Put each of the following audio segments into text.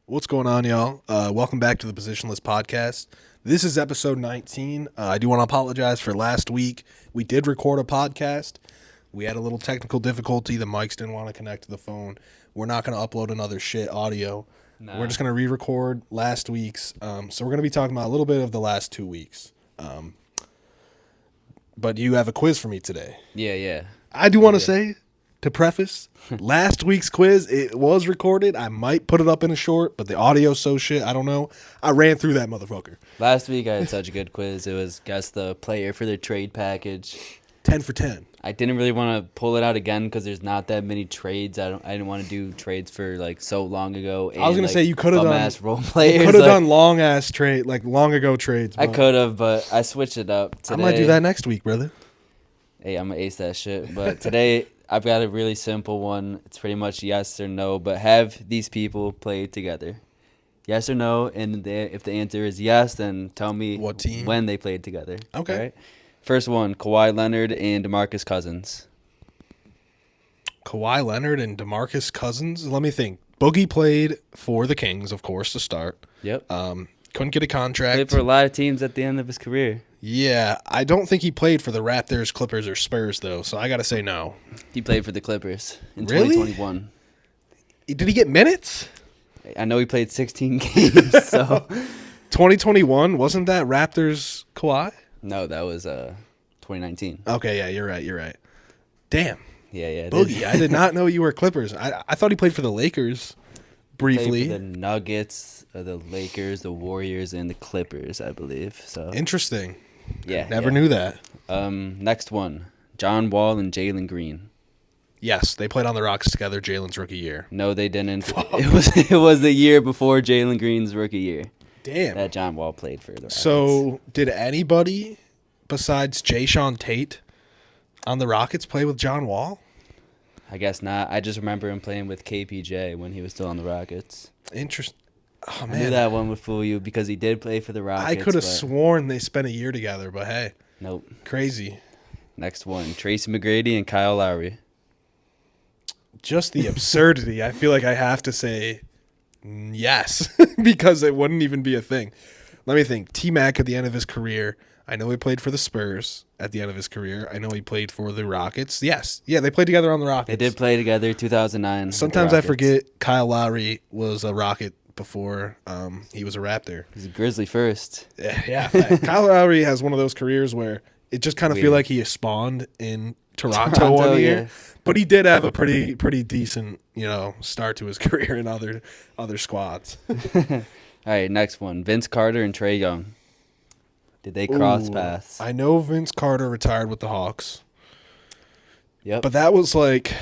What's going on, y'all? Welcome back to the Positionless podcast. This is episode 19. I do want to apologize for last week. We did record a podcast. We had a little technical difficulty. The mics didn't want to connect to the phone. We're not going to upload another shit audio. Nah. We're just going to re-record last week's. So we're going to be talking about a little bit of the last 2 weeks. But you have a quiz for me today. Yeah. I do want to say, to preface, last week's quiz, it was recorded. I might put it up in a short, but the audio's so shit, I don't know. I ran through that motherfucker. Last week I had such a good quiz. It was guess the player for the trade package. 10 for 10. I didn't really want to pull it out again because there's not that many trades. I didn't want to do trades for like so long ago. And, I was gonna say you could have done role players. could have done long ass trade, like long ago trades. I could have, but I switched it up today. I might do that next week, brother. Hey, I'm gonna ace that shit. But today I've got a really simple one. It's pretty much yes or no. But have these people played together? Yes or no? And if the answer is yes, then tell me What team? when they played together. Okay. All right? First one: Kawhi Leonard and DeMarcus Cousins. Kawhi Leonard and DeMarcus Cousins. Let me think. Boogie played for the Kings, of course, to start. Yep. Couldn't get a contract. Played for a lot of teams at the end of his career. Yeah, I don't think he played for the Raptors, Clippers, or Spurs, though, so I got to say no. He played for the Clippers in Really? 2021. Did he get minutes? I know he played 16 games, so 2021, wasn't that Raptors Kawhi? no, that was 2019. Okay, yeah, you're right. Damn. Yeah. it Boogie, is. I did not know you were Clippers. I thought he played for the Lakers briefly. Played for the Nuggets, the Lakers, the Warriors, and the Clippers, I believe. So Interesting. yeah, Never knew that. Next one: John Wall and Jalen Green. Yes, they played on the Rocks together Jalen's rookie year. No, they didn't. It was the year before Jalen Green's rookie year Damn. that John Wall played for the Rockets. So, did anybody besides Jayshawn Tate on the Rockets play with John Wall? I guess not. I just remember him playing with KPJ when he was still on the Rockets. Interesting. Oh, I knew man. that one would fool you because he did play for the Rockets. I could have but sworn they spent a year together, but hey, Nope. crazy. Next one: Tracy McGrady and Kyle Lowry. Just the absurdity. I feel like I have to say yes because it wouldn't even be a thing. Let me think. T-Mac at the end of his career. I know he played for the Spurs at the end of his career. I know he played for the Rockets. Yes. Yeah, they played together on the Rockets. They did play together 2009. with the Sometimes I Rockets. forget Kyle Lowry was a Rocket before he was a Raptor. He's a Grizzly first. Yeah. Kyle Lowry has one of those careers where it just kind of feel Weird. like he spawned in Toronto one year. yeah. But he did have a pretty decent, start to his career in other squads. All right, next one: Vince Carter and Trae Young. Did they cross Ooh, paths? I know Vince Carter retired with the Hawks, Yep. but that was like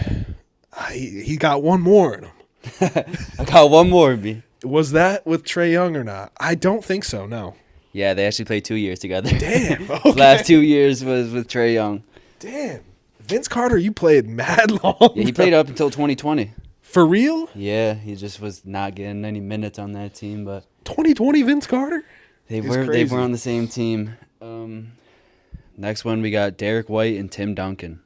he got one more in him. I got one more of me. Was that with Trae Young or not? I don't think so. No. Yeah, they actually played 2 years together. Damn. Okay. Last 2 years was with Trae Young. Damn. Vince Carter, you played mad long. Yeah, he played up until 2020. For real? Yeah, he just was not getting any minutes on that team, but 2020 Vince Carter? they He's were crazy. on the same team. Next one we got Derek White and Tim Duncan.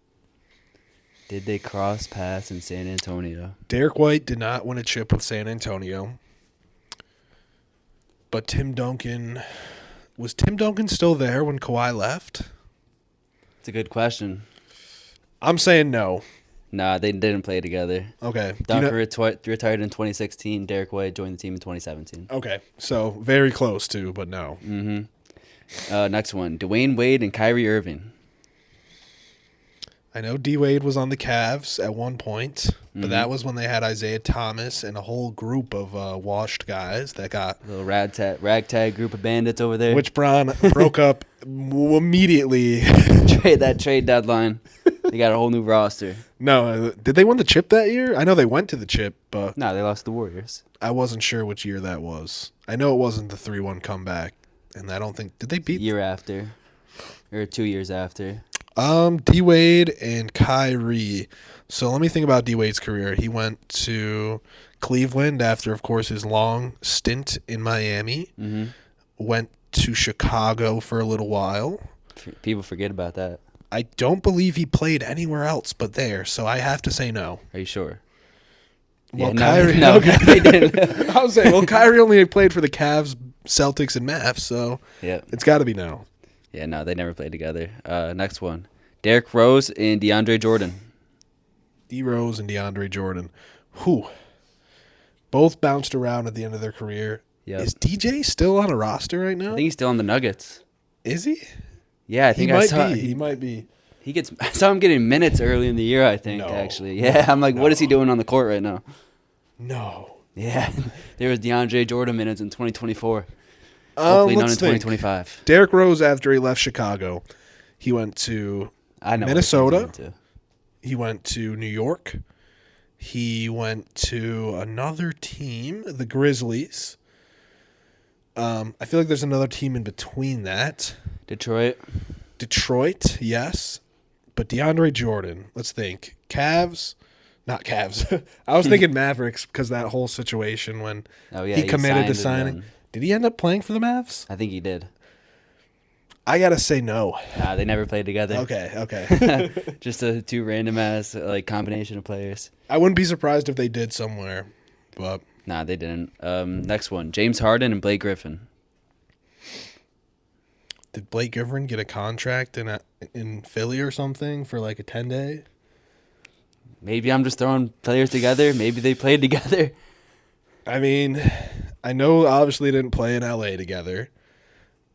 Did they cross paths in San Antonio? Derek White did not win a chip with San Antonio. But was Tim Duncan still there when Kawhi left? It's a good question. I'm saying no. Nah, they didn't play together. Okay. Duncan retired in 2016. Derek White joined the team in 2017. Okay. So very close to, but no. Next one, Dwayne Wade and Kyrie Irving. I know D Wade was on the Cavs at one point, but that was when they had Isaiah Thomas and a whole group of washed guys that got Little ragtag group of bandits over there. which Bron broke up immediately. trade deadline. They got a whole new roster. No, did they win the chip that year? I know they went to the chip, but No, they lost the Warriors. I wasn't sure which year that was. I know it wasn't the 3-1 comeback, and I don't think did they beat Year after, or 2 years after. D Wade and Kyrie. So let me think about D Wade's career. He went to Cleveland after, of course, his long stint in Miami. Went to Chicago for a little while. People forget about that. I don't believe he played anywhere else but there, so I have to say no. Are you sure? Well, no, Kyrie. no, Okay. they didn't. I was saying, well, Kyrie only played for the Cavs, Celtics, and Mavs, so Yep. it's got to be no. Yeah, no, they never played together. Next one. Derrick Rose and DeAndre Jordan. D Rose and DeAndre Jordan, who both bounced around at the end of their career. Yep. Is DJ still on a roster right now? I think he's still on the Nuggets. Is he? Yeah, I He think I might saw be. He might be. I saw him getting minutes early in the year, I think, No. actually. Yeah, I'm like, what is he No. doing on the court right now? No. Yeah, there was DeAndre Jordan minutes in 2024. Hopefully none in Let's think. 2025. Derrick Rose, after he left Chicago, he went to I know Minnesota. what he's doing, too. He went to New York. He went to another team, the Grizzlies. I feel like there's another team in between that. Detroit, yes. But DeAndre Jordan, let's think. Cavs, not Cavs. I was thinking Mavericks because that whole situation when Oh, yeah, he committed to signed and signing. then- Did he end up playing for the Mavs? I think he did. I got to say no. Nah, they never played together. Okay. Just a two random ass like combination of players. I wouldn't be surprised if they did somewhere, but Nah, they didn't. Next one. James Harden and Blake Griffin. did Blake Griffin get a contract in Philly or something for like a 10-day? Maybe I'm just throwing players together. Maybe they played together. I mean, I know obviously they didn't play in LA together.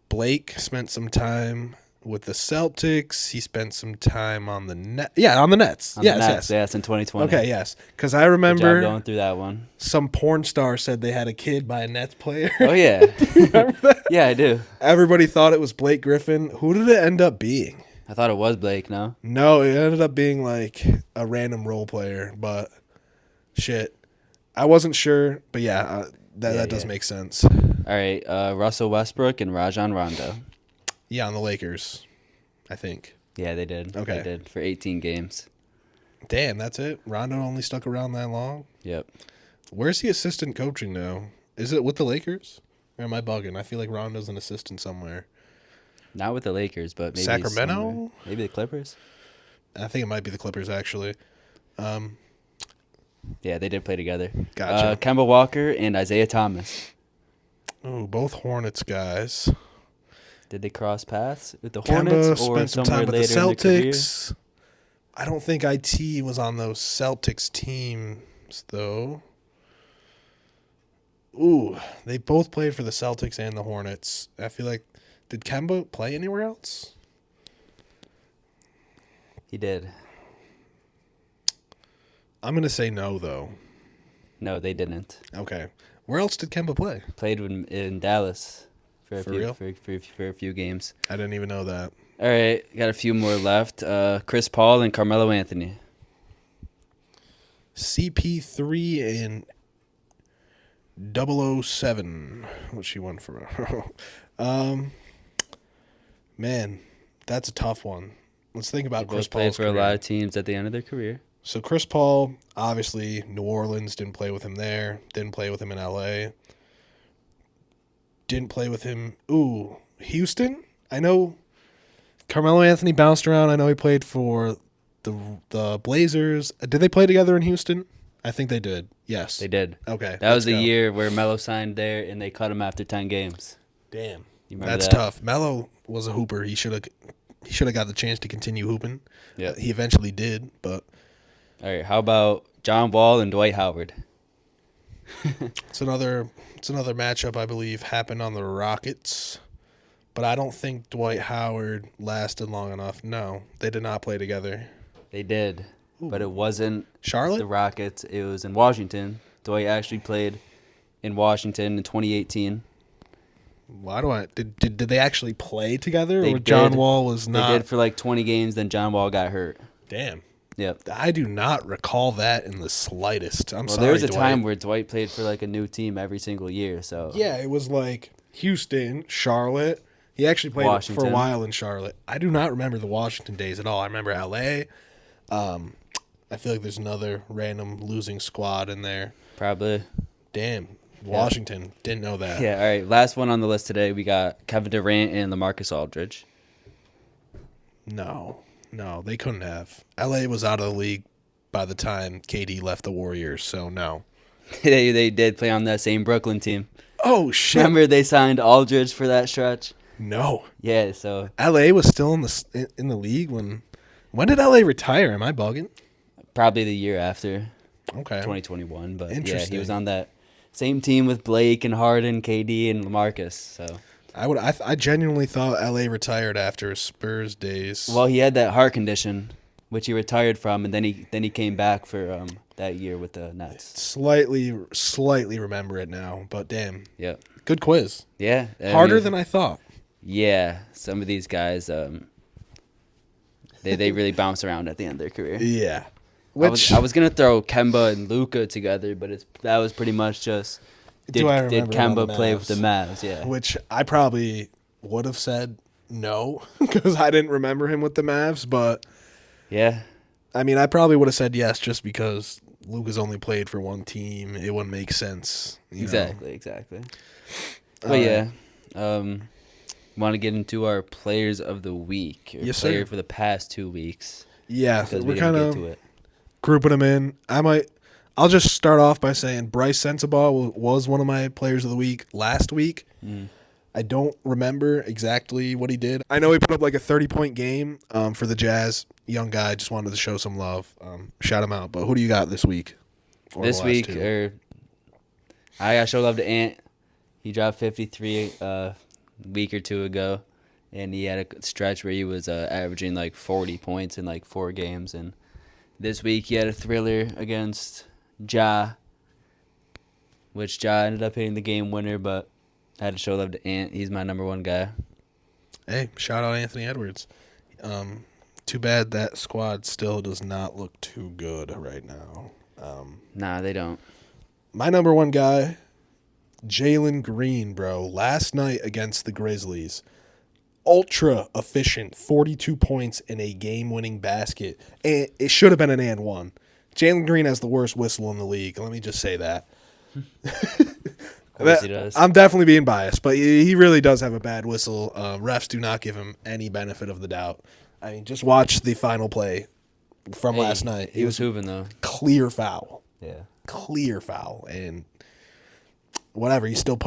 Blake spent some time with the Celtics. He spent some time on the net. Yeah, on the Nets. On Yes, the Nets, yes. yes, in 2020. Okay, yes. Because I Good job remember going through that one. some porn star said they had a kid by a Nets player. Oh, yeah. Yeah, I do. Everybody thought it was Blake Griffin. Who did it end up being? I thought it was Blake, no? No, it ended up being like a random role player, but shit. I wasn't sure, but yeah, that does make sense. All right, Russell Westbrook and Rajon Rondo. Yeah, on the Lakers, I think. Yeah, they did. Okay. They did for 18 games. Damn, that's it? Rondo only stuck around that long? Yep. Where's he assistant coaching now? Is it with the Lakers? Or am I bugging? I feel like Rondo's an assistant somewhere. Not with the Lakers, but maybe Sacramento? somewhere. Maybe the Clippers. I think it might be the Clippers, actually. Yeah, they did play together. Gotcha. Kemba Walker and Isaiah Thomas. Oh, both Hornets guys. Did they cross paths with the Kemba Hornets or spent some somewhere time with the later in their career? Celtics. I don't think IT was on those Celtics teams, though. Ooh, they both played for the Celtics and the Hornets. I feel like, did Kemba play anywhere else? He did. I'm going to say no, though. No, they didn't. Okay. Where else did Kemba play? Played in Dallas for For real? for a few games. I didn't even know that. All right, got a few more left. Chris Paul and Carmelo Anthony. CP3 and 007. What she won for? Man, that's a tough one. Let's think about They Chris both played Paul's for a career. lot of teams at the end of their career. So Chris Paul, obviously, New Orleans, didn't play with him there. Didn't play with him in LA. Didn't play with him. Ooh, Houston? I know Carmelo Anthony bounced around. I know he played for the Blazers. Did they play together in Houston? I think they did. Yes. They did. Okay. That was let's the go. year where Melo signed there, and they cut him after 10 games. Damn. You remember That's that? tough. Melo was a hooper. He should have got the chance to continue hooping. Yep. He eventually did, but All right, how about John Wall and Dwight Howard? it's another matchup I believe happened on the Rockets. But I don't think Dwight Howard lasted long enough. No, they did not play together. They did, but it wasn't Charlotte? the Rockets. It was in Washington. Dwight actually played in Washington in 2018. Why do I did they actually play together They or John did. Wall was not? They did for like 20 games, then John Wall got hurt. Damn. Yep. I do not recall that in the slightest. I'm Well, sorry. there was a Dwight. time where Dwight played for like a new team every single year. So Yeah, it was like Houston, Charlotte. He actually played for a Washington. while in Charlotte. I do not remember the Washington days at all. I remember LA. I feel like there's another random losing squad in there. probably. Damn. Washington. Didn't know that. Yeah. All right. Last one on the list today. We got Kevin Durant and LaMarcus Aldridge. No, they couldn't have. LA was out of the league by the time KD left the Warriors. So no. They did play on that same Brooklyn team. Oh shit! Remember they signed Aldridge for that stretch? No. Yeah, so LA was still in the league when did LA retire? Am I bugging? probably the year after Okay. 2021. But yeah, he Interesting. was on that same team with Blake and Harden, KD, and LaMarcus. So I genuinely thought LA retired after his Spurs days. well, he had that heart condition, which he retired from, and then he came back for that year with the Nets. Slightly remember it now, but damn, Yeah, good quiz. yeah, Harder than I thought. Yeah, some of these guys, they really bounce around at the end of their career. Yeah. I was gonna throw Kemba and Luka together, but that was pretty much just did Kemba play with the Mavs? Yeah, Which I probably would have said no because I didn't remember him with the Mavs, but yeah, I mean I probably would have said yes just because Luka's only played for one team. It wouldn't make sense. Exactly. But yeah, want to get into our players of the week or Yes, player sir. for the past 2 weeks? Yeah, Because we're we kind didn't get of to it. grouping them in. I'll just start off by saying Bryce Sensabaugh was one of my players of the week last week. I don't remember exactly what he did. I know he put up like a 30-point game for the Jazz. Young guy, just wanted to show some love. Shout him out. But who do you got this week? Or This the last week, two? I got show love to Ant. He dropped 53 a week or two ago, and he had a stretch where he was averaging like 40 points in like 4 games. And this week he had a thriller against Ja, which Ja ended up hitting the game winner, but I had to show love to Ant. He's my number 1 guy. Hey, shout out Anthony Edwards. Too bad that squad still does not look too good right now. Nah, they don't. My number 1 guy, Jalen Green, bro. Last night against the Grizzlies, ultra efficient, 42 points in a game-winning basket. And it should have been an and one. Jalen Green has the worst whistle in the league. Let me just say that. Of course he does. I'm definitely being biased, but he really does have a bad whistle. Refs do not give him any benefit of the doubt. I mean, just watch the final play from last night. He was hooping though. Clear foul. Yeah. Clear foul, and whatever. He still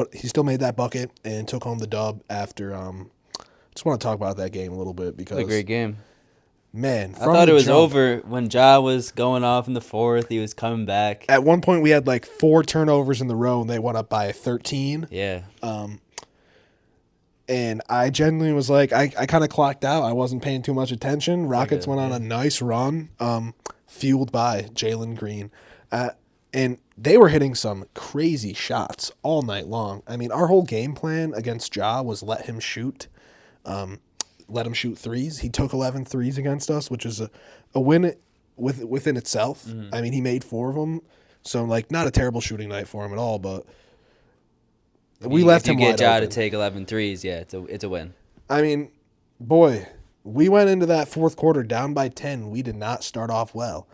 made that bucket and took home the dub after. Just want to talk about that game a little bit because It was a great game. man, I thought it was over when Ja was going off in the 4th. He was coming back. At one point, we had like 4 turnovers in the row, and they went up by 13. Yeah. And I genuinely was like, I kind of clocked out. I wasn't paying too much attention. Rockets went on a nice run, fueled by Jalen Green. And they were hitting some crazy shots all night long. I mean, our whole game plan against Ja was let him shoot threes. He took 11 threes against us, which is a win within itself. Mm-hmm. I mean, he made 4 of them. So, like, not a terrible shooting night for him at all, but we left him wide open. If you get Ja to take 11 threes, yeah, it's a win. I mean, boy, we went into that 4th quarter down by 10. We did not start off well.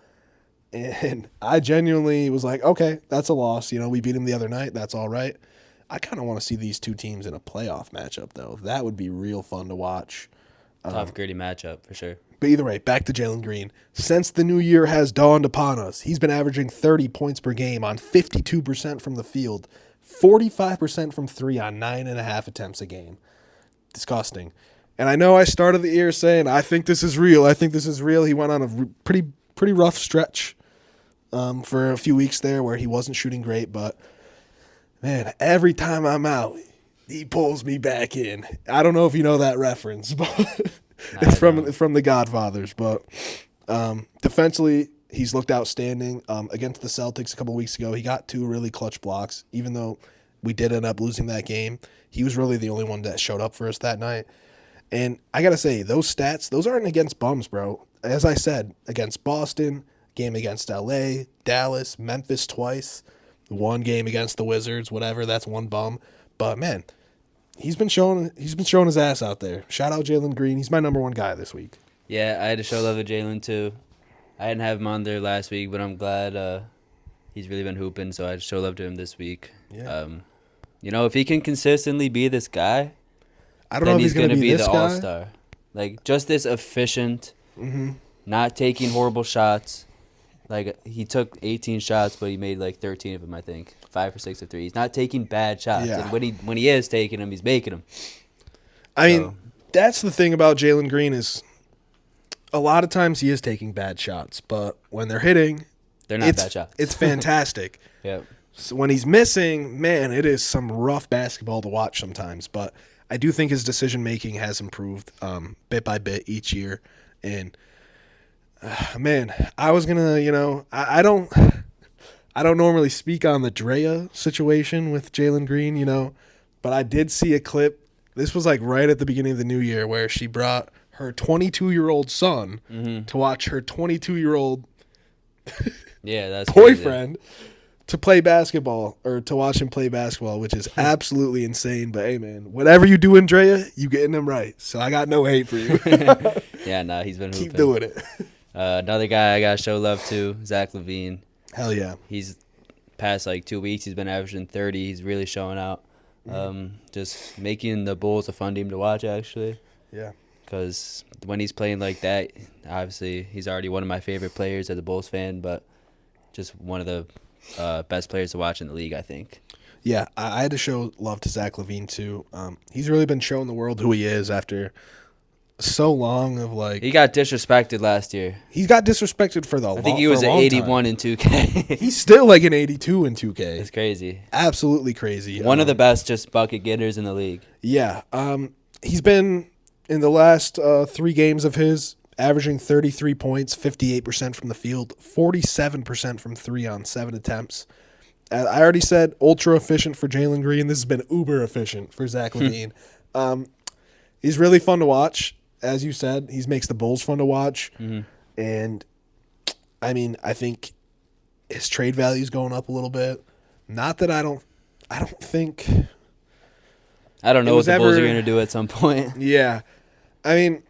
And I genuinely was like, okay, that's a loss. You know, we beat him the other night. That's all right. I kind of want to see these two teams in a playoff matchup, though. That would be real fun to watch. Tough, gritty matchup, for sure. But either way, back to Jalen Green. Since the new year has dawned upon us, he's been averaging 30 points per game on 52% from the field, 45% from 3 on 9.5 attempts a game. Disgusting. And I know I started the year saying, I think this is real. He went on a pretty rough stretch for a few weeks there where he wasn't shooting great. But, man, every time I'm out, he pulls me back in. I don't know if you know that reference, but it's from The Godfathers. But defensively, he's looked outstanding. Against the Celtics a couple weeks ago, he got 2 really clutch blocks. Even though we did end up losing that game, he was really the only one that showed up for us that night. And I got to say, those stats, those aren't against bums, bro. As I said, against Boston, game against LA, Dallas, Memphis twice, 1 game against the Wizards, whatever, that's 1 bum. But, man, he's been showing his ass out there. Shout out Jalen Green. He's my number 1 guy this week. Yeah, I had to show love to Jalen, too. I didn't have him on there last week, but I'm glad he's really been hooping, so I had to show love to him this week. Yeah. If he can consistently be this guy, I don't know if he's going to be this the guy. all-star. Like, just this efficient, not taking horrible shots. Like he took 18 shots, but he made like 13 of them. I think 5 or 6 or 3. He's not taking bad shots, Yeah. and when he is taking them, he's making them. I So- mean, that's the thing about Jalen Green is a lot of times he is taking bad shots, but when they're hitting, They're not bad shots. It's fantastic. Yep. So when he's missing, man, it is some rough basketball to watch sometimes. But I do think his decision making has improved bit by bit each year. And man, I was gonna, I don't normally speak on the Drea situation with Jalen Green, but I did see a clip. This was like right at the beginning of the new year where she brought her 22-year-old son to watch her 22-year-old Yeah, that's crazy. boyfriend to play basketball or to watch him play basketball, which is absolutely insane. But hey, man, whatever you do, Andrea, you getting them right. So I got no hate for you. Yeah, nah, he's been hooping. Keep doing it. Another guy I gotta show love to, Zach LaVine. Hell yeah. He's past like 2 weeks. He's been averaging 30. He's really showing out. Just making the Bulls a fun team to watch, actually. Yeah. Because when he's playing like that, obviously he's already one of my favorite players as a Bulls fan, but just one of the best players to watch in the league, I think. Yeah, I had to show love to Zach LaVine too. He's really been showing the world who he is after so long of like. He got disrespected last year. He got disrespected for I think he was for a at long 81 time. in 2K. He's still like an 82 in 2K. It's crazy. Absolutely crazy. One of the best just bucket getters in the league. Yeah. He's been in the last 3 games of his averaging 33 points, 58% from the field, 47% from 3 on 7 attempts. I already said ultra efficient for Jalen Green. This has been uber efficient for Zach LaVine. He's really fun to watch. As you said, he makes the Bulls fun to watch. And, I mean, I think his trade value is going up a little bit. Not that I don't think. I don't know It what was the Bulls are ever- going to do at some point. Yeah. I mean,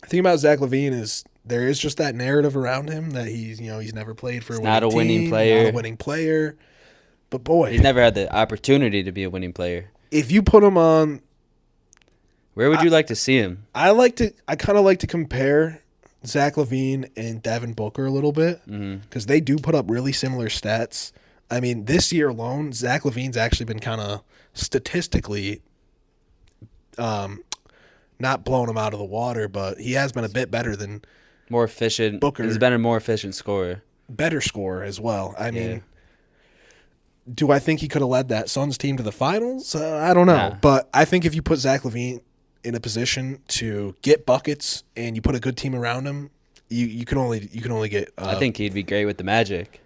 the thing about Zach LaVine is there is just that narrative around him that he's never played for a winning not a winning team, player. not a winning player. But boy, He's never had the opportunity to be a winning player. if you put him on, Where would you like to see him? I kind of like to compare Zach LaVine and Devin Booker a little bit because they do put up really similar stats. I mean, this year alone, Zach LaVine's actually been kind of statistically not blowing him out of the water, but he has been a bit better than More efficient. Booker. He's been a more efficient scorer. better scorer as well. I mean, Yeah. do I think he could have led that Suns team to the finals? I don't know. Nah. But I think if you put Zach LaVine in a position to get buckets and you put a good team around him, you can only get. I think he'd be great with the Magic.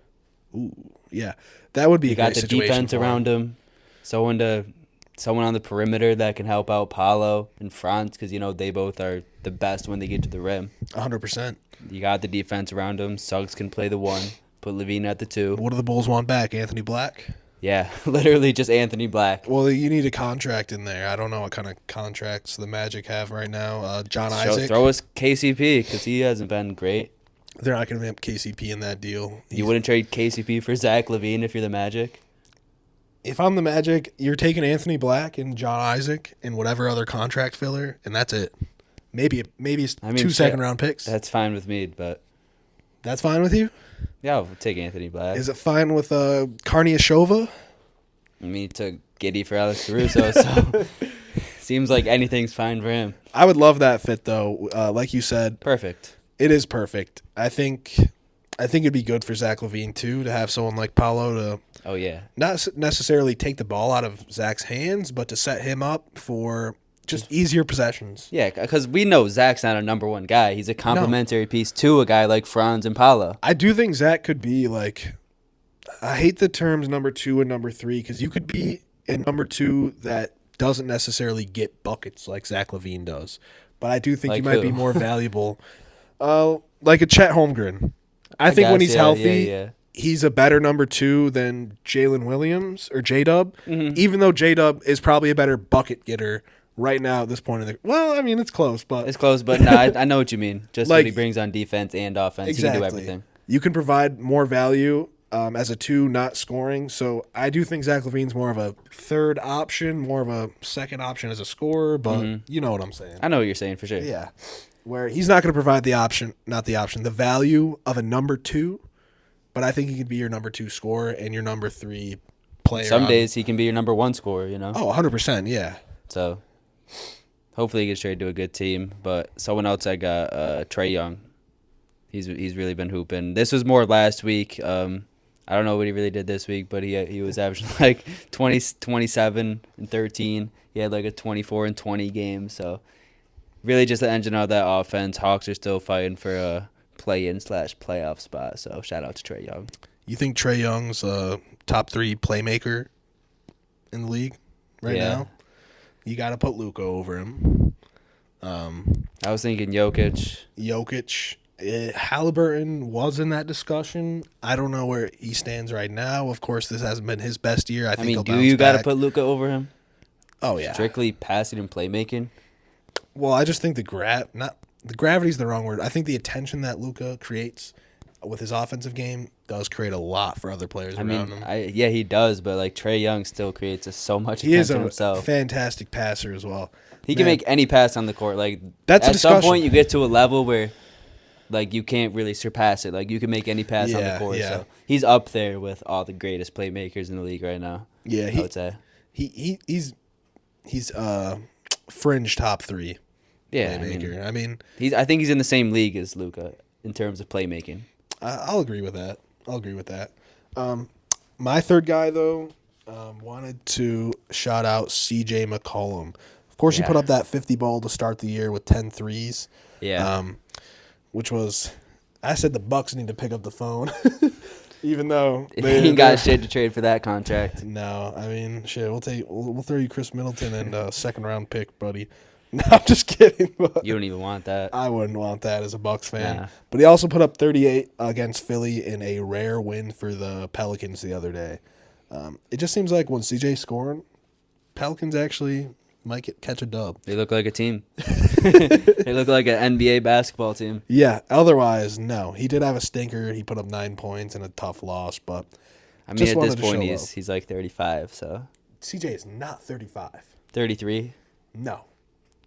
Yeah, that would be You a got great the situation defense for around him. Someone on the perimeter that can help out Paolo and Franz because, they both are the best when they get to the rim. 100%. You got the defense around him. Suggs can play the 1. Put Levine at the 2. What do the Bulls want back? Anthony Black? Yeah, literally just Anthony Black. Well, you need a contract in there. I don't know what kind of contracts the Magic have right now. John Isaac. Throw us KCP because he hasn't been great. They're not going to have KCP in that deal. You wouldn't trade KCP for Zach LaVine if you're the Magic? If I'm the Magic, you're taking Anthony Black and John Isaac and whatever other contract filler, and that's it. Maybe it's 2 second-round picks. That's fine with me, but That's fine with you? yeah, I'll take Anthony Black. Is it fine with Karniashova? I mean, he took Giddy for Alex Caruso, so seems like anything's fine for him. I would love that fit, though. Like you said, Perfect. it is perfect. I think it'd be good for Zach LaVine, too, to have someone like Paolo to Oh, yeah. not necessarily take the ball out of Zach's hands, but to set him up for just easier possessions. Yeah, because we know Zach's not a number 1 guy. He's a complementary piece to a guy like Franz and Paolo. I do think Zach could be like, I hate the terms number 2 and number 3 because you could be a number 2 that doesn't necessarily get buckets like Zach LaVine does. But I do think Like you might who? be more valuable. Like a Chet Holmgren. I think when guess, he's yeah, healthy, yeah. he's a better number 2 than Jalen Williams or J-Dub, even though J-Dub is probably a better bucket getter right now at this point in the. Well, I mean, it's close, but It's close, but no, I know what you mean. Just Like- what he brings on defense and offense. He can do everything. You can provide more value as a 2, not scoring. So I do think Zach LaVine's more of a third option, more of a second option as a scorer, but you know what I'm saying. I know what you're saying for sure. Yeah. Where he's not going to provide the value of a number 2, but I think he could be your number 2 scorer and your number 3 player. Some days he can be your number 1 scorer, you know? Oh, 100%, yeah. So hopefully he gets traded to a good team. But someone else I got, Trae Young. He's really been hooping. This was more last week. I don't know what he really did this week, but he was averaging like 20, 27 and 13. He had like a 24 and 20 game. So really just the engine of that offense. Hawks are still fighting for a play-in/playoff spot. So shout out to Trae Young. You think Trae Young's a top 3 playmaker in the league right now? You got to put Luka over him. I was thinking Jokic. Halliburton was in that discussion. I don't know where he stands right now. Of course, this hasn't been his best year. I think he'll do bounce you got to back. put Luka over him? Oh yeah, Strictly passing and playmaking. Well, I just think the gravity's the wrong word. I think the attention that Luka creates with his offensive game does create a lot for other players around him. Yeah, he does, but like Trae Young still creates so much He is attention a himself. fantastic passer as well. He can make any pass on the court. Like That's a at some discussion. point, you get to a level where, like, you can't really surpass it. Like you can make any pass on the court. Yeah. So he's up there with all the greatest playmakers in the league right now. Yeah, I would say. he's fringe top 3 Yeah, playmaker. I think he's in the same league as Luka in terms of playmaking. I'll agree with that. My third guy, though, wanted to shout out C.J. McCollum. Of course, he put up that 50 ball to start the year with 10 threes. Yeah. Which was, I said the Bucks need to pick up the phone, even though He ain't got shit to trade for that contract. No, shit. We'll throw you Chris Middleton and a 2nd-round pick, buddy. No, I'm just kidding. But You don't even want that. I wouldn't want that as a Bucks fan. Nah. But he also put up 38 against Philly in a rare win for the Pelicans the other day. It just seems like when CJ's scoring, Pelicans actually might catch a dub. They look like a team. They look like an NBA basketball team. Yeah, otherwise, no. He did have a stinker. He put up 9 points in a tough loss, but At just this wanted to point, show he's like 35, so. CJ is not 35. 33? No.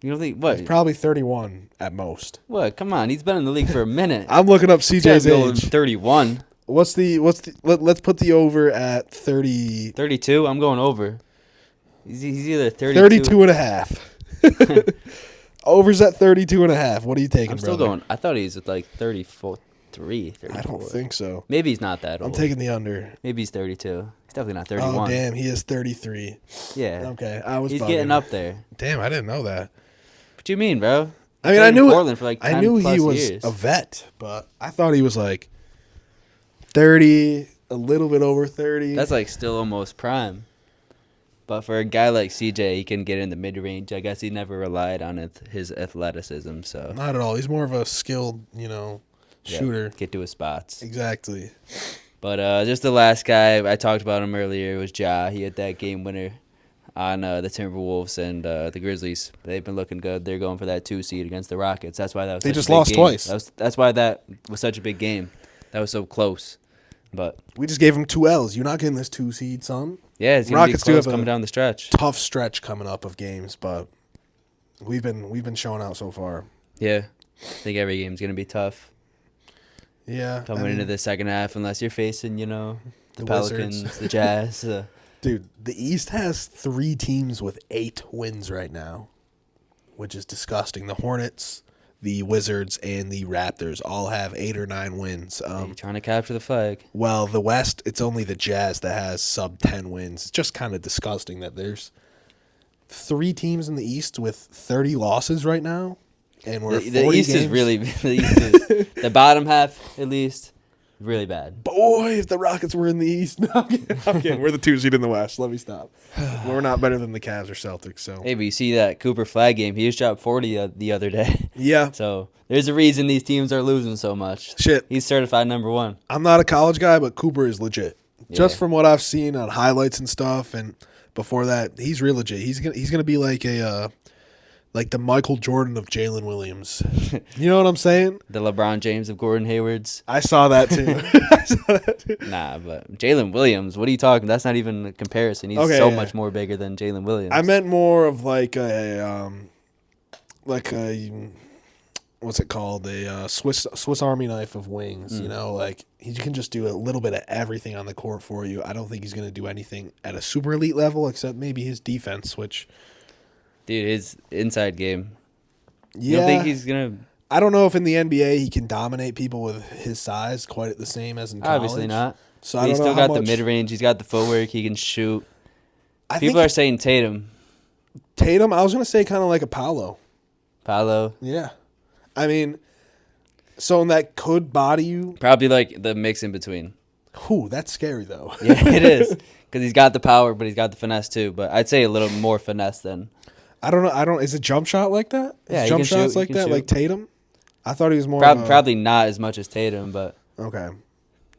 You don't think, what? He's probably 31 at most. What? Come on, he's been in the league for a minute. I'm looking up CJ's age. 31. Let's put the over at 30. 32? I'm going over. He's either 32 and a half. Over's at 32 and a half. What are you taking, I'm still brother? going. I thought he was at like 34. I don't think so. Maybe he's not that old. I'm taking the under. Maybe he's 32. He's definitely not 31. Oh, damn. He is 33. Yeah. Okay. He's bugging. getting up there. Damn, I didn't know that. What do you mean, bro? I mean, I in knew Portland for like 10 I knew he plus was years. a vet, but I thought he was like 30, a little bit over 30. That's like still almost prime. But for a guy like CJ, he can get in the mid range. I guess he never relied on his athleticism. So Not at all. He's more of a skilled, shooter. Get to his spots. Exactly. But just the last guy I talked about him earlier was Ja. He had that game winner on the Timberwolves and the Grizzlies. They've been looking good. They're going for that 2 seed against the Rockets. That's why that was. They such just a big lost game. twice. That's why that was such a big game. That was so close. But We just gave him 2 L's. You're not getting this 2 seed, son. yeah, it's gonna Rockets be do close have a coming down the stretch. Tough stretch coming up of games, but we've been showing out so far. Yeah, I think every game's gonna be tough Yeah. coming into the second half, unless you're facing, the The Pelicans, Wizards. the Jazz. Dude, the East has 3 teams with 8 wins right now, which is disgusting. The Hornets, the Wizards, and the Raptors all have 8 or 9 wins. Trying to capture the flag. Well, the West, it's only the Jazz that has sub 10 wins. It's just kind of disgusting that there's 3 teams in the East with 30 losses right now, and we're The 40 East games. is really the East is, the bottom half at least really bad. Boy, if the Rockets were in the East. No, I'm kidding. We're the 2 seed in the West. Let me stop. We're not better than the Cavs or Celtics. So Hey, but you see that Cooper Flag game? He just dropped 40 the other day. yeah, So there's a reason these teams are losing so much. shit. He's certified number 1. I'm not a college guy, but Cooper is legit. Just Yeah. from what I've seen on highlights and stuff, and before that, he's real legit. He's gonna be like like the Michael Jordan of Jalen Williams. You know what I'm saying? The LeBron James of Gordon Hayward's. I saw that too. I saw that too. Nah, but Jalen Williams, what are you talking? That's not even a comparison. He's Okay, so yeah. much more bigger than Jalen Williams. I meant more of like what's it called? A Swiss Army knife of wings. You know, like he can just do a little bit of everything on the court for you. I don't think he's going to do anything at a super elite level, except maybe his defense, which Dude, his inside game. You don't think yeah, he's gonna? I don't know if in the NBA he can dominate people with his size quite the same as in Obviously college. not. So But I he's don't know still how got the much. mid range. He's got the footwork. He can shoot. I People think are saying Tatum, Tatum. I was going to say kind of like a Paolo. Paolo. Yeah, I mean, someone that could body you. Probably like the mix in between. Whew, that's scary though. Yeah, it is. Because he's got the power, but he's got the finesse too. But I'd say a little more finesse than. I don't know. I don't. Is it jump shot like that? Yeah, Is he jump can shots shoot, he like can that, shoot. like Tatum? I thought he was more. Of a, Probably not as much as Tatum, but okay.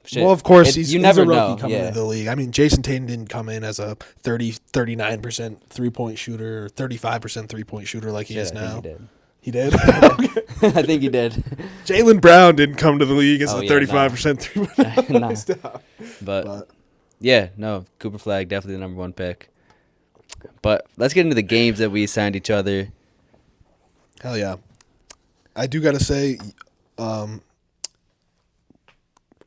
shit. Well, of course, he's you a never rookie know. coming Yeah. into the league. I mean, Jason Tatum didn't come in as a 39% 3-point shooter or 35% 3-point shooter like he Shit, is I think now. he did. He did? Okay. I think he did. Jaylen Brown didn't come to the league as Oh, a yeah, 35% 3-point Nah. Stop. But But yeah, no, Cooper Flag definitely the number one pick. But let's get into the games that we assigned each other. hell yeah. I do got to say,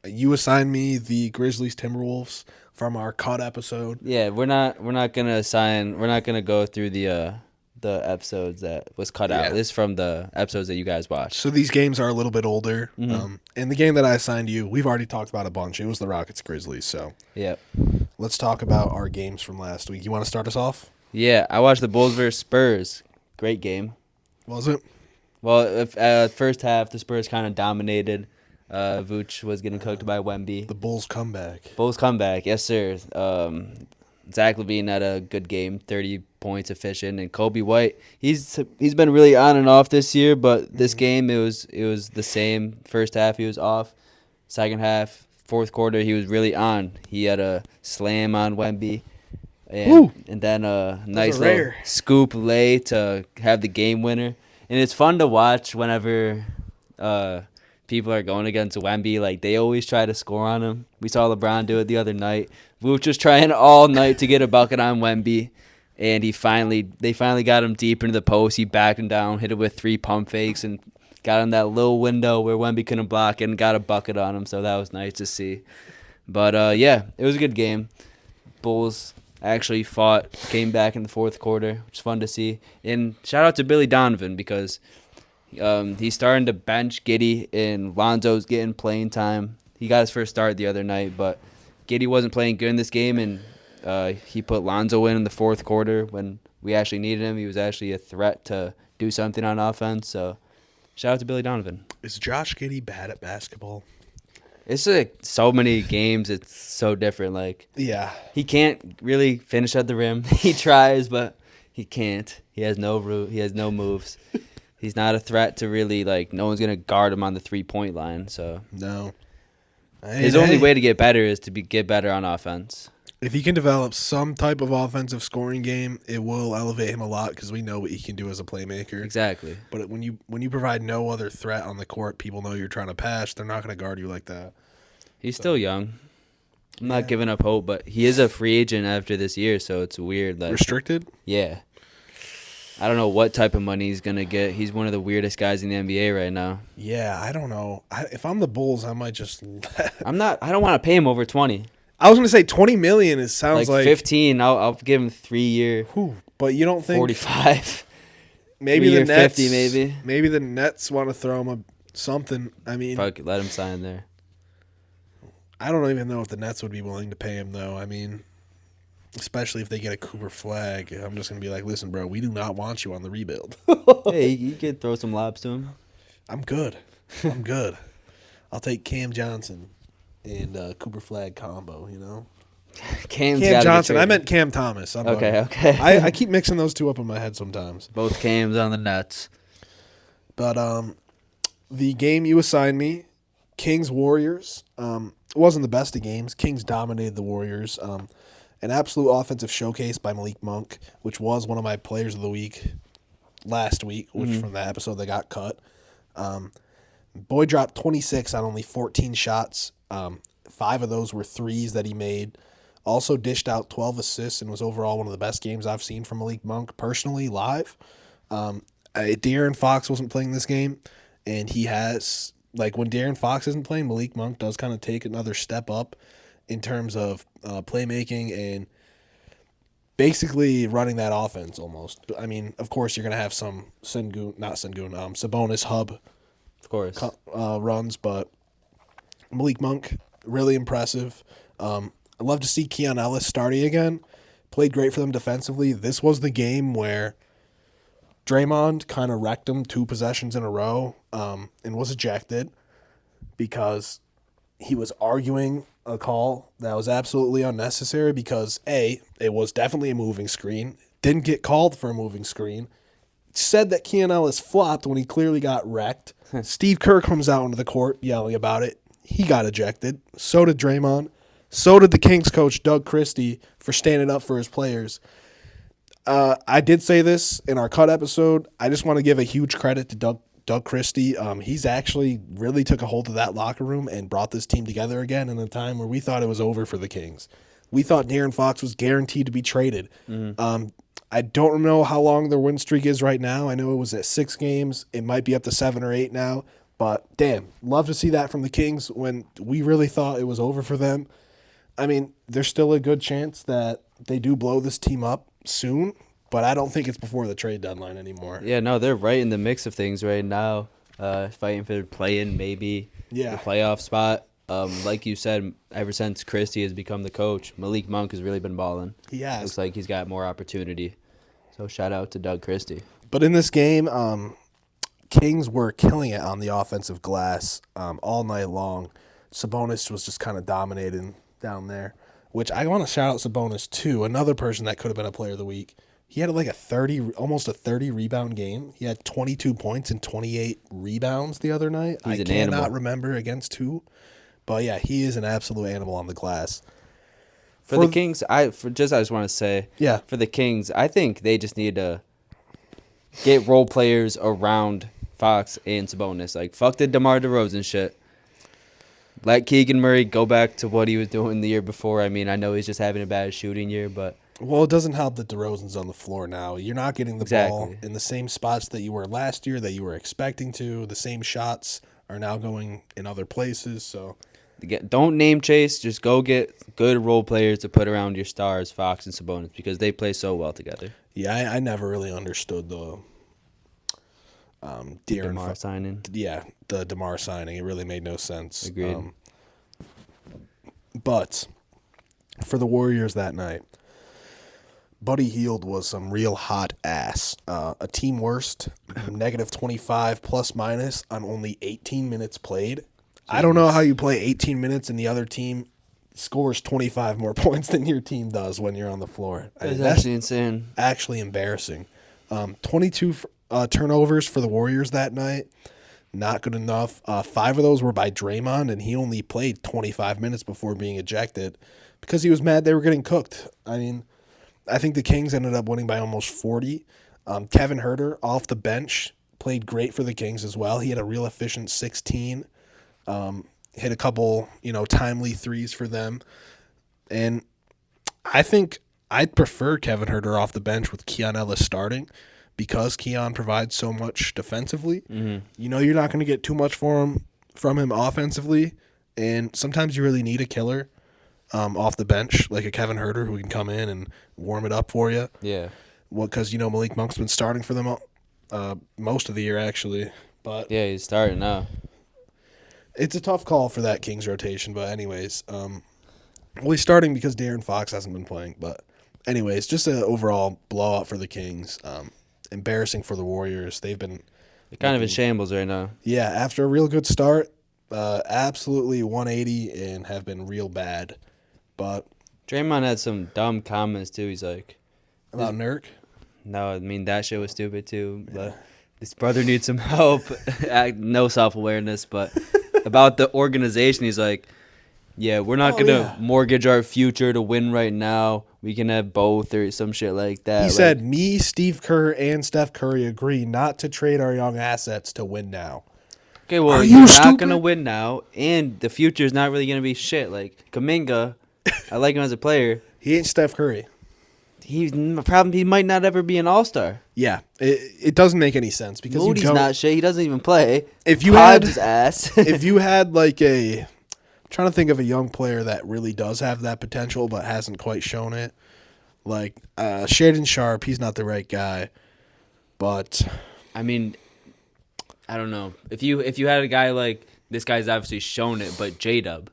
you assigned me the Grizzlies Timberwolves from our cut episode. Yeah, we're not gonna go through the episodes that was cut Yeah. out. This is from the episodes that you guys watched. So these games are a little bit older. Mm-hmm. And the game that I assigned you, we've already talked about a bunch. It was the Rockets Grizzlies. So Yeah. let's talk about our games from last week. You want to start us off? Yeah, I watched the Bulls versus Spurs. Great game. Was it? Well, first half the Spurs kind of dominated. Vooch was getting cooked by Wemby. The Bulls comeback. Bulls comeback, yes sir. Zach LaVine had a good game, 30 points efficient, and Kobe White. He's been really on and off this year, but this game it was the same. First half he was off. Second half, fourth quarter he was really on. He had a slam on Wemby, Woo! and then a nice are little rare. scoop lay to have the game winner. And it's fun to watch whenever people are going against Wemby. Like, they always try to score on him. We saw LeBron do it the other night. Vooch was trying all night to get a bucket on Wemby, and they finally got him deep into the post. He backed him down, hit it with 3 pump fakes, and got him that little window where Wemby couldn't block it and got a bucket on him. So that was nice to see. But, yeah, it was a good game. Bulls actually came back in the fourth quarter, which is fun to see. And shout out to Billy Donovan because he's starting to bench Giddey, and Lonzo's getting playing time. He got his first start the other night, but Giddey wasn't playing good in this game, and he put Lonzo in the fourth quarter when we actually needed him. He was actually a threat to do something on offense. So shout out to Billy Donovan. Is Josh Giddey bad at basketball? It's like so many games. It's so different. Like, Yeah. he can't really finish at the rim. He tries, but he can't. He has no route. He has no moves. He's not a threat to really, like, no one's going to guard him on the 3-point line. So No. his only way to get better is to get better on offense. If he can develop some type of offensive scoring game, it will elevate him a lot because we know what he can do as a playmaker. Exactly. But when you provide no other threat on the court, people know you're trying to pass. They're not going to guard you like that. He's still young. I'm not giving up hope, but he is a free agent after this year, so it's weird. Like, Restricted? yeah. I don't know what type of money he's going to get. He's one of the weirdest guys in the NBA right now. Yeah, I don't know. If I'm the Bulls, I might just. I don't want to pay him over 20. I was going to say $20 million. It sounds like 15. I'll give him 3 year. Whew, but you don't think 45. maybe 3 the year Nets 50 maybe. the Nets want to throw him something. I mean, Probably could let him sign there. I don't even know if the Nets would be willing to pay him though. I mean, especially if they get a Cooper Flag, I'm just going to be like, "Listen, bro, we do not want you on the rebuild." Hey, you could throw some lobs to him. I'm good. I'm good. I'll take Cam Johnson and Cooper Flag combo, you know? Cam's Cam gotta Johnson. get I traded. meant Cam Thomas. I'm Okay, bugging. okay. I keep mixing those two up in my head sometimes. Both Cams on the Nets. But the game you assigned me, Kings Warriors, it wasn't the best of games. Kings dominated the Warriors. An absolute offensive showcase by Malik Monk, which was one of my players of the week last week, which from that episode that got cut. Boy dropped 26 on only 14 shots. 5 of those were threes that he made. Also dished out 12 assists and was overall one of the best games I've seen from Malik Monk personally live. De'Aaron Fox wasn't playing this game, and he has, like, when De'Aaron Fox isn't playing, Malik Monk does kind of take another step up in terms of playmaking and basically running that offense almost. I mean, of course, you're going to have some Sabonis hub Of course. runs, but Malik Monk, really impressive. I'd love to see Keon Ellis starting again. Played great for them defensively. This was the game where Draymond kind of wrecked him 2 possessions in a row and was ejected because he was arguing a call that was absolutely unnecessary because, A, it was definitely a moving screen, didn't get called for a moving screen, said that Keon Ellis flopped when he clearly got wrecked. Steve Kerr comes out into the court yelling about it. He got ejected. So did Draymond. So did the Kings coach, Doug Christie, for standing up for his players. I did say this in our cut episode. I just want to give a huge credit to Doug Christie. He's actually really took a hold of that locker room and brought this team together again in a time where we thought it was over for the Kings. We thought De'Aaron Fox was guaranteed to be traded. I don't know how long their win streak is right now. I know it was at 6 games. It might be up to 7 or 8 now. But, damn, love to see that from the Kings when we really thought it was over for them. I mean, there's still a good chance that they do blow this team up soon, but I don't think it's before the trade deadline anymore. Yeah, no, they're right in the mix of things right now. Fighting for play-in, maybe the playoff spot. Like you said, ever since Christie has become the coach, Malik Monk has really been balling. He has. Looks like he's got more opportunity. So shout out to Doug Christie. But in this game, Kings were killing it on the offensive glass all night long. Sabonis was just kind of dominating down there, which I want to shout out Sabonis too, another person that could have been a player of the week. He had like almost a 30 rebound game. He had 22 points and 28 rebounds the other night. He's I an cannot animal. remember against who, but yeah, he is an absolute animal on the glass. For the Kings, I just want to say, Yeah. for the Kings, I think they just need to get role players around Fox and Sabonis. Like, fuck the DeMar DeRozan shit. Let Keegan Murray go back to what he was doing the year before. I mean, I know he's just having a bad shooting year, but Well, it doesn't help that DeRozan's on the floor now. You're not getting the ball in the same spots that you were last year, that you were expecting to. The same shots are now going in other places. So don't name chase. Just go get good role players to put around your stars, Fox and Sabonis, because they play so well together. yeah, I never really understood the DeMar signing. Yeah, the DeMar signing. It really made no sense. Agreed. But for the Warriors that night, Buddy Hield was some real hot ass. A team worst, negative 25 plus minus on only 18 minutes played. I don't know how you play 18 minutes and the other team scores 25 more points than your team does when you're on the floor. That's actually insane. Actually embarrassing. 22 turnovers for the Warriors that night. Not good enough. 5 of those were by Draymond, and he only played 25 minutes before being ejected because he was mad they were getting cooked. I mean, I think the Kings ended up winning by almost 40. Kevin Huerter off the bench played great for the Kings as well. He had a real efficient 16. Hit a couple, timely threes for them. And I think I'd prefer Kevin Huerter off the bench with Keon Ellis starting because Keon provides so much defensively. Mm-hmm. You're not going to get too much from him offensively, and sometimes you really need a killer off the bench, like a Kevin Huerter who can come in and warm it up for you. Yeah. Well, because, Malik Monk's been starting for them most of the year, actually. But Yeah, he's starting now. it's a tough call for that Kings rotation, but anyways, he's starting because De'Aaron Fox hasn't been playing. But anyways, just an overall blowout for the Kings. Embarrassing for the Warriors. They've been They're kind of in shambles right now. Yeah, after a real good start, absolutely 180 and have been real bad. But Draymond had some dumb comments too. He's like, about Nurk, no, I mean, that shit was stupid too. But this brother needs some help. No self-awareness, but about the organization, he's like, yeah, we're not going to mortgage our future to win right now. We can have both or some shit like that. He said, me, Steve Kerr, and Steph Curry agree not to trade our young assets to win now. Okay, well, Are you're you not going to stupid? win now, and the future is not really going to be shit. Like, Kuminga, I like him as a player. He ain't Steph Curry. He might not ever be an all-star. Yeah, it doesn't make any sense because Moody's you don't. not shit. He doesn't even play. If you Pod's had his ass. if you had like I'm trying to think of a young player that really does have that potential but hasn't quite shown it. Like Shaden Sharp, he's not the right guy, but I mean, I don't know. If you had a guy like this guy's obviously shown it, but J-Dub,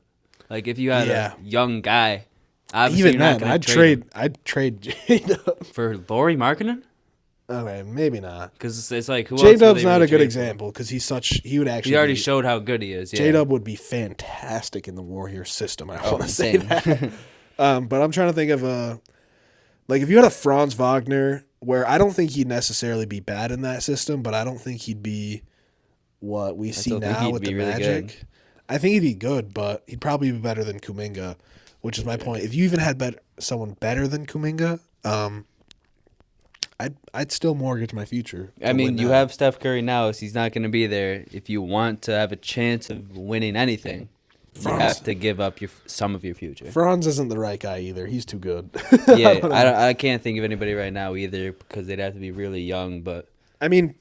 like if you had Yeah. a young guy, obviously even you're not then, gonna trade I'd trade J-Dub. him for Lauri Markkinen, Okay, maybe not. because it's like who else? J-Dub's would they not really a good trade for? example because he would actually. He already be, showed how good he is. Yeah. J-Dub would be fantastic in the Warriors system. I Oh, want to say insane. that. But I'm trying to think of like if you had a Franz Wagner, where I don't think he'd necessarily be bad in that system, but I don't think he'd be what we see still think now he'd with be the really Magic. good. I think he'd be good, but he'd probably be better than Kuminga, which is my point. If you even had someone better than Kuminga, I'd still mortgage my future. I to mean, win you now. have Steph Curry now, so he's not going to be there. If you want to have a chance of winning anything, you have to give up some of your future. Franz isn't the right guy either. He's too good. Yeah, I can't think of anybody right now either because they'd have to be really young. But I mean,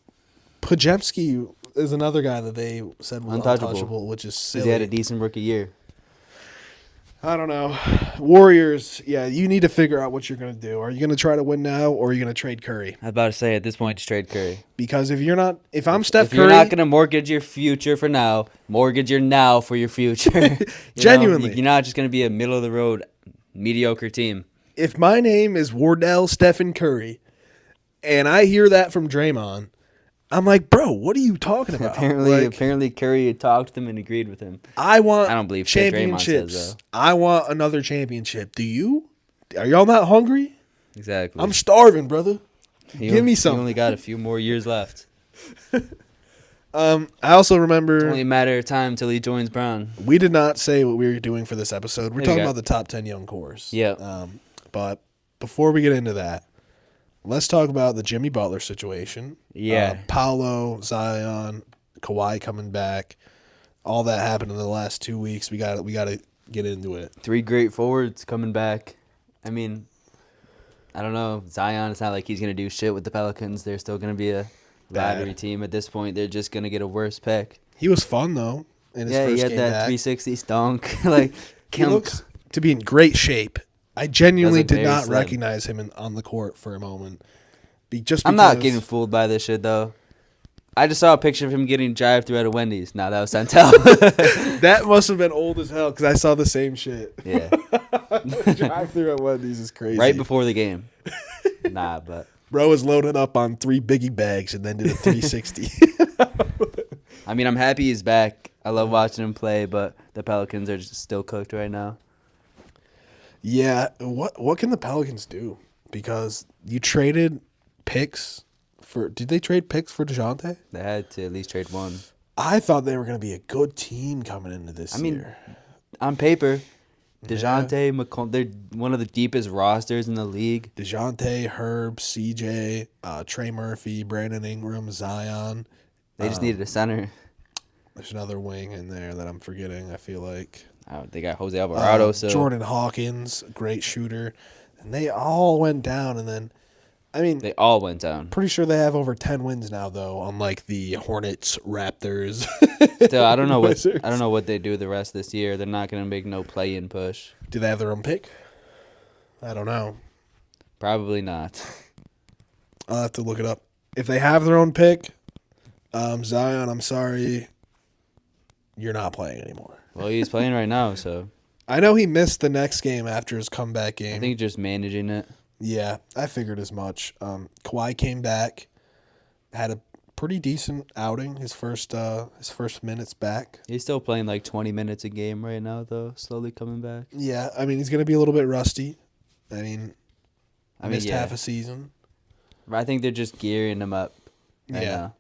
Pajemski is another guy that they said was untouchable, which is silly. he had a decent rookie year. I don't know. Warriors, yeah, you need to figure out what you're going to do. Are you going to try to win now, or are you going to trade Curry? I was about to say at this point, just trade Curry. Because if I'm Steph If Curry, you're not going to mortgage your future for now, mortgage your now for your future. Genuinely. You're not just going to be a middle of the road, mediocre team. if my name is Wardell Stephen Curry, and I hear that from Draymond, I'm like, bro, what are you talking about? Apparently Curry had talked to him and agreed with him. I want I don't believe shit Draymond championships. says, though. I want another championship. Do you? Are y'all not hungry? Exactly. I'm starving, brother. Give me You some. only got a few more years left. I also It's remember only a matter of time till he joins Brown. we did not say what we were doing for this episode. We're There you talking go. about the top 10 young cores. Yeah. But before we get into that, let's talk about the Jimmy Butler situation. Yeah. Paolo, Zion, Kawhi coming back. All that happened in the last 2 weeks. We got to get into it. 3 great forwards coming back. I mean, I don't know. Zion, it's not like he's going to do shit with the Pelicans. They're still going to be a lottery team at this point. They're just going to get a worse pick. He was fun though in his Yeah, first he had game that back. 360 stunk. Like, He looks to be in great shape. I genuinely Does look did very not slim. recognize him on the court for a moment. I'm not getting fooled by this shit, though. I just saw a picture of him getting drive-through at a Wendy's. Nah, that was Santel. That must have been old as hell because I saw the same shit. Yeah. Drive through at Wendy's is crazy. Right before the game. Nah, but Bro was loaded up on 3 biggie bags and then did a 360. I mean, I'm happy he's back. I love watching him play, but the Pelicans are just still cooked right now. Yeah, what can the Pelicans do? Because you traded picks for. Did they trade picks for DeJounte? They had to at least trade one. I thought they were going to be a good team coming into this year. On paper, DeJounte, McCollum, they're one of the deepest rosters in the league. DeJounte, Herb, CJ, Trey Murphy, Brandon Ingram, Zion. They just needed a center. There's another wing in there that I'm forgetting, I feel like. They got Jose Alvarado. Jordan Hawkins, great shooter. And they all went down. And then, I mean, They all went down. pretty sure they have over 10 wins now, though, unlike the Hornets, Raptors. Still, I don't know Wizards. what they do the rest of this year. They're not going to make no play-in push. Do they have their own pick? I don't know. Probably not. I'll have to look it up. If they have their own pick, Zion, I'm sorry, you're not playing anymore. Well, he's playing right now, so I know he missed the next game after his comeback game. I think just managing it. Yeah, I figured as much. Kawhi came back, had a pretty decent outing. His first minutes back. He's still playing like 20 minutes a game right now, though. Slowly coming back. Yeah, I mean he's gonna be a little bit rusty. I mean, missed yeah. half a season. I think they're just gearing him up. Right Yeah. now.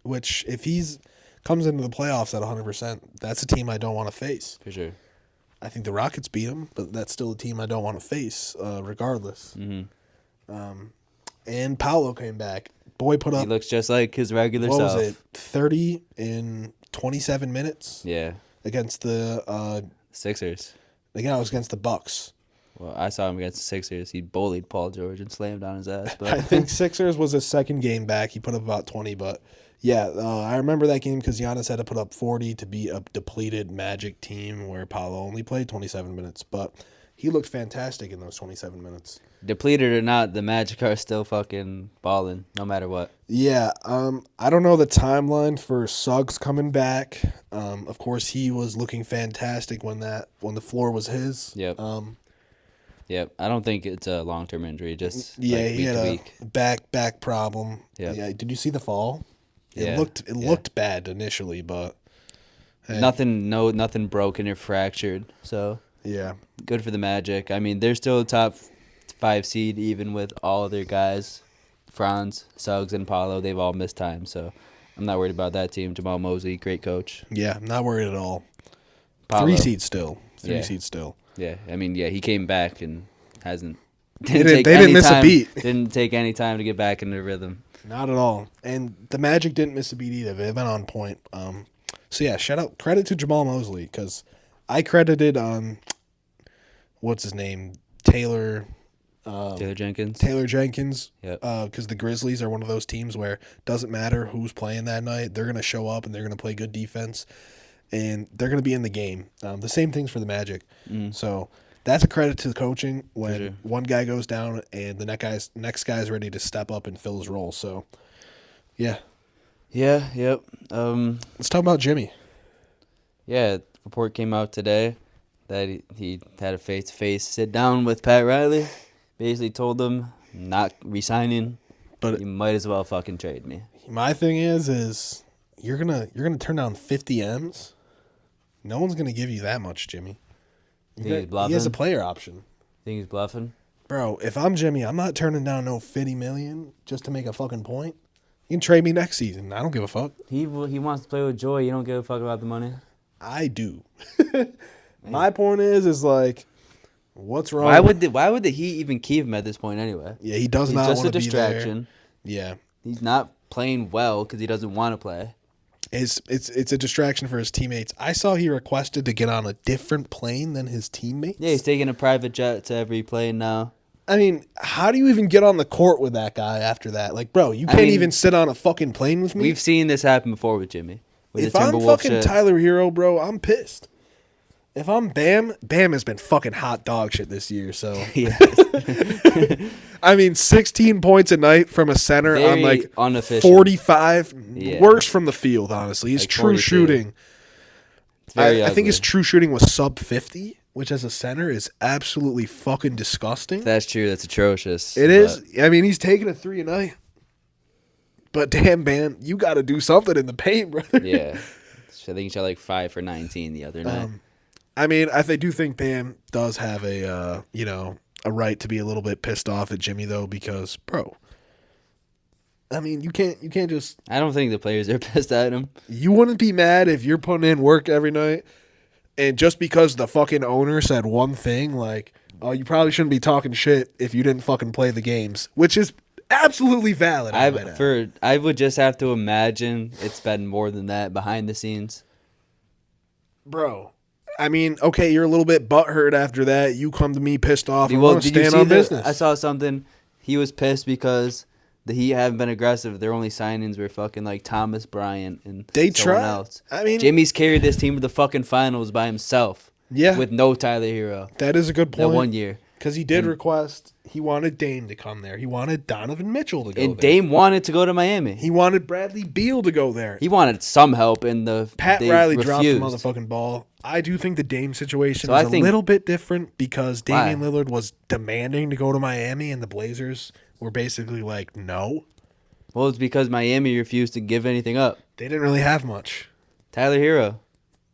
Which if he's comes into the playoffs at 100%, that's a team I don't want to face. For sure. I think the Rockets beat him, but that's still a team I don't want to face, regardless. Mm-hmm. And Paolo came back. Boy put He up, looks just like his regular what self. was it, 30 in 27 minutes Yeah. against the Sixers. again, it was against the Bucks. Well, I saw him against the Sixers. He bullied Paul George and slammed on his ass. But I think Sixers was his second game back. He put up about 20, but yeah, I remember that game because Giannis had to put up 40 to beat a depleted Magic team where Paolo only played 27 minutes. But he looked fantastic in those 27 minutes. depleted or not, the Magic are still fucking balling no matter what. Yeah, I don't know the timeline for Suggs coming back. Of course, he was looking fantastic when the floor was his. Yep. Yep. I don't think it's a long-term injury. Just Yeah, like he week had to a week. back problem. Yep. Yeah, did you see the fall? It Yeah, looked bad initially, but hey, Nothing broken or fractured. So yeah, good for the Magic. I mean, they're still a top 5 seed even with all of their guys. Franz, Suggs, and Paulo, they've all missed time. So I'm not worried about that team. Jamal Mosley, great coach. yeah, I'm not worried at all. Paulo, 3 seed still. Three Yeah. seed still. Yeah, I mean, yeah, he came back and hasn't. They take didn't any miss a time- beat. Didn't take any time to get back into rhythm. Not at all. And the Magic didn't miss a beat either. They've been on point. So yeah, credit to Jamal Mosley because I credited what's his name, Taylor Taylor Jenkins. Yep. because the Grizzlies are one of those teams where it doesn't matter who's playing that night, they're gonna show up and they're gonna play good defense, and they're gonna be in the game. The same things for the Magic. So that's a credit to the coaching when sure. one guy goes down and the next guy's ready to step up and fill his role. So yeah, Yeah. Yep. let's talk about Jimmy. Yeah. Report came out today that he had a face-to-face sit-down with Pat Riley. Basically told him not resigning, But you might as well fucking trade me. my thing is you're gonna turn down 50 M's. No one's gonna give you that much, Jimmy. Think he's He has a bluffing? player option. Think he's bluffing? Bro, if I'm Jimmy, I'm not turning down no 50 million just to make a fucking point. You can trade me next season. I don't give a fuck. He wants to play with Joy. You don't give a fuck about the money. I do. My point is like, what's wrong? Why would he even keep him at this point anyway? Yeah, he does He's not just want a to be there. distraction. Yeah, He's not playing well because he doesn't want to play. it's a distraction for his teammates. I saw he requested to get on a different plane than his teammates. Yeah, he's taking a private jet to every play now. I mean, how do you even get on the court with that guy after that? Like, bro, you can't even sit on a fucking plane with me. We've seen this happen before with Jimmy. With If the I'm Timberwolves fucking shit. Tyler Hero, bro, I'm pissed. If I'm Bam has been fucking hot dog shit this year. So Yeah. I mean, 16 points a night from a center on Very like unefficient. 45. Yeah. Worse from the field, honestly. His Like true 42. shooting. It's very I think his ugly. true shooting was sub 50, which as a center is absolutely fucking disgusting. If that's true. That's atrocious. It is. I mean, he's taking a 3 a night. But damn, Bam, you got to do something in the paint, brother. Yeah. I think he shot like 5 for 19 the other night. I mean, I do think Bam does have a right to be a little bit pissed off at Jimmy though, because bro, I mean, you can't just. I don't think the players are pissed at him. You wouldn't be mad if you're putting in work every night, and just because the fucking owner said one thing, like, oh, you probably shouldn't be talking shit if you didn't fucking play the games, which is absolutely valid. I would just have to imagine it's been more than that behind the scenes. Bro. I mean, okay, you're a little bit butthurt after that. You come to me pissed off. I Well, want to did you stand see on business. I saw something. He was pissed because the Heat haven't been aggressive. Their only signings were fucking like Thomas Bryant and They someone tried. else. I mean, Jimmy's carried this team to the fucking finals by himself. Yeah. With no Tyler Hero. that is a good That point. 1 year. Because he did request, he wanted Dame to come there. He wanted Donovan Mitchell to go And there. Dame wanted to go to Miami. He wanted Bradley Beal to go there. He wanted some help, and Pat they Riley dropped the refused. motherfucking ball. I do think the Dame situation So is I a think- little bit different because Damian Why? Lillard was demanding to go to Miami, and the Blazers were basically like, no. Well, it's because Miami refused to give anything up. They didn't really have much. Tyler Hero.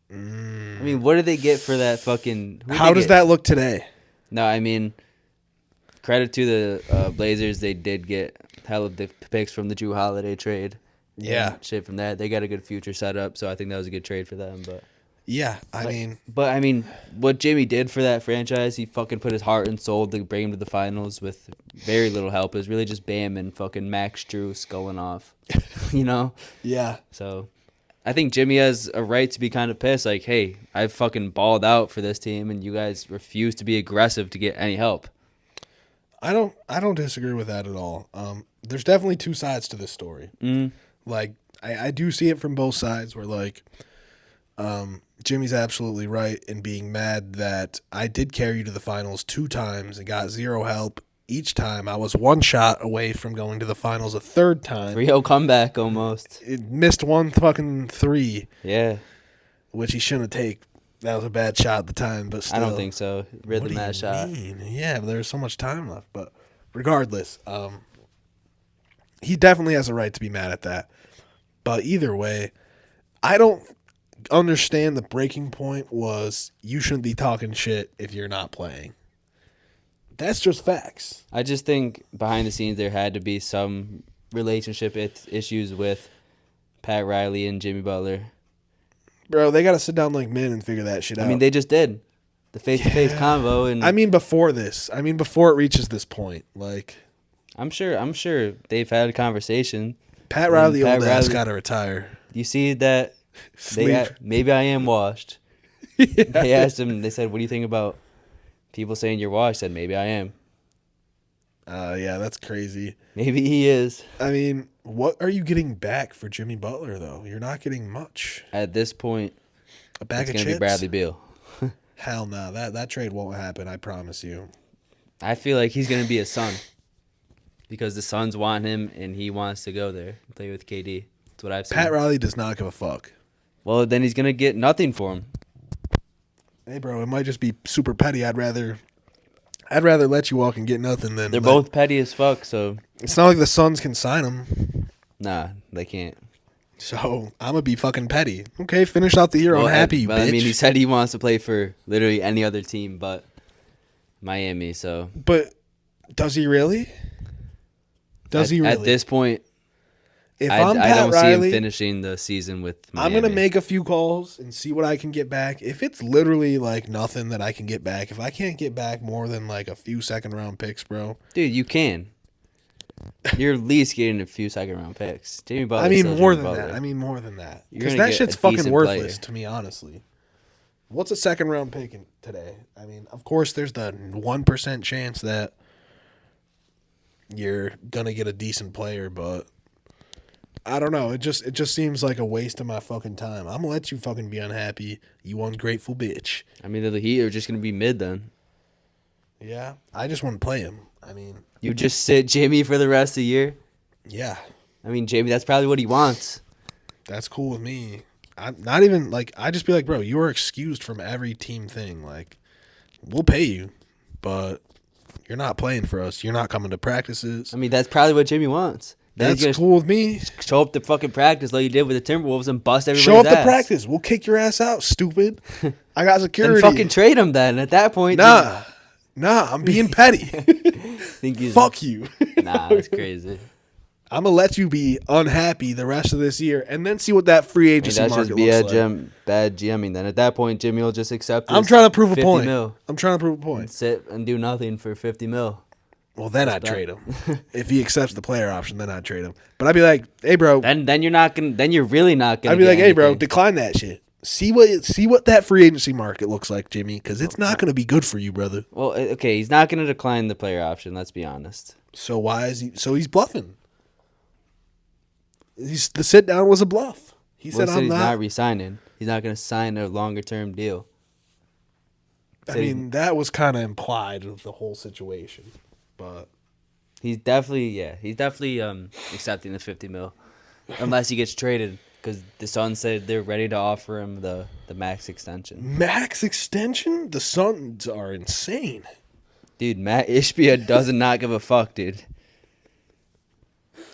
I mean, what did they get for that fucking... How does that look today? No, I mean, credit to the Blazers. They did get hell of the picks from the Drew Holiday trade. Yeah. And shit from that. They got a good future set up, so I think that was a good trade for them. Yeah, But I mean, what Jimmy did for that franchise, he fucking put his heart and soul to bring him to the finals with very little help. It was really just Bam and fucking Max Strus going off, you know? yeah. So, I think Jimmy has a right to be kind of pissed. Like, hey, I've fucking balled out for this team, and you guys refuse to be aggressive to get any help. I don't disagree with that at all. There's definitely two sides to this story. Like I do see it from both sides where like Jimmy's absolutely right in being mad that I did carry you to the finals 2 times and got 0 help each time. I was 1 shot away from going to the finals a 3rd time. 3-0 comeback almost. It missed 1 fucking 3, Yeah. which he shouldn't have taken. That was a bad shot at the time, but still. I don't think so. Rhythm What do that you shot. mean? Yeah, but there's so much time left. But regardless, he definitely has a right to be mad at that. But either way, I don't understand the breaking point was you shouldn't be talking shit if you're not playing. That's just facts. I just think behind the scenes there had to be some relationship issues with Pat Riley and Jimmy Butler. Bro, they got to sit down like men and figure that shit out. I mean, they just did. The face-to-face convo. And I mean, before this. I mean, before it reaches this point. Like, I'm sure they've had a conversation. Pat Riley, Pat old ass, Riley- got to retire. You see that Sleep. maybe I am washed. Yeah. They asked him, they said, what do you think about people saying you're washed? He said, maybe I am. Yeah, that's crazy. Maybe he is. I mean, what are you getting back for Jimmy Butler, though? You're not getting much. At this point, A bag it's of going to chips? be Bradley Beal. Hell no. That trade won't happen, I promise you. I feel like he's going to be a Sun because the Suns want him and he wants to go there and play with KD. That's what I've seen. Pat Riley does not give a fuck. Well, then he's going to get nothing for him. Hey, bro, it might just be super petty. I'd rather let you walk and get nothing than They're both petty as fuck, so It's not like the Suns can sign him. nah, they can't. So I'm gonna be fucking petty. Okay, finish out the year unhappy, you well, bitch. I mean, he said he wants to play for literally any other team but Miami, so But does he really? Does he really? At this point, if I I'm Pat don't see Riley, him finishing the season with I'm Miami. gonna make a few calls and see what I can get back. If it's literally like nothing that I can get back, if I can't get back more than like a few 2nd round picks, bro. Dude, you can. You're at least getting a few 2nd round picks. Jamie Butler. I mean still more Jimmy than Butler. that. I mean more than that. You're Because gonna that get shit's a fucking decent worthless player. to me, honestly. What's a 2nd round pick today? I mean, of course, there's the 1% chance that you're gonna get a decent player, but I don't know. It just seems like a waste of my fucking time. I'm gonna let you fucking be unhappy, you ungrateful bitch. I mean, the Heat are just gonna be mid then. Yeah, I just want to play him. I mean, You just sit Jamie for the rest of the year. yeah, I mean, Jamie, that's probably what he wants. that's cool with me. I'm not even like I just be like, bro, you are excused from every team thing. Like, we'll pay you, but you're not playing for us. You're not coming to practices. I mean, that's probably what Jamie wants. Then he's That's gonna cool with me. show up to fucking practice like you did with the Timberwolves and bust everybody's Show up to ass. practice. We'll kick your ass out, stupid. I got security. And fucking trade him then. At that point, Nah, I'm being petty. think he's Fuck you. Nah, that's crazy. I'm gonna let you be unhappy the rest of this year, and then see what that free I mean, agency that's market just looks like. bad GMing. Then at that point, Jimmy will just accept. I'm his trying to prove a 50 point. Mil I'm trying to prove a and point. sit and do nothing for 50 mil. Well, then I'd bad. trade him. If he accepts the player option, then I'd trade him. But I'd be like, hey, bro. Then you're not gonna. Then you're really not gonna. I'd be get like, hey, bro, anything. decline that shit. See what that free agency market looks like, Jimmy, because it's not gonna be good for you, brother. Well, okay, he's not gonna decline the player option. Let's be honest. So why is he? So he's bluffing. The sit down was a bluff. He Well, said, he "I'm he's not." not re-signing. He's not gonna sign a longer term deal. I Said mean, that was kind of implied of the whole situation, but He's definitely accepting the 50 mil, unless he gets traded because the Suns said they're ready to offer him the max extension. max extension. The Suns are insane. Dude, Matt Ishbia does not give a fuck, dude.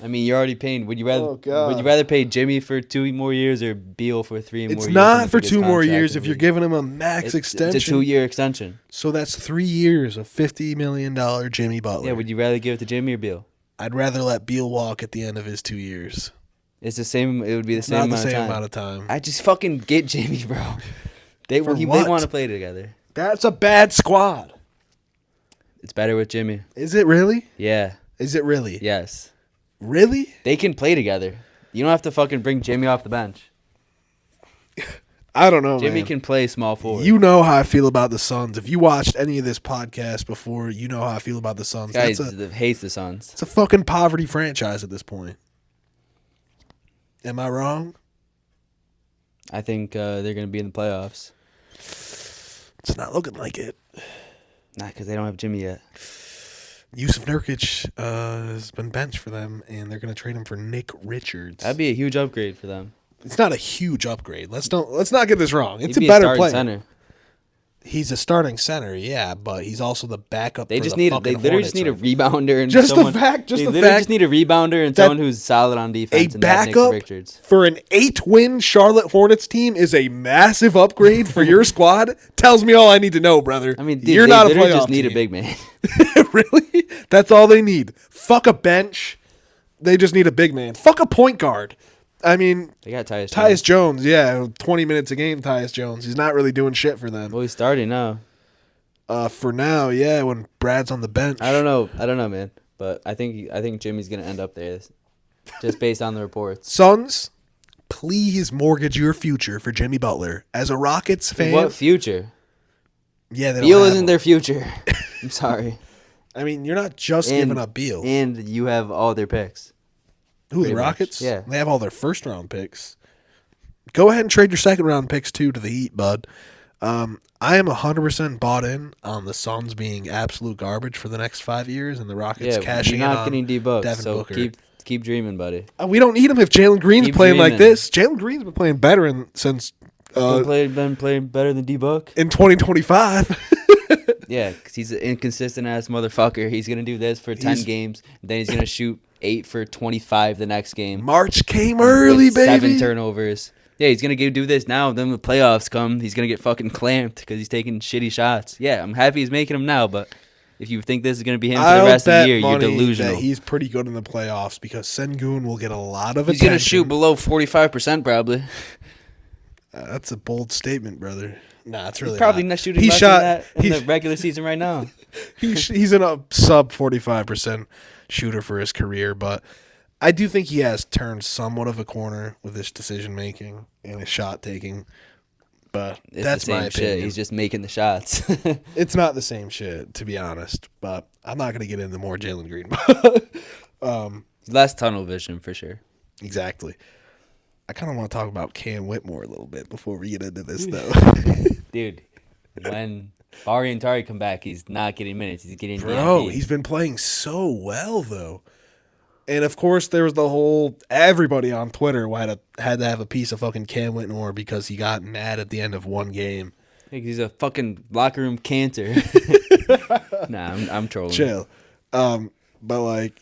I mean, you're already paying. Would you rather? Oh, God. Would you rather pay Jimmy for 2 more years or Beal for 3 more years? It's in not the for biggest 2 more contract years in if the you're league? giving him a max extension. It's a 2-year extension. So that's 3 years of $50 million Jimmy Butler. Yeah, would you rather give it to Jimmy or Beal? I'd rather let Beal walk at the end of his 2 years. It's the same. It would be the It's same not the amount same of time. amount of time. I just fucking get Jimmy, bro. They For they what? want to play together. That's a bad squad. It's better with Jimmy. Is it really? Yeah. Is it really? Yes. Really? They can play together. You don't have to fucking bring Jimmy off the bench. I don't know, Jimmy man. can play small forward. You know how I feel about the Suns. If you watched any of this podcast before, you know how I feel about the Suns. This guy hates the Suns. It's a fucking poverty franchise at this point. Am I wrong? I think they're going to be in the playoffs. It's not looking like it. Nah, because they don't have Jimmy yet. Yusuf Nurkic has been benched for them, and they're going to trade him for Nick Richards. That'd be a huge upgrade for them. It's not a huge upgrade. Let's not get this wrong. It's He'd be a better starting player. center. He's a starting center, yeah, but he's also the backup. They for just the need. fucking They literally just Hornets need a right now. rebounder and Just someone. the fact. Just They the literally fact. just need a rebounder and that someone who's solid on defense. A and that makes backup Richards. for an 8-win Charlotte Hornets team is a massive upgrade for your squad. Tells me all I need to know, brother. I mean, dude, you're they not a literally playoff just need team. a big man. Really? That's all they need. Fuck a bench. They just need a big man. Fuck a point guard. I mean, They got Tyus Jones, yeah, 20 minutes a game. Tyus Jones. He's not really doing shit for them. Well, he's starting now. For now, yeah, when Brad's on the bench. I don't know, man. But I think Jimmy's gonna end up there, just based on the reports. Suns, please mortgage your future for Jimmy Butler. As a Rockets fan, What future? yeah, they don't Beal have isn't him. their future. I'm sorry. I mean, you're not just giving up Beal. And you have all their picks. Who, the pretty much, Rockets? yeah. They have all their first round picks. Go ahead and trade your second round picks too to the Heat, bud. I am 100% bought in on the Suns being absolute garbage for the next 5 years, and the Rockets Yeah, cashing you're in not on getting D-Bucks, Devin so Booker. keep dreaming, buddy. We don't need him if Jalen Green's Keep playing like dreaming. this. Jalen Green's been playing better since Been playing better than D-Buck. in 2025. Yeah, because he's an inconsistent ass motherfucker. He's gonna do this for 10 games, and then he's gonna shoot 8 for 25 the next game. March came early, with baby. 7 turnovers. Yeah, he's gonna do this now. Then when the playoffs come, he's gonna get fucking clamped because he's taking shitty shots. Yeah, I'm happy he's making them now, but if you think this is gonna be him for the I'll rest of bet the year, you're money delusional. that he's pretty good in the playoffs because Sengun will get a lot of He's attention. gonna shoot below 45% probably. That's a bold statement, brother. Nah, it's really He's probably not. not shooting He less shot. than that in He, the regular season right now. he's in a sub 45% shooter for his career, but I do think he has turned somewhat of a corner with his decision making and his shot taking. But It's that's the same my opinion. shit. He's just making the shots. It's not the same shit, to be honest. But I'm not gonna get into more Jalen Green. Less tunnel vision for sure. Exactly. I kind of want to talk about Cam Whitmore a little bit before we get into this, though. Dude, when Bari and Tari come back, he's not getting minutes. He's getting Bro, DNP. he's been playing so well, though. And, of course, there was the whole – everybody on Twitter had to have a piece of fucking Cam Whitmore because he got mad at the end of one game. He's a fucking locker room cancer. Nah, I'm trolling. Chill. But, like,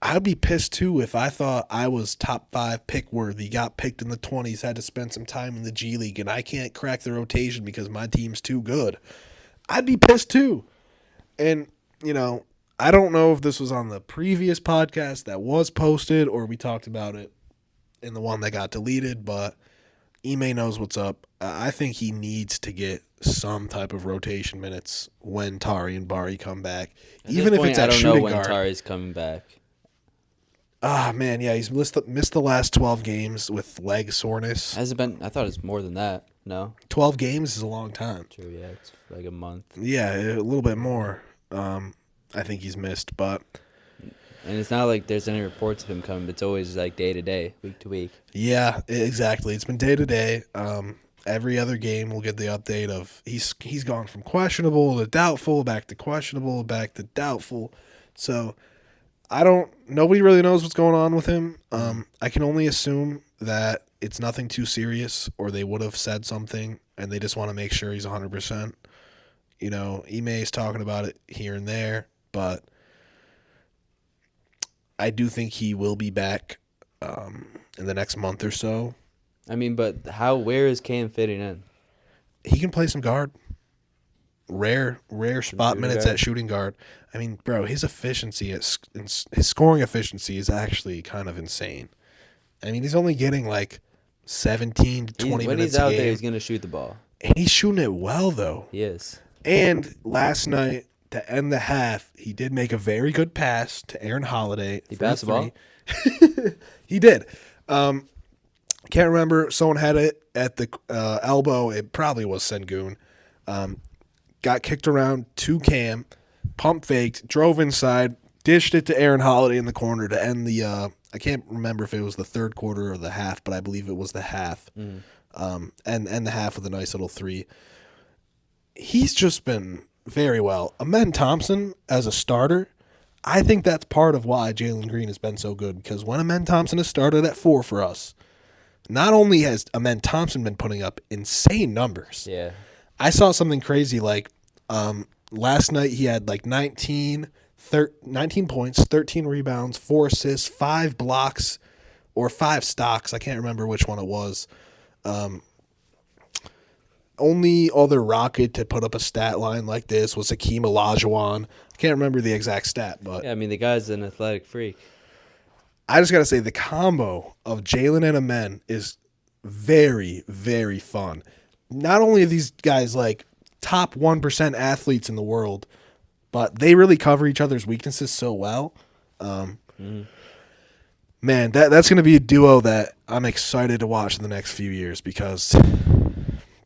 I'd be pissed, too, if I thought I was top 5 pick worthy, got picked in the 20s, had to spend some time in the G League, and I can't crack the rotation because my team's too good. I'd be pissed, too. And, you know, I don't know if this was on the previous podcast that was posted or we talked about it in the one that got deleted, but Ime knows what's up. I think he needs to get some type of rotation minutes when Tari and Bari come back, even if it's I at don't know shooting when guard. Tari's coming back. Ah, man, yeah, he's missed the last 12 games with leg soreness. Has it been? I thought it's more than that. No, 12 games is a long time. true. Yeah, it's like a month. Yeah, a little bit more. I think he's missed, but And it's not like there's any reports of him coming. But it's always like day to day, week to week. yeah, exactly. It's been day to day. Every other game we'll get the update of he's gone from questionable to doubtful, back to questionable, back to doubtful. So nobody really knows what's going on with him. I can only assume that it's nothing too serious or they would have said something and they just want to make sure he's 100%. You know, Ime's talking about it here and there, but I do think he will be back in the next month or so. I mean, but where is Cam fitting in? He can play some guard. Rare spot shooting minutes guard. at shooting guard. I mean, bro, his efficiency, his scoring efficiency is actually kind of insane. I mean, he's only getting like 17 to 20 When minutes he's out a game. there, he's gonna shoot the ball. And he's shooting it well, though. He is. And last night, to end the half, he did make a very good pass to Aaron Holiday. He for a passed the ball? three. He did. Can't remember. Someone had it at the elbow. It probably was Sengun. Got kicked around to Cam, pump faked, drove inside, dished it to Aaron Holiday in the corner to end the. I can't remember if it was the third quarter or the half, but I believe it was the half. And the half with a nice little three. He's just been very well. Amen Thompson as a starter, I think that's part of why Jalen Green has been so good, because when Amen Thompson has started at 4 for us, not only has Amen Thompson been putting up insane numbers. Yeah. I saw something crazy like last night he had like 19 points, 13 rebounds, 4 assists, 5 blocks, or 5 stocks. I can't remember which one it was. Only other Rocket to put up a stat line like this was Hakeem Olajuwon. I can't remember the exact stat, but Yeah, I mean, the guy's an athletic freak. I just got to say the combo of Jalen and Amen is very, very fun. Not only are these guys like top 1% athletes in the world, but they really cover each other's weaknesses so well. Man, that's going to be a duo that I'm excited to watch in the next few years because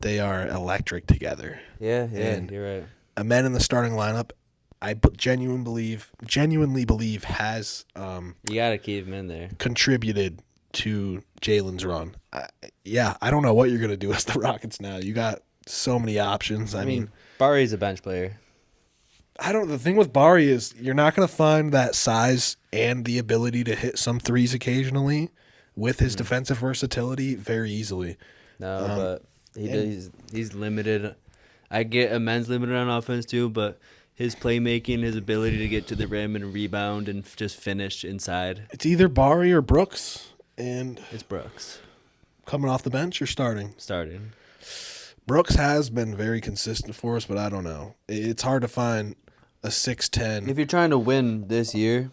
they are electric together. Yeah, And you're right. Amen in the starting lineup, I genuinely believe has You got to keep him in there. contributed to Jalen's run. I don't know what you're going to do as the Rockets now. You got so many options. I mean, Barry's a bench player. the thing with Bari is you're not going to find that size and the ability to hit some threes occasionally with his defensive versatility very easily. No, but he's limited. I get Amen's limited on offense too, but his playmaking, his ability to get to the rim and rebound and just finish inside. It's either Bari or Brooks, and It's Brooks coming off the bench or starting. starting. Brooks has been very consistent for us, but I don't know. It's hard to find a 6'10". If you're trying to win this year,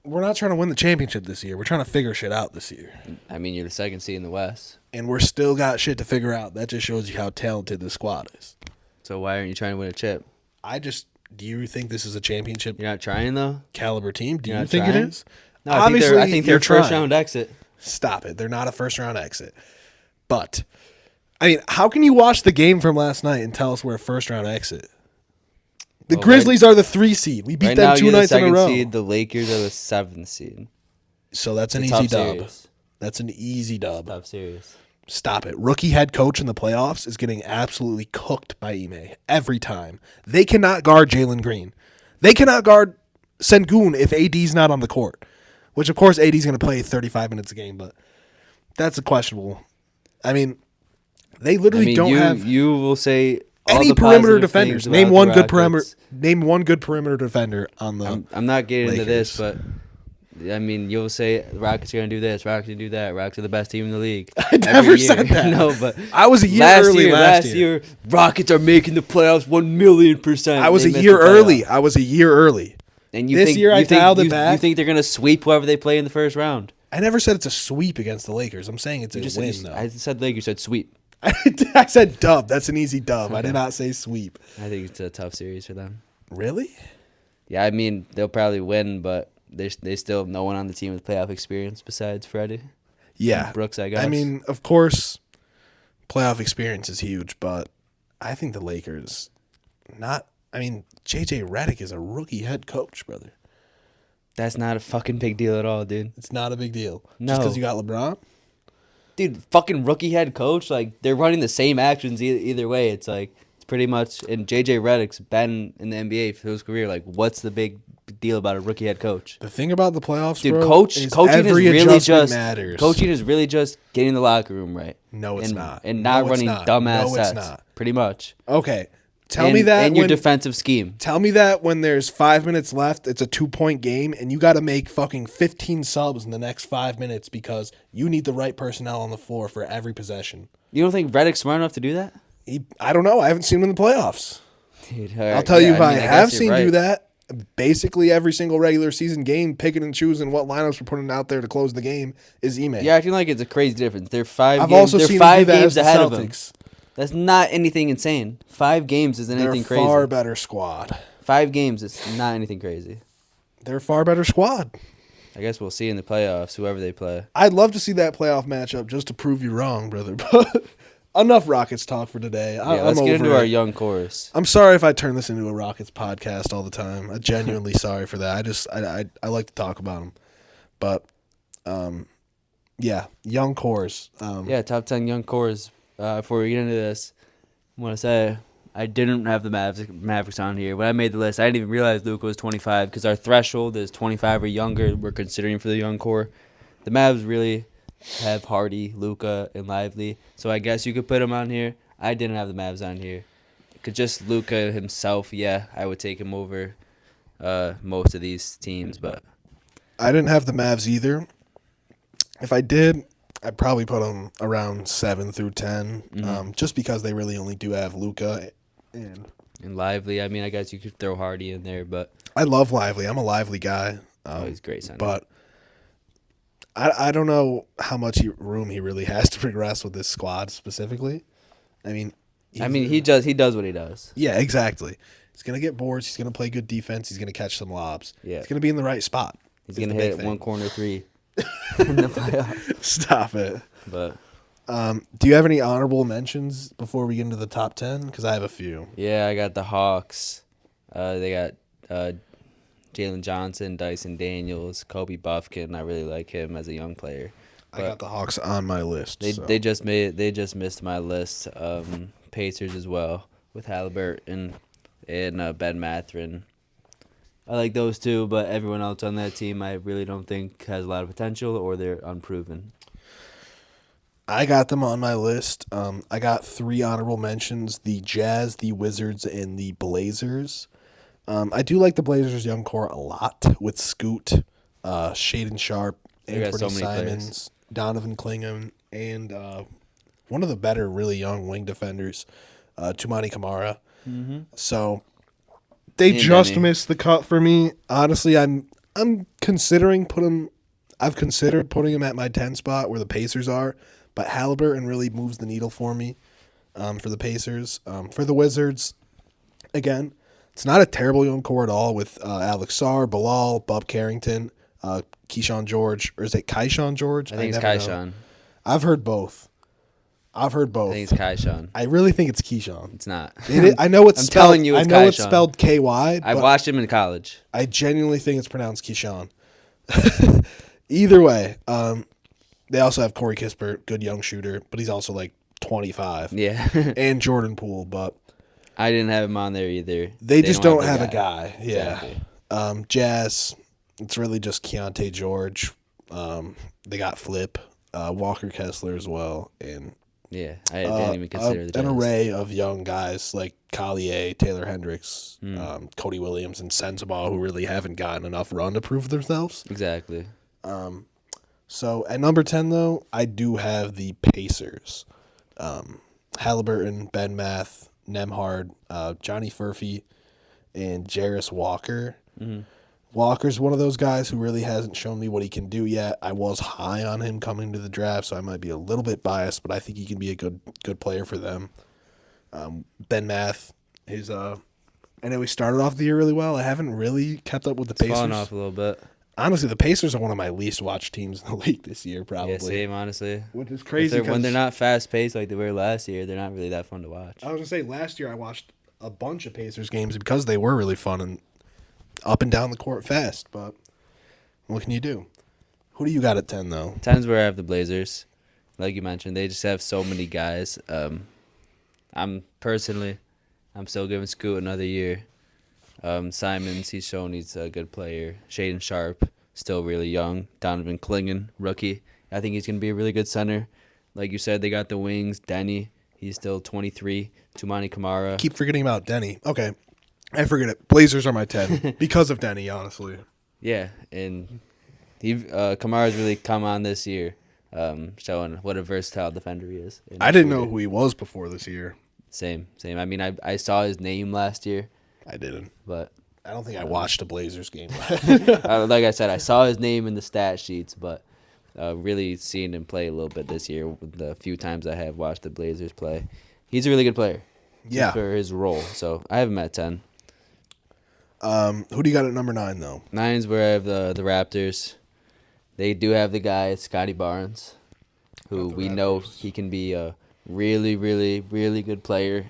We're not trying to win the championship this year. We're trying to figure shit out this year. I mean, you're the second seed in the West. And we're still got shit to figure out. That just shows you how talented the squad is. So why aren't you trying to win a chip? Do you think this is a championship You're not trying though. caliber team? Do You're you not think trying? it is? No, Obviously, I think they're you're first trying. round exit. Stop it. They're not a first round exit. But, I mean, how can you watch the game from last night and tell us we're a first round exit? The Well, Grizzlies are the 3 seed. We beat Right them now, 2 you're the nights in a second row. seed. The Lakers are the 7th seed. So that's an It's a easy tough dub. series. That's an easy dub. Tough series. Stop it. Rookie head coach in the playoffs is getting absolutely cooked by Ime every time. They cannot guard Jalen Green. They cannot guard Sengun if AD's not on the court, which, of course, AD's going to play 35 minutes a game, but that's a questionable. I mean, they literally don't have You will say all any the perimeter positive defenders. things Name about one the good perimeter. Rockets. Name one good perimeter defender on the. I'm not getting into this, Lakers. but I mean, you'll say the Rockets are gonna do this, Rockets are gonna do that. Rockets are the best team in the league. I never Every year. said that. No, but I was a year last early year, last year. Rockets are making the playoffs 1,000,000%. I was They a missed year the early. playoffs. I was a year early. And you This think year I you think, dialed it you, back. You think they're gonna sweep whoever they play in the first round? I never said it's a sweep against the Lakers. I'm saying it's a win, though. I said Lakers said sweep. I said dub. That's an easy dub. I did not say sweep. I think it's a tough series for them. Really? Yeah, I mean they'll probably win, but they still have no one on the team with playoff experience besides Freddie. Yeah. Brooks, I guess. I mean, of course, playoff experience is huge, but I think the Lakers not. I mean, JJ Redick is a rookie head coach, brother. That's not a fucking big deal at all, dude. It's not a big deal. No. Just because you got LeBron? Dude, fucking rookie head coach, like they're running the same actions either way. It's like it's pretty much. And JJ Redick's been in the NBA for his career. Like, what's the big deal about a rookie head coach? The thing about the playoffs, Dude, bro, coaching is is every really adjustment just matters. coaching is really just getting the locker room right. No, it's and, not. and not No, it's running not. dumbass No, it's sets. not. Pretty much. Okay. Tell me that and your when defensive scheme. Tell me that when there's 5 minutes left, it's a 2-point game, and you got to make fucking 15 subs in the next 5 minutes because you need the right personnel on the floor for every possession. You don't think Redick's smart enough to do that? I don't know. I haven't seen him in the playoffs. Dude, I'll tell you if I have guess seen you're do right. that. Basically, every single regular season game, picking and choosing what lineups we're putting out there to close the game is Ime. You're acting like it's a crazy difference. They're five. I've games, also they're seen him five do that games as the ahead of him. Celtics. That's not anything insane. 5 games isn't They're anything a crazy. far better squad. 5 games is not anything crazy. They're a far better squad. I guess we'll see in the playoffs, whoever they play. I'd love to see that playoff matchup just to prove you wrong, brother. But enough Rockets talk for today. Yeah, I'm let's get over into our it. young chorus. I'm sorry if I turn this into a Rockets podcast all the time. I'm genuinely sorry for that. I like to talk about them. But, yeah, young cores. Yeah, top 10 young cores. Before we get into this, I want to say I didn't have the Mavericks on here. When I made the list, I didn't even realize Luka was 25 because our threshold is 25 or younger. We're considering for the young core. The Mavs really have Hardy, Luka, and Lively, so I guess you could put them on here. I didn't have the Mavs on here. Cause just Luka himself, yeah, I would take him over most of these teams, but I didn't have the Mavs either. If I did, I'd probably put them around 7 through 10, just because they really only do have Luka. And Lively, I mean, I guess you could throw Hardy in there, but I love Lively. I'm a Lively guy. he's a great center. But I don't know how much room he really has to progress with this squad specifically. I mean, he does what he does. Yeah, exactly. He's gonna get boards. He's gonna play good defense. He's gonna catch some lobs. Yeah. He's gonna be in the right spot. He's gonna hit one corner three in the playoffs. Stop it. But do you have any honorable mentions before we get into the top 10? Because I have a few. yeah, I got the Hawks. They got Jalen Johnson, Dyson Daniels, Kobe Buffkin. I really like him as a young player. I got the Hawks on my list. They just missed my list. Pacers as well with Halliburton and Ben Mathurin. I like those two, but everyone else on that team I really don't think has a lot of potential or they're unproven. I got them on my list. I got 3 honorable mentions: the Jazz, the Wizards, and the Blazers. I do like the Blazers' young core a lot with Scoot, Shaden Sharp, Anthony Simons, Donovan Clingan, and one of the better really young wing defenders, Tumani Kamara. Mm-hmm. So they just missed the cut for me. Honestly, I'm considering I've considered putting him at my 10 spot where the Pacers are, but Halliburton really moves the needle for me for the Pacers. For the Wizards, again, it's not a terrible young core at all with Alex Sarr, Bilal, Bub Carrington, Keyshawn George, or is it Keyshawn George? I think it's Keyshawn. I've heard both. I think it's Keyshawn. I really think it's Keyshawn. It's not. I know it's I'm spelled, telling you it's Keyshawn. It's spelled K-Y. I watched him in college. I genuinely think it's pronounced Keyshawn. Either way, they also have Corey Kispert, good young shooter, but he's also like 25. Yeah. And Jordan Poole, but I didn't have him on there either. They just don't have a guy. Yeah. Exactly. Jazz, it's really just Keontae George. They got Flip, Walker Kessler as well, and yeah, I didn't even consider the Jazz. An array of young guys like Collier, Taylor Hendricks, Cody Williams, and Sensabaugh who really haven't gotten enough run to prove themselves. Exactly. So at number 10, though, I do have the Pacers. Halliburton, Ben Math, Nemhard, Johnny Furphy, and Jarris Walker. Mm-hmm. Walker's one of those guys who really hasn't shown me what he can do yet. I was high on him coming to the draft, so I might be a little bit biased, but I think he can be a good player for them. Ben Math, I know he started off the year really well. I haven't really kept up with the Pacers. Falling off a little bit. Honestly, the Pacers are one of my least watched teams in the league this year, probably. Yeah, same, honestly. Which is crazy. When they're not fast-paced like they were last year, they're not really that fun to watch. I was going to say, last year I watched a bunch of Pacers games because they were really fun and up and down the court fast, but what can you do? Who do you got at 10, though? 10's where I have the Blazers. Like you mentioned, they just have so many guys. I'm still giving Scoot another year. Simons, he's shown he's a good player. Shaden Sharp, still really young. Donovan Clingan, rookie. I think he's going to be a really good center. Like you said, they got the wings. Denny, he's still 23. Tumani Kamara. Keep forgetting about Denny. Okay. I forget it. Blazers are my 10 because of Denny, honestly. Yeah, and Kamara's really come on this year, showing what a versatile defender he is. I didn't know who he was before this year. Same. I mean, I saw his name last year. I didn't. But I don't think I watched a Blazers game. Like I said, I saw his name in the stat sheets, but really seeing him play a little bit this year, the few times I have watched the Blazers play, he's a really good player. Yeah. For his role. So I have him at 10. Who do you got at number 9, though? 9's where I have the Raptors. They do have the guy, Scotty Barnes, who Got the we know Raptors. he can be a really, really, really good player.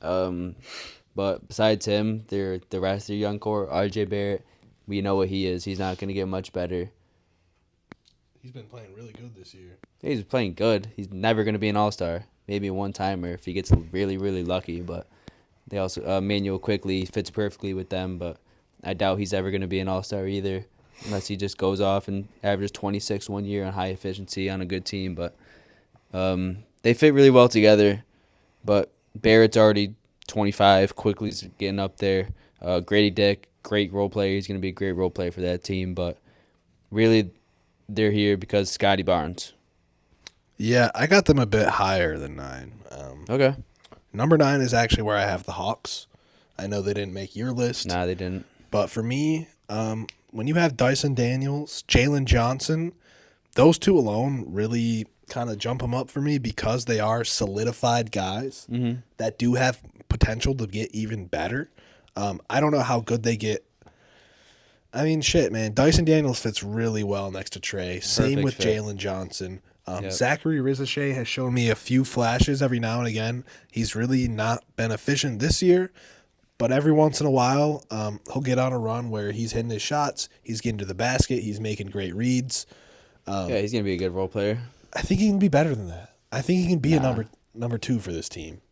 Um, but besides him, the rest of the young core, RJ Barrett, we know what he is. He's not going to get much better. He's been playing really good this year. He's playing good. He's never going to be an all-star. Maybe a one-timer if he gets really, really lucky. But they also Manuel quickly fits perfectly with them. But I doubt he's ever going to be an all-star either, unless he just goes off and averages 26 one year on high efficiency on a good team. But they fit really well together. But Barrett's already 25. Quickly's getting up there. Grady Dick, great role player. He's going to be a great role player for that team. But really, they're here because Scotty Barnes. Yeah, I got them a bit higher than 9. Okay. Number 9 is actually where I have the Hawks. I know they didn't make your list, Nah, they didn't. but for me, when you have Dyson Daniels, Jalen Johnson, those two alone really kind of jump them up for me because they are solidified guys that do have potential to get even better. I don't know how good they get. I mean, shit, man. Dyson Daniels fits really well next to Trey. Same Perfect with fit. Jalen Johnson. Yep. Zachary Rizichet has shown me a few flashes every now and again. He's really not been efficient this year, but every once in a while, he'll get on a run where he's hitting his shots, he's getting to the basket, he's making great reads. Yeah, he's going to be a good role player. I think he can be better than that. I think he can be a Nah. number 2 for this team.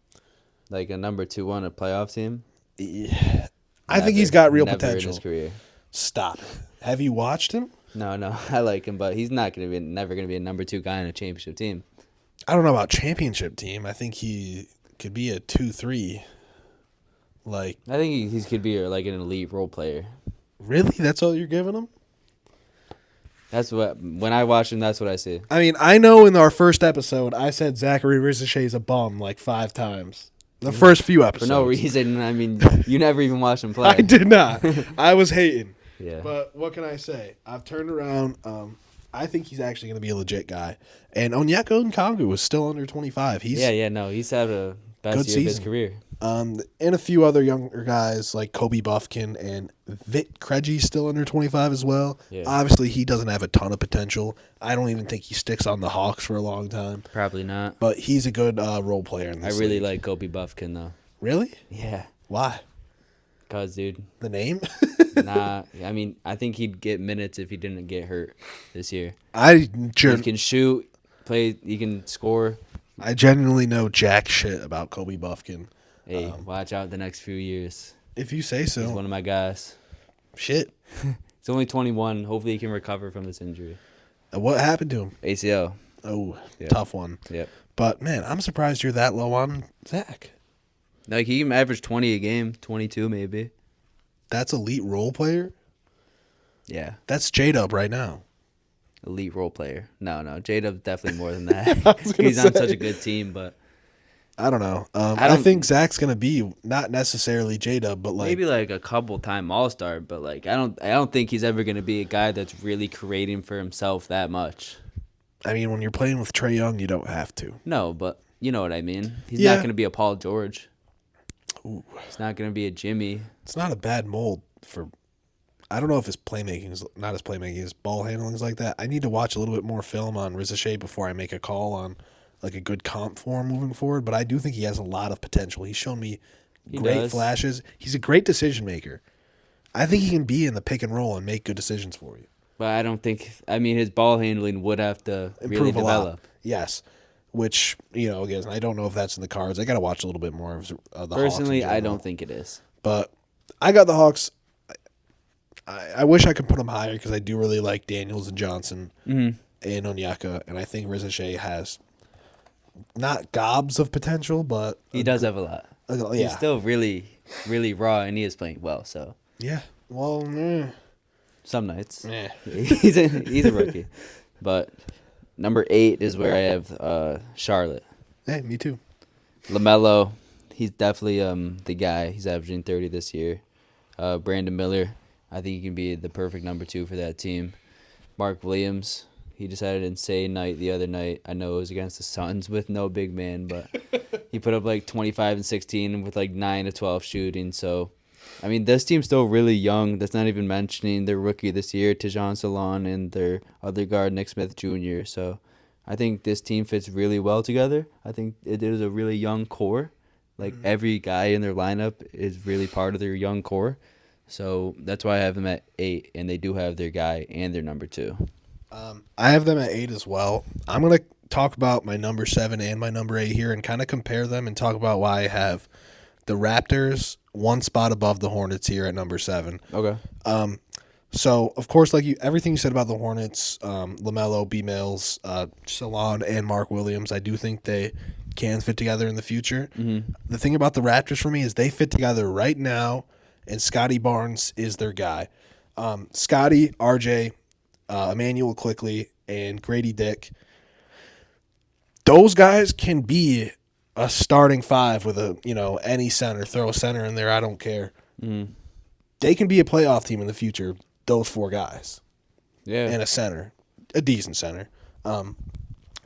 Like a number 2 on a playoff team. Yeah. I think Never. he's got real Never potential. in his career. Stop it. Have you watched him? No, I like him, but he's not going to be never going to be a number 2 guy on a championship team. I don't know about championship team. I think he could be a 2-3. Like, I think he could be like an elite role player. really? That's all you're giving him? That's what when I watch him, that's what I see. I mean, I know in our first episode, I said Zachary Rizichet's a bum like 5 times. The first few For episodes. no reason. I mean, you never even watched him play. I did not. I was hating. Yeah. But what can I say? I've turned around. I think he's actually going to be a legit guy. And Onyeka Okongwu was still under 25. He's No, he's had a best Good year of his season. career. and a few other younger guys like Kobe Buffkin and Vit Krejci still under 25 as well. Yeah. Obviously, he doesn't have a ton of potential. I don't even think he sticks on the Hawks for a long time. Probably not. But he's a good role player in I this really league. like Kobe Buffkin though. Really? Yeah. Why? Cause dude, The name? nah. I mean, I think he'd get minutes if he didn't get hurt this year. I He can shoot, play. He can score. genuinely know jack shit about Kobe Buffkin. Hey, watch out the next few years. If you say He's so. one of my guys. Shit. He's only 21. Hopefully, he can recover from this injury. What happened to him? ACL. Oh, Yeah. tough one. Yep. But, man, I'm surprised you're that low on Zach. Like he can average 20 a game, 22 maybe. That's elite role player? Yeah, That's J-Dub right now. elite role player. No, J-Dub's definitely more than that. was gonna He's on say. such a good team, but I don't know. I I don't- think Zach's going to be not necessarily J-Dub, but like maybe like a couple time All-Star. But like I don't think he's ever gonna be a guy that's really creating for himself that much. I mean, when you're playing with Trae Young, you don't have to. No, but you know what I mean. He's Yeah. not gonna be a Paul George. Ooh. He's not gonna be a Jimmy. It's not a bad mold for. I don't know if his playmaking is not his playmaking, his ball handling is like that. I need to watch a little bit more film on Rizichet before I make a call on like a good comp for him moving forward. But I do think he has a lot of potential. He's shown me He great does. flashes. He's a great decision maker. I think he can be in the pick and roll and make good decisions for you. But I don't think. I mean, his ball handling would have to really Improve a lot. develop. Yes. Which, again, I don't know if that's in the cards. I got to watch a little bit more of the Hawks. in Personally, I general. don't think it is. But I got the Hawks. I wish I could put them higher because I do really like Daniels and Johnson Mm-hmm. and Onyeka, and I think Rizichet has not gobs of potential, but He does have a lot. yeah, He's still really, really raw, and he is playing well. So yeah. Well, some nights eh. he's a rookie. But number 8 is where I have Charlotte. Hey, me too. LaMelo, he's definitely the guy. He's averaging 30 this year. Brandon Miller, I think he can be the perfect number 2 for that team. Mark Williams, he just had an insane night the other night. I know it was against the Suns with no big man, but he put up like 25 and 16 with like 9 to 12 shooting. So I mean, this team's still really young. That's not even mentioning their rookie this year, Tijan Salon, and their other guard, Nick Smith Jr. So I think this team fits really well together. I think it is a really young core. Like, every guy in their lineup is really part of their young core. So that's why I have them at 8, and they do have their guy and their number 2. I have them at 8 as well. I'm going to talk about my number 7 and my number 8 here and kind of compare them and talk about why I have the Raptors one spot above the Hornets here at number 7. Okay. So, of course, everything you said about the Hornets, LaMelo, B-Mills, Salon, and Mark Williams, I do think they can fit together in the future. Mm-hmm. The thing about the Raptors for me is they fit together right now, and Scotty Barnes is their guy. Scotty, RJ, Emmanuel Quickly, and Grady Dick, those guys can be a starting 5 with any center. Throw a center in there, I don't care. Mm-hmm. They can be a playoff team in the future, those 4 guys. Yeah. And a center, a decent center. And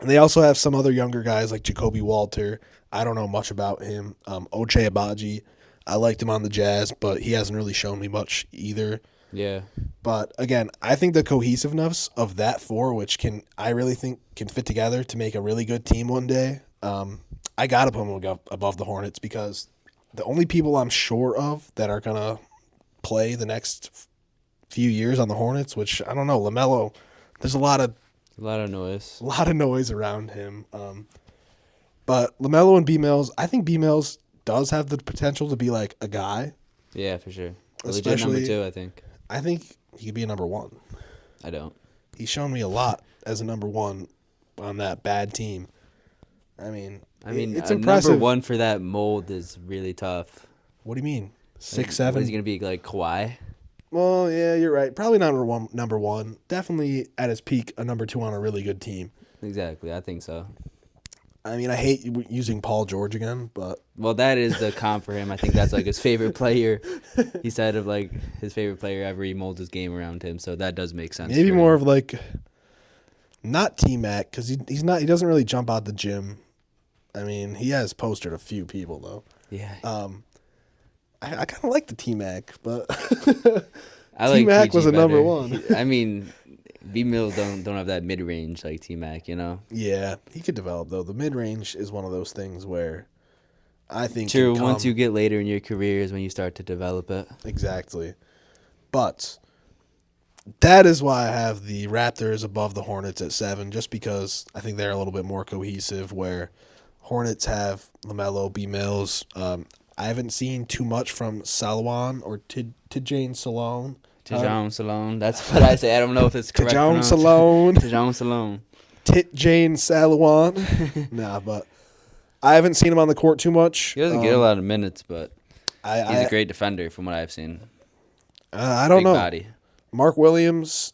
they also have some other younger guys like Jacoby Walter. I don't know much about him. Ochai Abaji, I liked him on the Jazz, but he hasn't really shown me much either. Yeah. But again, I think the cohesiveness of that 4, which I really think can fit together to make a really good team one day. I gotta put them above the Hornets because the only people I'm sure of that are gonna play the next few years on the Hornets, which I don't know, LaMelo, there's a lot of noise around him. But LaMelo and B-Mills, I think B-Mills does have the potential to be like a guy. Yeah, for sure. Especially legit number 2, I think. I think he could be a number 1. I don't. He's shown me a lot as a number 1 on that bad team. I mean, it's impressive. Number 1 for that mold is really tough. What do you mean? 6'7"? Is he gonna be like Kawhi? Well, yeah, you're right. Probably not number one. Definitely at his peak, a number 2 on a really good team. Exactly, I think so. I mean, I hate using Paul George again, but well, that is the comp for him. I think that's like his favorite player. He said of like his favorite player ever. He molds his game around him, so that does make sense. Maybe more of like not T-Mac because he's not. He doesn't really jump out the gym. I mean, he has postered a few people though. Yeah. I kind of like the T-Mac, but T-Mac was a number 1. I mean, B-Mills don't have that mid range like T-Mac, you know. Yeah, he could develop though. The mid range is one of those things where I think true. Once you get later in your career is when you start to develop it. Exactly, but that is why I have the Raptors above the Hornets at 7, just because I think they're a little bit more cohesive. Where Hornets have LaMelo, B-Mills. I haven't seen too much from Salawan or Tijan Salon. Tijan Salon. That's what I say. I don't know if it's correct. Tijan Salon. Tijan Salon. Jane Salawan. Nah, but I haven't seen him on the court too much. He doesn't get a lot of minutes, but he's a great defender from what I've seen. I don't know. Body. Mark Williams,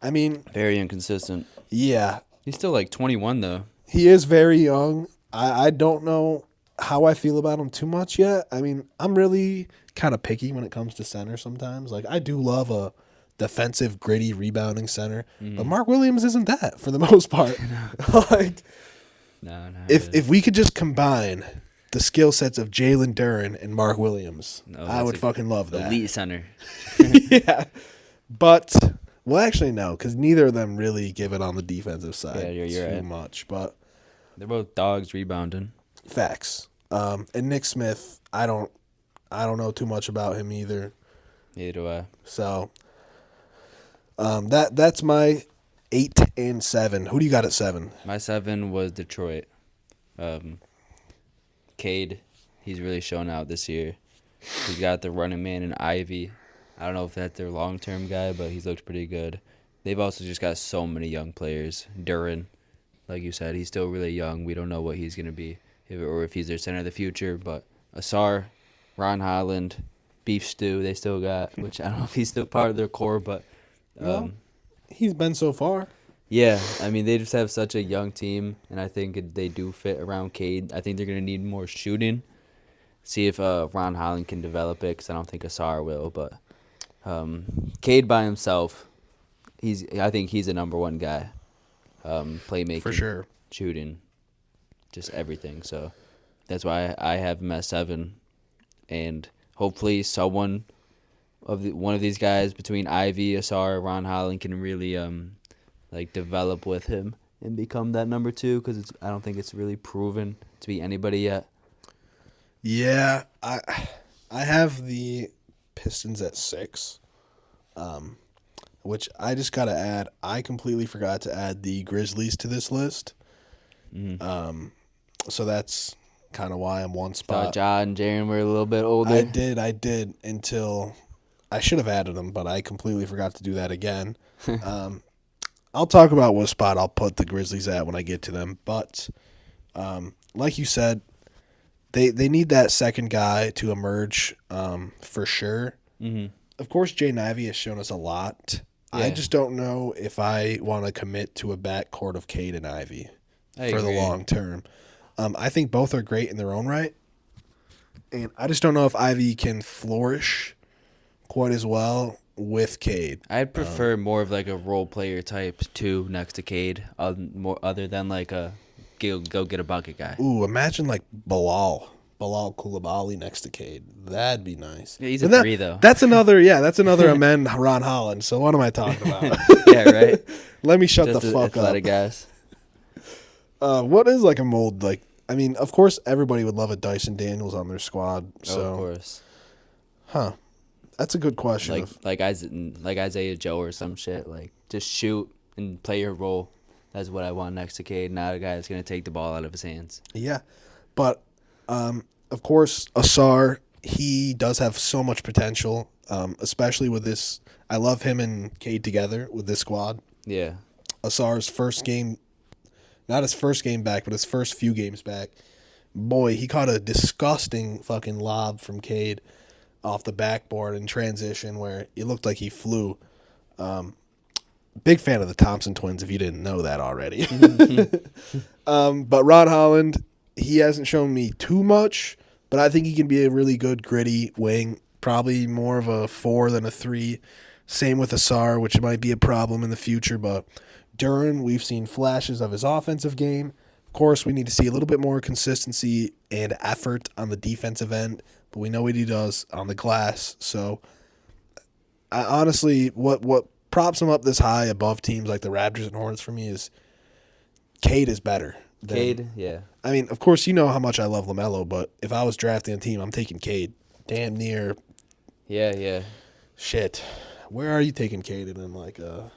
I mean, very inconsistent. Yeah. He's still like 21 though. He is very young. I don't know how I feel about him too much yet. I mean, I'm really kind of picky when it comes to center sometimes. Like, I do love a defensive, gritty, rebounding center. But Mark Williams isn't that for the most part. Like, no, if we could just combine the skill sets of Jalen Duren and Mark Williams, I would fucking love that. Elite center. Yeah. But, well, actually, no, because neither of them really give it on the defensive side you're too right. much. But they're both dogs rebounding. Facts. And Nick Smith, I don't know too much about him either. Neither do I. So, that's my 8 and 7. Who do you got at 7? My 7 was Detroit. Cade, he's really shown out this year. He's got the running man in Ivy. I don't know if that's their long-term guy, but he's looked pretty good. They've also just got so many young players. Duren, like you said, he's still really young. We don't know what he's going to be or if he's their center of the future. But Asar, Ron Holland, Beef Stew, they still got, which I don't know if he's still part of their core, but well, he's been so far. Yeah, I mean, they just have such a young team, and I think they do fit around Cade. I think they're going to need more shooting. See if Ron Holland can develop it, because I don't think Asar will. But Cade by himself, I think he's a number 1 guy. Playmaking, for sure, shooting, just everything. So that's why I have him at 7, and hopefully one of these guys between Ivy, Asar, Ron Holland can really like develop with him and become that number 2 because I don't think it's really proven to be anybody yet. Yeah, I have the Pistons at 6, which I just got to add. I completely forgot to add the Grizzlies to this list. So that's kind of why I'm one Thought spot. Ja and Jaren were a little bit older. I did until I should have added them, but I completely forgot to do that again. I'll talk about what spot I'll put the Grizzlies at when I get to them. But like you said, they need that second guy to emerge for sure. Mm-hmm. Of course, Jaden Ivey has shown us a lot. Yeah. I just don't know if I want to commit to a backcourt of Cade and Ivy I for the agree. long term. I think both are great in their own right. And I just don't know if Ivy can flourish quite as well with Cade. I'd prefer more of like a role player type 2 next to Cade, other than like a go get a bucket guy. Ooh, imagine like Bilal Coulibaly next to Cade. That'd be nice. Yeah, he's But a 3 though. That's another amend Ron Holland. So what am I talking about? Yeah, right. Let me shut Just the fuck athletic up. guys. What is like a mold like? I mean, of course, everybody would love a Dyson Daniels on their squad. So, of course. huh? That's a good question. Like Isaiah Joe or some shit. Like just shoot and play your role. That's what I want next to Cade. Not a guy that's gonna take the ball out of his hands. Yeah, but of course, Asar, he does have so much potential, especially with this. I love him and Cade together with this squad. Yeah. Asar's first game, not his first game back, but his first few games back. Boy, he caught a disgusting fucking lob from Cade off the backboard in transition where it looked like he flew. Big fan of the Thompson twins, if you didn't know that already. But Ron Holland, he hasn't shown me too much, but I think he can be a really good gritty wing. Probably more of a 4 than a 3. Same with Asar, which might be a problem in the future. But Duran, we've seen flashes of his offensive game. Of course, we need to see a little bit more consistency and effort on the defensive end, but we know what he does on the glass. So, honestly, what props him up this high above teams like the Raptors and Hornets for me is Cade is better. Cade, yeah. I mean, of course, you know how much I love LaMelo, but if I was drafting a team, I'm taking Cade. Damn near. Yeah. Shit. Where are you taking Cade in like a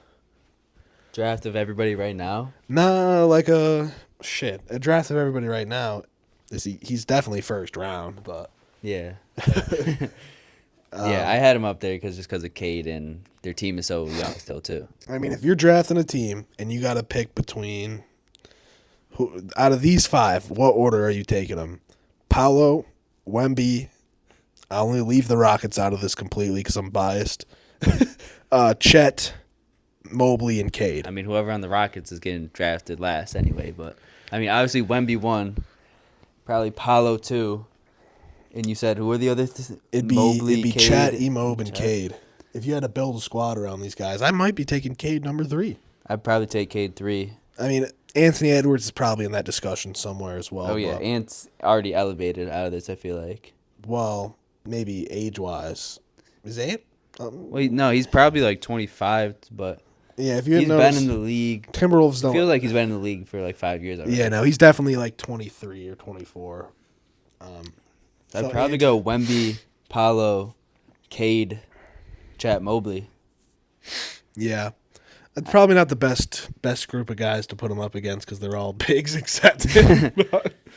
Draft of everybody right now. like a draft of everybody right now? He's definitely first round, but Yeah. Yeah, I had him up there just because of Cade, and their team is so young still too. I mean, if you're drafting a team and you got to pick between out of these 5, what order are you taking them? Paolo, Wemby. I only leave the Rockets out of this completely because I'm biased. Chet, Mobley, and Cade. I mean, whoever on the Rockets is getting drafted last anyway. But I mean, obviously Wemby 1, probably Paolo 2, and you said who are the other? It'd be Cade, Chet, Emob, and Chet. Cade. If you had to build a squad around these guys, I might be taking Cade number 3. I'd probably take Cade 3. I mean, Anthony Edwards is probably in that discussion somewhere as well. Oh yeah, Ant's already elevated out of this. I feel like. Well, maybe age-wise. Is Ant? Well, no, he's probably like 25, but Yeah, if you he's had been noticed, in the league. Timberwolves I don't. feel like he's been in the league for like 5 years already. Yeah, no, he's definitely like 23 or 24. I'd probably go Wemby, Paolo, Cade, Chet Mobley. Yeah, it's probably not the best group of guys to put him up against because they're all bigs except him.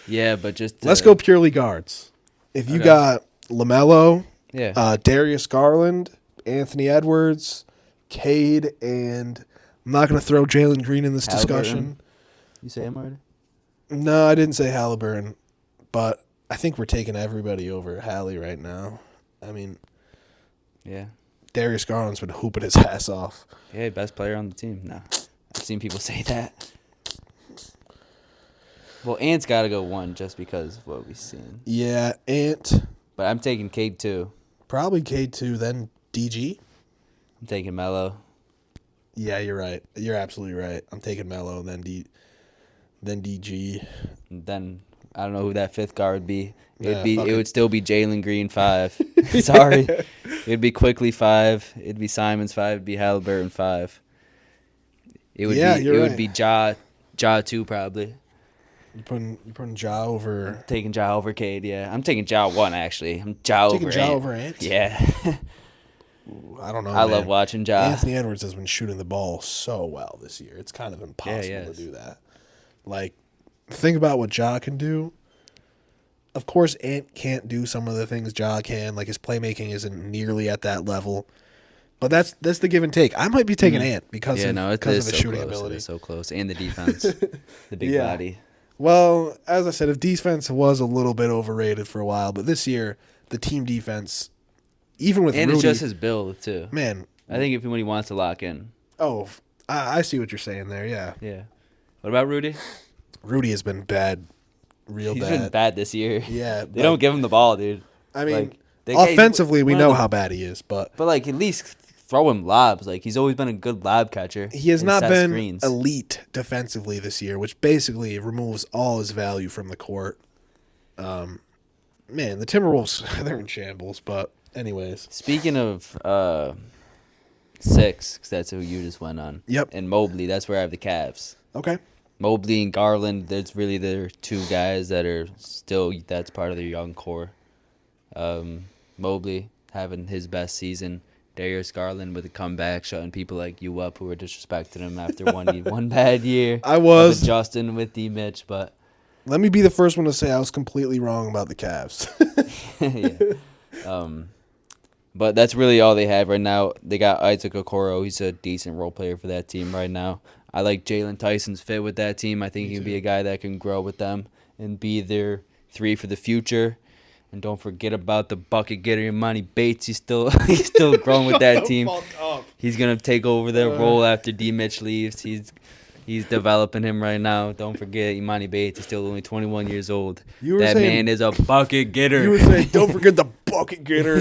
Yeah, but just Let's go purely guards. If you Okay. got LaMelo, Yeah. Darius Garland, Anthony Edwards, Cade, and I'm not going to throw Jalen Green in this discussion. You say him already? No, I didn't say Halliburton, but I think we're taking everybody over Hallie right now. I mean, Yeah. Darius Garland's been hooping his ass off. Yeah, best player on the team. No, I've seen people say that. Well, Ant's got to go 1 just because of what we've seen. Yeah, Ant, But I'm taking Cade 2. probably K2, then DG. I'm taking Melo. Yeah, you're right. You're absolutely right. I'm taking Melo, then DG. And then I don't know who that fifth guard would be. Nah, fuck It it. would still be Jalen Green 5. Sorry. It'd be Quickly 5. It'd be Simons 5. It'd be Halliburton 5. Yeah, It you're would right. be Ja 2 probably. You're putting Ja over. Taking Ja over Cade, yeah. I'm taking Ja 1 actually. I'm Ja Taking over Ja Ant. over Ant? Yeah. I don't know. I man. love watching Ja. Anthony Edwards has been shooting the ball so well this year. It's kind of impossible he to has. do that. Like, think about what Ja can do. Of course, Ant can't do some of the things Ja can. Like, his playmaking isn't nearly at that level. But that's the give and take. I might be taking Ant because Yeah, of no, it because of is his so shooting close. It ability. is so close. And the defense. The big Yeah. body. Well, as I said, if defense was a little bit overrated for a while, but this year the team defense, even with And Rudy, it's just his build too. man. I think when he wants to lock in. Oh, I see what you're saying there. Yeah, Yeah. What about Rudy? Rudy has been bad, real He's bad. been bad this year. Yeah, They don't give him the ball, dude. I mean, Like, offensively, we one of know the- how bad he is, but But at least throw him lobs. Like he's always been a good lob catcher. he has and not set been screens. elite defensively this year, which basically removes all his value from the court. Man, the Timberwolves, they're in shambles, but anyways. Speaking of 6, 'cause that's who you just went on. Yep. And Mobley, that's where I have the Cavs. Okay. Mobley and Garland, there's really their two guys that are still, that's part of their young core. Mobley having his best season. Darius Garland with a comeback, shutting people like you up who were disrespecting him after one bad year. I was. Of Justin with D. Mitch, but Let me be the first one to say I was completely wrong about the Cavs. yeah. But that's really all they have right now. They got Isaac Okoro. He's a decent role player for that team right now. I like Jalen Tyson's fit with that team. I think he can be a guy that can grow with them and be their 3 for the future. And don't forget about the bucket getter, Imani Bates. He's still growing with that team. He's gonna take over their role after D. Mitch leaves. He's developing him right now. Don't forget, Imani Bates is still only 21 years old. That man is a bucket getter. You were saying, don't forget the bucket getter.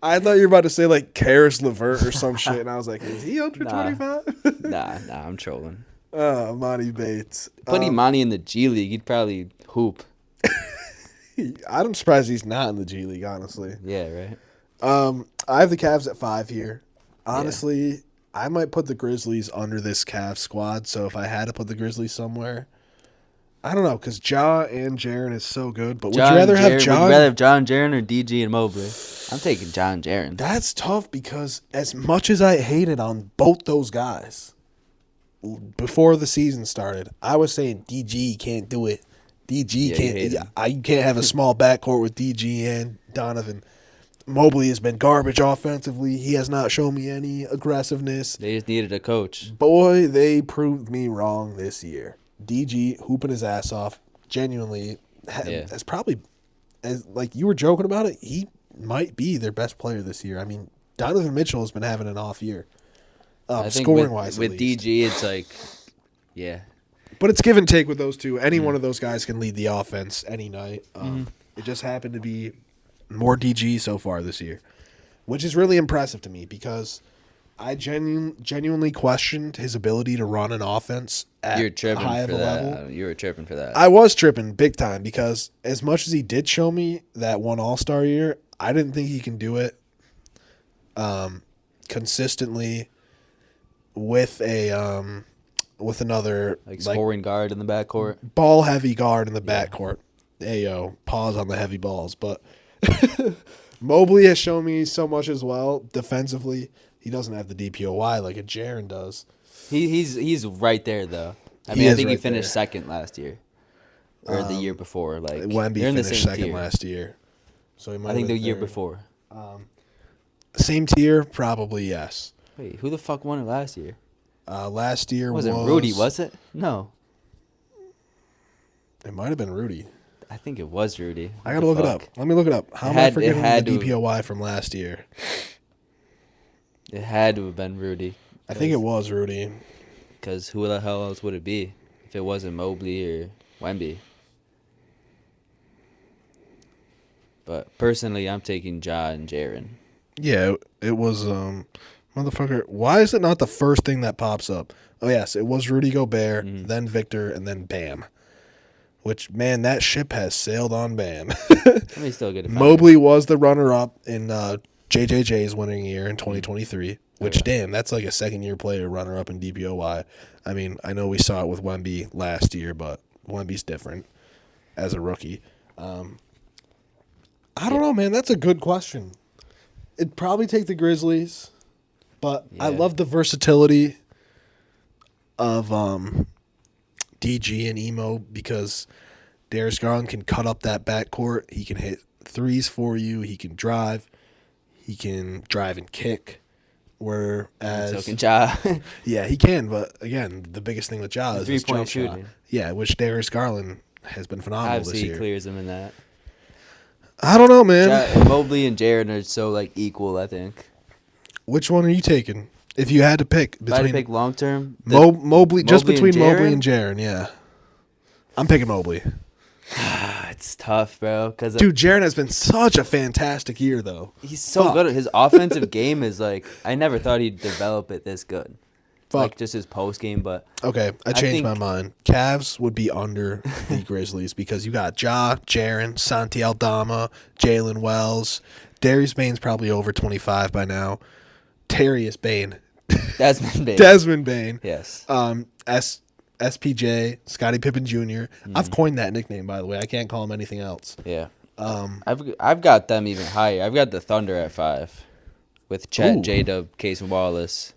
I thought you were about to say, like, Karis LeVert or some shit, and I was like, is he under 25? Nah, I'm trolling. Monty Bates. Put Imani in the G League, he'd probably hoop. I'm surprised he's not in the G League, honestly. Yeah, right? I have the Cavs at 5 here. Honestly, I might put the Grizzlies under this Cavs squad, so if I had to put the Grizzlies somewhere, I don't know, because Ja and Jaren is so good, but would you rather have Would you Ja? rather have John Jaren or DG and Mobley? I'm taking John Jaren. That's tough because as much as I hated on both those guys before the season started, I was saying DG can't do it. DG Yeah, you hate him. you can't have a small backcourt with DG and Donovan. Mobley has been garbage offensively. He has not shown me any aggressiveness. They just needed a coach. Boy, they proved me wrong this year. DG hooping his ass off. Genuinely, as probably as like you were joking about it, he might be their best player this year. I mean, Donovan Mitchell has been having an off year, I think scoring wise. with DG, it's like, yeah. But it's give and take with those two. Any one of those guys can lead the offense any night. It just happened to be more DG so far this year, which is really impressive to me because I genuinely questioned his ability to run an offense at You're tripping high for of a that. level. You were tripping for that. I was tripping big time because as much as he did show me that one All-Star year, I didn't think he can do it consistently with a with another like scoring guard in the backcourt. ball heavy guard in the backcourt. Ayo, pause on the heavy balls, but Mobley has shown me so much as well defensively. He doesn't have the DPOY like a Jaren does. He's right there though. I He mean, I is think he right finished there. second last year, or the year before. Like Wemby they're in the finished same second tier. last year, so he might I think the have been year third. before. Same tier, probably yes. Wait, who the fuck won it last year? Last year It wasn't Rudy, was it? No, It might have been Rudy. I think it was Rudy. I gotta look it up. Let me look it up. How am I It forgetting had the to- DPOY from last year? It had to have been Rudy. I think it was Rudy. Because who the hell else would it be if it wasn't Mobley or Wemby? But personally, I'm taking Ja and Jaren. Yeah, it was motherfucker. Why is it not the first thing that pops up? Oh yes, it was Rudy Gobert, then Victor, and then Bam. which, man, that ship has sailed on Bam. I mean, still a good defender. Mobley was the runner-up in JJJ's winning year in 2023, which, yeah. damn, that's like a second-year player runner-up in DPOY. I mean, I know we saw it with Wemby last year, but Wemby's different as a rookie. I don't know, man. That's a good question. It'd probably take the Grizzlies, but I Yeah. love the versatility of DG and Emo because Darius Garland can cut up that backcourt. He can hit threes for you. He can drive. He can drive and kick. Whereas, So can Ja. yeah, he can. But again, the biggest thing with Ja is his 3-point jump shot. shooting. Yeah, which Darius Garland has been phenomenal this Obviously, year. clears him in that. I don't know, man. Mobley and Jaren are so like equal. I think. Which one are you taking? If you had to pick If I had to between pick long term, Mobley, just between and Mobley Jaren? and Jaren, yeah. I'm picking Mobley. it's tough, bro. Because Dude, Jaren has been such a fantastic year, though. he's so Fuck. good. His offensive game is like I never thought he'd develop it this good. Fuck. Like just his post game, but Okay, I changed my think- mind. Cavs would be under the Grizzlies because you got Ja, Jaren, Santi Aldama, Jalen Wells. Darius Bane's probably over 25 by now. Terrius Bane. Desmond Bane. Desmond Bane. Yes. SPJ, Scottie Pippen Jr. Mm-hmm. I've coined that nickname, by the way. I can't call him anything else. Yeah. I've got them even higher. I've got the Thunder at 5, with Chet, Ooh. J-Dub, Case and Wallace,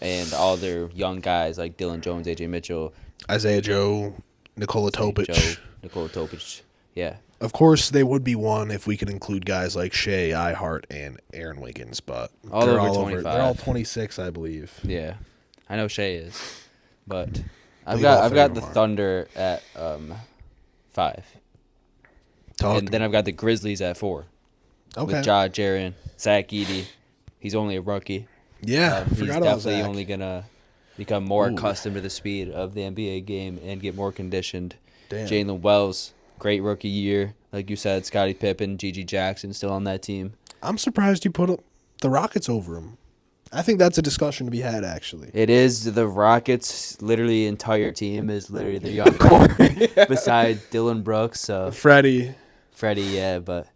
and all their young guys like Dylan Jones, AJ Mitchell, Isaiah Joe, Nikola Topic. Joe, Nikola Topic. Yeah. Of course, they would be one if we could include guys like Shea, Ihart, and Aaron Wiggins, but All they're over all 25. They're all 26, I believe. Yeah. I know Shea is, but I've believe all got three of the them are. Thunder at 5, Talk and then I've got the Grizzlies at 4 okay. with Ja, Jaren, Zach Edey. He's only a rookie. Yeah, He's forgot about definitely Zach. only gonna become more Ooh. accustomed to the speed of the NBA game and get more conditioned. Damn. Jalen Wells, great rookie year, like you said. Scottie Pippen, Gigi Jackson still on that team. I'm surprised you put up the Rockets over him. I think that's a discussion to be had, actually. It is the Rockets. Literally, entire team is literally the young core, besides Dylan Brooks. So Freddie. Freddie, yeah, but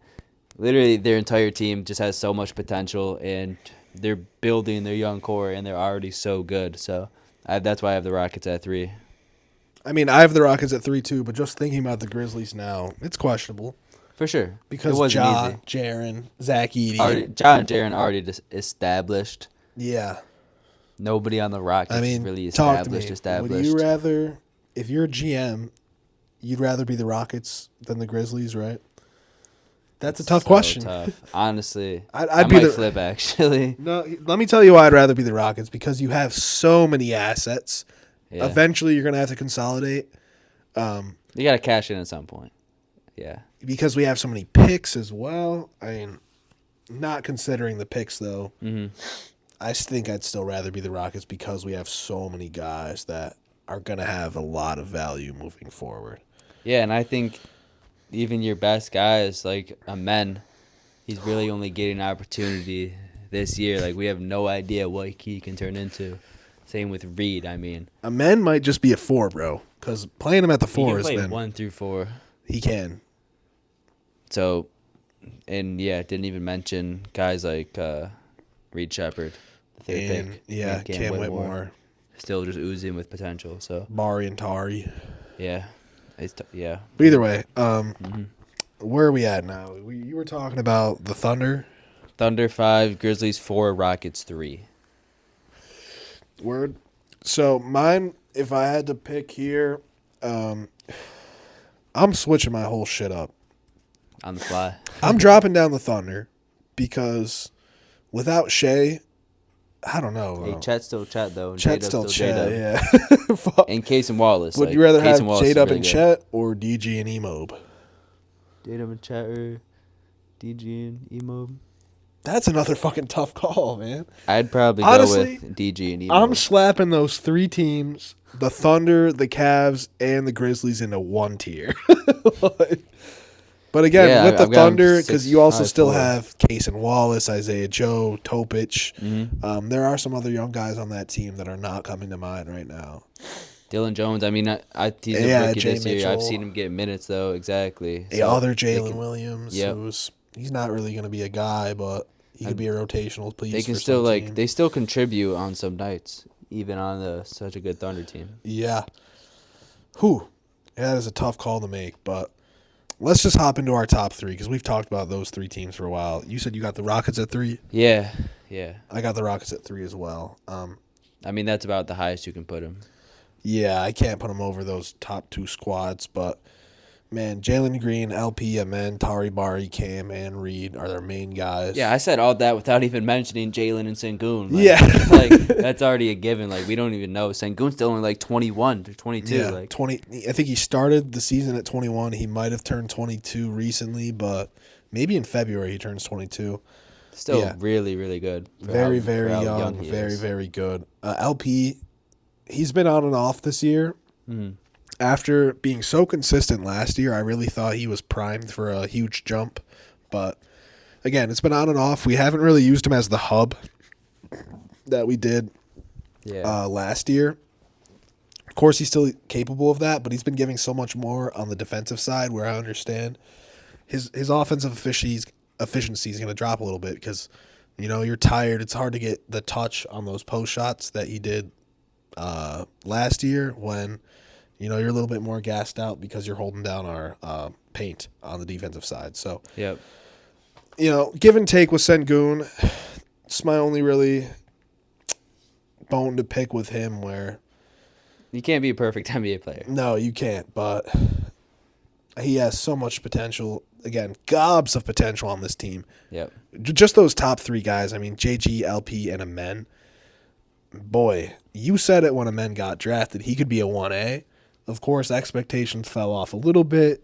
literally their entire team just has so much potential, and they're building their young core, and they're already so good. So that's why I have the Rockets at 3. I mean, I have the Rockets at 3 too, but just thinking about the Grizzlies now, it's questionable. For sure. Because it wasn't Ja, easy. Jaren, Zach Edey. Ja and Jaren already just established. Yeah. Nobody on the Rockets I mean, really talk to me. established. Would you rather, if you're a GM, you'd rather be the Rockets than the Grizzlies, right? That's a tough So question. Tough. Honestly, I'd I be might the- flip actually. No, let me tell you why I'd rather be the Rockets, because you have so many assets. Yeah. Eventually, you're going to have to consolidate You got to cash in at some point. Yeah. because we have so many picks as well. I mean, not considering the picks, though, I think I'd still rather be the Rockets because we have so many guys that are going to have a lot of value moving forward. Yeah, and I think even your best guys, like Amen, he's really only getting an opportunity this year. Like, we have no idea what he can turn into. Same with Reed, I mean. Amen might just be a 4, bro, because playing him at the He 4 can has play been... 1 through 4. He can. So, and yeah, didn't even mention guys like Reed Shepard, the third And, pick. yeah, and Cam Whitmore, Still just oozing with potential. So, Bari and Tari. yeah. Yeah. But either way, where are we at now? You were talking about the Thunder. Thunder 5, Grizzlies 4, Rockets 3. Word. So mine, if I had to pick here, I'm switching my whole shit up. On the fly. I'm dropping down the Thunder because without Shea, I don't know. Hey, Chet's still Chet, though. And Chet's J-Dub's still J-Dub. Chet, yeah. Fuck. And Case and Wallace. Would like, you rather Case have and Wallace is J-Dub really and good. Chet or DG and Emob? J-Dub and Chet or DG and Emo. That's another fucking tough call, man. I'd probably Honestly, go with DG and Emo. I'm slapping those 3 teams, the Thunder, the Cavs, and the Grizzlies into one tier. But again, Yeah, with the I've got 'em Thunder, 6, because you also 5, still 4. have Case and Wallace, Isaiah Joe, Topic. Mm-hmm. There are some other young guys on that team that are not coming to mind right now. Dylan Jones, I mean, he's a Yeah, rookie Jay this year. I've Mitchell. seen him get minutes though. Exactly. A So other they Jalen can, Williams, yep. he's not really going to be a guy, but he could And be a rotational they piece can for still some team. they still contribute on some nights, even on such a good Thunder team. Yeah. Whew. Yeah, that is a tough call to make, but let's just hop into our top three because we've talked about those three teams for a while. You said you got the Rockets at 3. Yeah, yeah. I got the Rockets at 3 as well. I mean, that's about the highest you can put him. Yeah, I can't put them over those top 2 squads, but man, Jalen Green, LP, Amen, Tari Bari, Cam, and Reed are their main guys. Yeah, I said all that without even mentioning Jalen and Sengun. Like, Yeah. like that's already a given. Like we don't even know. Sengun's still only like 21 to 22. Yeah, Like 20. I think he started the season at 21. He might have turned 22 recently, but maybe in February he turns 22. still Yeah. really, really good. Very, for very how young. he Very, is. very good. LP, he's been on and off this year. Mhm. After being so consistent last year, I really thought he was primed for a huge jump. But again, it's been on and off. We haven't really used him as the hub that we did Yeah. last year. Of course, he's still capable of that, but he's been giving so much more on the defensive side where I understand his offensive efficiency is going to drop a little bit because, you're tired. It's hard to get the touch on those post shots that he did last year when, you're a little bit more gassed out because you're holding down our paint on the defensive side. So, Yep. give and take with Sengun. It's my only really bone to pick with him where You can't be a perfect NBA player. no, you can't, but he has so much potential. Again, gobs of potential on this team. Yep. Just those top 3 guys. I mean, JG, LP, and Amen. Boy, you said it when Amen got drafted. He could be a 1A. Of course, expectations fell off a little bit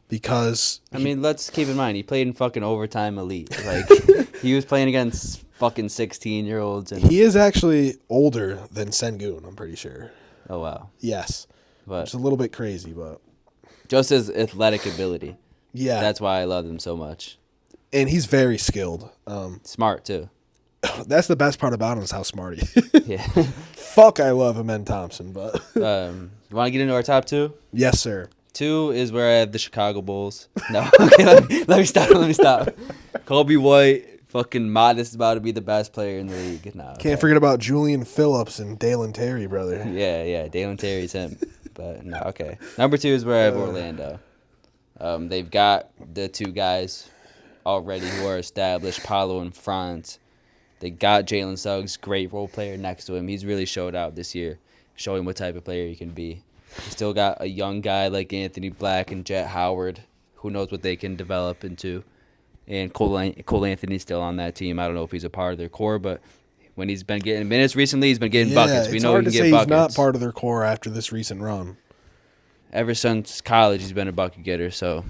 because I mean, let's keep in mind he played in fucking overtime elite. Like he was playing against fucking 16-year-olds and he is actually older than Sengun, I'm pretty sure. oh wow. Yes. But It's a little bit crazy, but just his athletic ability. yeah. That's why I love him so much. And he's very skilled. Smart too. That's the best part about him is how smart he is. Yeah. Fuck, I love Amen Thompson, but You want to get into our top 2? yes, sir. 2 is where I have the Chicago Bulls. No, okay, let me stop. Let me stop. Kobe White, fucking modest, about to be the best player in the league. No, Can't forget about Julian Phillips and Dalen Terry, brother. Yeah, Dalen Terry's him. But no, okay. Number 2 is where I have Orlando. They've got the 2 guys already who are established, Paolo and Franz. They got Jalen Suggs, great role player next to him. He's really showed out this year, showing what type of player he can be. They still got a young guy like Anthony Black and Jet Howard, who knows what they can develop into. And Cole Anthony's still on that team. I don't know if he's a part of their core, but when he's been getting minutes recently, he's been getting buckets. We it's know hard he to can say get he's not buckets. part of their core after this recent run. Ever since college, he's been a bucket getter. So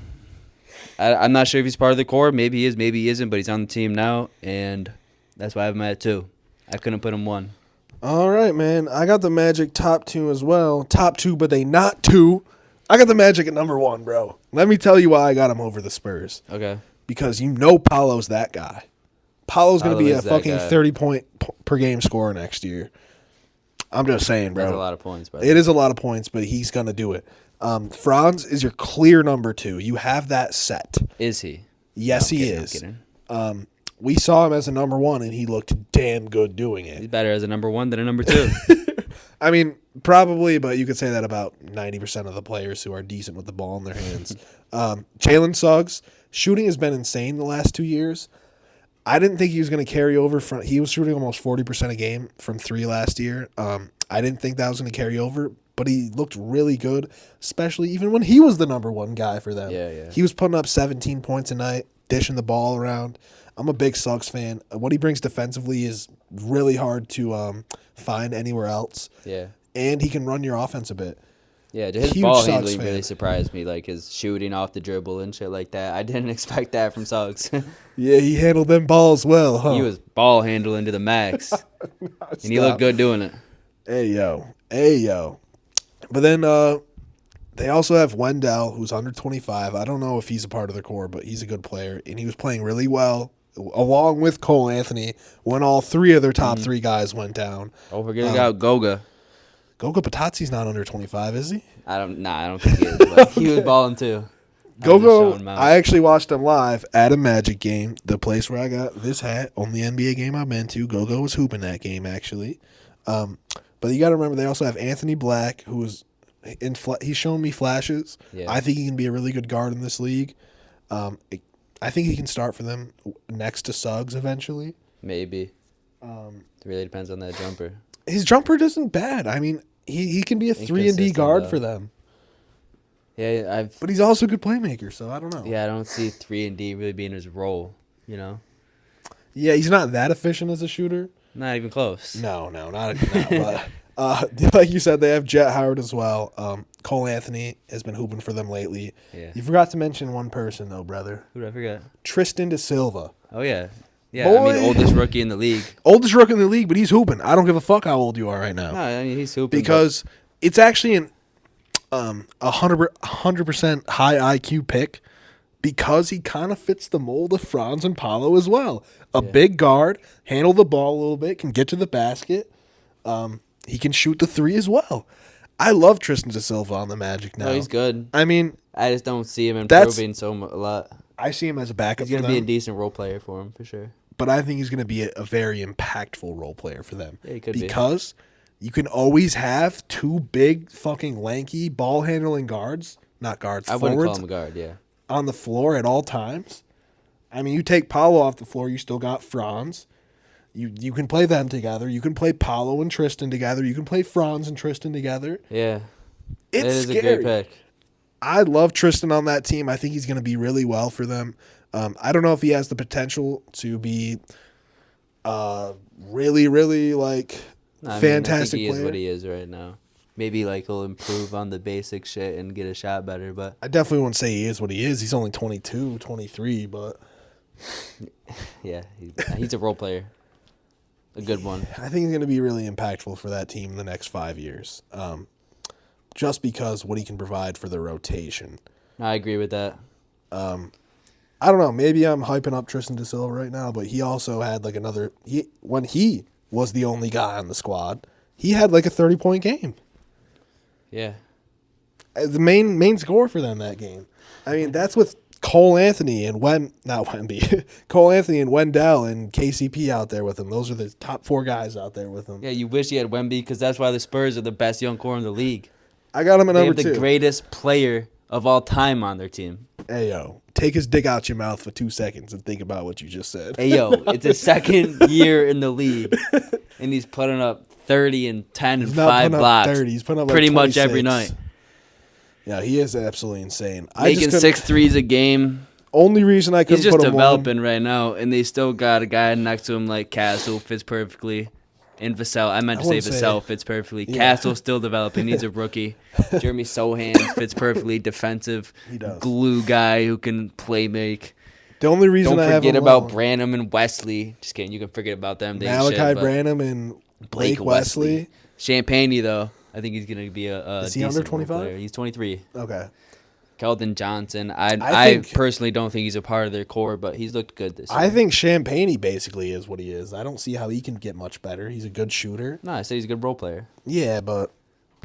I'm not sure if he's part of the core. Maybe he is, maybe he isn't, but he's on the team now, and that's why I have him at 2. I couldn't put him 1. All right, man. I got the Magic top 2 as well. Top 2, but they not 2. I got the Magic at number 1, bro. Let me tell you why I got him over the Spurs. Okay. Because Paolo's that guy. Paolo's going to be Paolo a is that fucking guy. 30-point per game scorer next year. I'm just saying, bro. That's a lot of points, bro. It is a lot of points, but he's going to do it. Franz is your clear number 2. You have that set. Is he? Yes, No, I'm he kidding, I'm is. kidding. We saw him as a number 1, and he looked damn good doing He's it. better as a number 1 than a number 2. I mean, probably, but you could say that about 90% of the players who are decent with the ball in their hands. Jalen Suggs, shooting has been insane the last 2 years. I didn't think he was going to carry over. He was shooting almost 40% a game from 3 last year. I didn't think that was going to carry over, but he looked really good, especially even when he was the number 1 guy for them. Yeah. He was putting up 17 points a night, dishing the ball around. I'm a big Suggs fan. What he brings defensively is really hard to find anywhere else. Yeah. And he can run your offense a bit. Yeah, his Huge ball Suggs handling fan. really surprised me, like his shooting off the dribble and shit like that. I didn't expect that from Suggs. Yeah, he handled them balls well, huh? He was ball handling to the max, and he looked good doing it. Hey, yo. But then they also have Wendell, who's under 25. I don't know if he's a part of the core, but he's a good player, and he was playing really well, along with Cole Anthony, when all 3 of their top 3 guys went down. Don't forget about Goga. Goga Batazzi's not under 25, is he? I don't think he is. But he was balling too. I was just Gogo, showing him out. I actually watched him live at a Magic game, the place where I got this hat, only NBA game I've been to. Gogo was hooping that game, actually. But you got to remember, they also have Anthony Black, who is he's shown me flashes. Yeah. I think he can be a really good guard in this league. I think he can start for them next to Suggs eventually. Maybe. It really depends on that jumper. His jumper isn't bad. I mean, he can be a 3-and-D Inconsistent, guard though. for them. Yeah, But he's also a good playmaker, so I don't know. I don't see 3-and-D really being his role. You know, Yeah, he's not that efficient as a shooter. not even close. No, but like you said, they have Jet Howard as well. Cole Anthony has been hooping for them lately. Yeah. You forgot to mention one person, though, brother. Who did I forget? Tristan da Silva. Oh yeah, yeah. Boy. I mean, oldest rookie in the league. Oldest rookie in the league, but he's hooping. I don't give a fuck how old you are right now. No, I mean he's hooping. Because it's actually an 100% high IQ pick because he kind of fits the mold of Franz and Paulo as well. A big guard, handle the ball a little bit, can get to the basket. He can shoot the three as well. I love Tristan da Silva on the Magic now. No, he's good. I mean, I just don't see him That's- improving a lot. I see him as a backup He's gonna for be a them, decent role player for him for sure. but I think he's going to be a very impactful role player for them. Yeah, he could be. Because you can always have two big fucking lanky ball handling guards, not guards, I wouldn't call forwards him a guard. Yeah. on the floor at all times. I mean, you take Paulo off the floor, you still got Franz. You can play them together. You can play Paulo and Tristan together. You can play Franz and Tristan together. Yeah. It's It is scary. a great pick. I love Tristan on that team. I think he's going to be really well for them. I don't know if he has the potential to be really, really like I fantastic mean, I think he player. is what he is right now. Maybe like he'll improve on the basic shit and get a shot better, but I definitely wouldn't say he is what he is. He's only 22, 23, but yeah, he's a role player. A good one. I think he's going to be really impactful for that team in the next 5 years. Just because what he can provide for the rotation. I agree with that. I don't know. Maybe I'm hyping up Tristan da Silva right now, but he also had like when he was the only guy on the squad, he had like a 30-point game. Yeah. The main scorer for them that game. I mean, that's with Cole Anthony and Cole Anthony and Wendell and KCP out there with him. Those are the top 4 guys out there with him. Yeah, you wish you had Wemby because that's why the Spurs are the best young core in the league. I got him at They number have the 2. greatest player of all time on their team. Hey, yo, take his dick out your mouth for 2 seconds and think about what you just said. Hey, yo, it's his second year in the league, and he's putting up 30 and 10 and He's not 5 putting up blocks 30. He's putting up like pretty much 26. every night. Yeah, he is absolutely insane. Making 6 threes a game. Only reason I couldn't He's just put him developing right now, and they still got a guy next to him like Castle fits perfectly. And Vassell, I meant to say wouldn't say- Vassell fits perfectly. Yeah. Castle's still developing. He's a rookie. Jeremy Sohan fits perfectly. Defensive He does. glue guy who can play make. The only reason Don't I have forget him about low, Branham and Wesley. Just kidding. You can forget about them. They ain't Malachi shit, but Branham and Blake Wesley. Champagne, though. I think he's going to be a Is he decent under role 25? player. He's 23. Okay. Keldon Johnson. I I think- personally don't think he's a part of their core, but he's looked good this year. I think Champagne basically is what he is. I don't see how he can get much better. He's a good shooter. No, I say he's a good role player. Yeah, but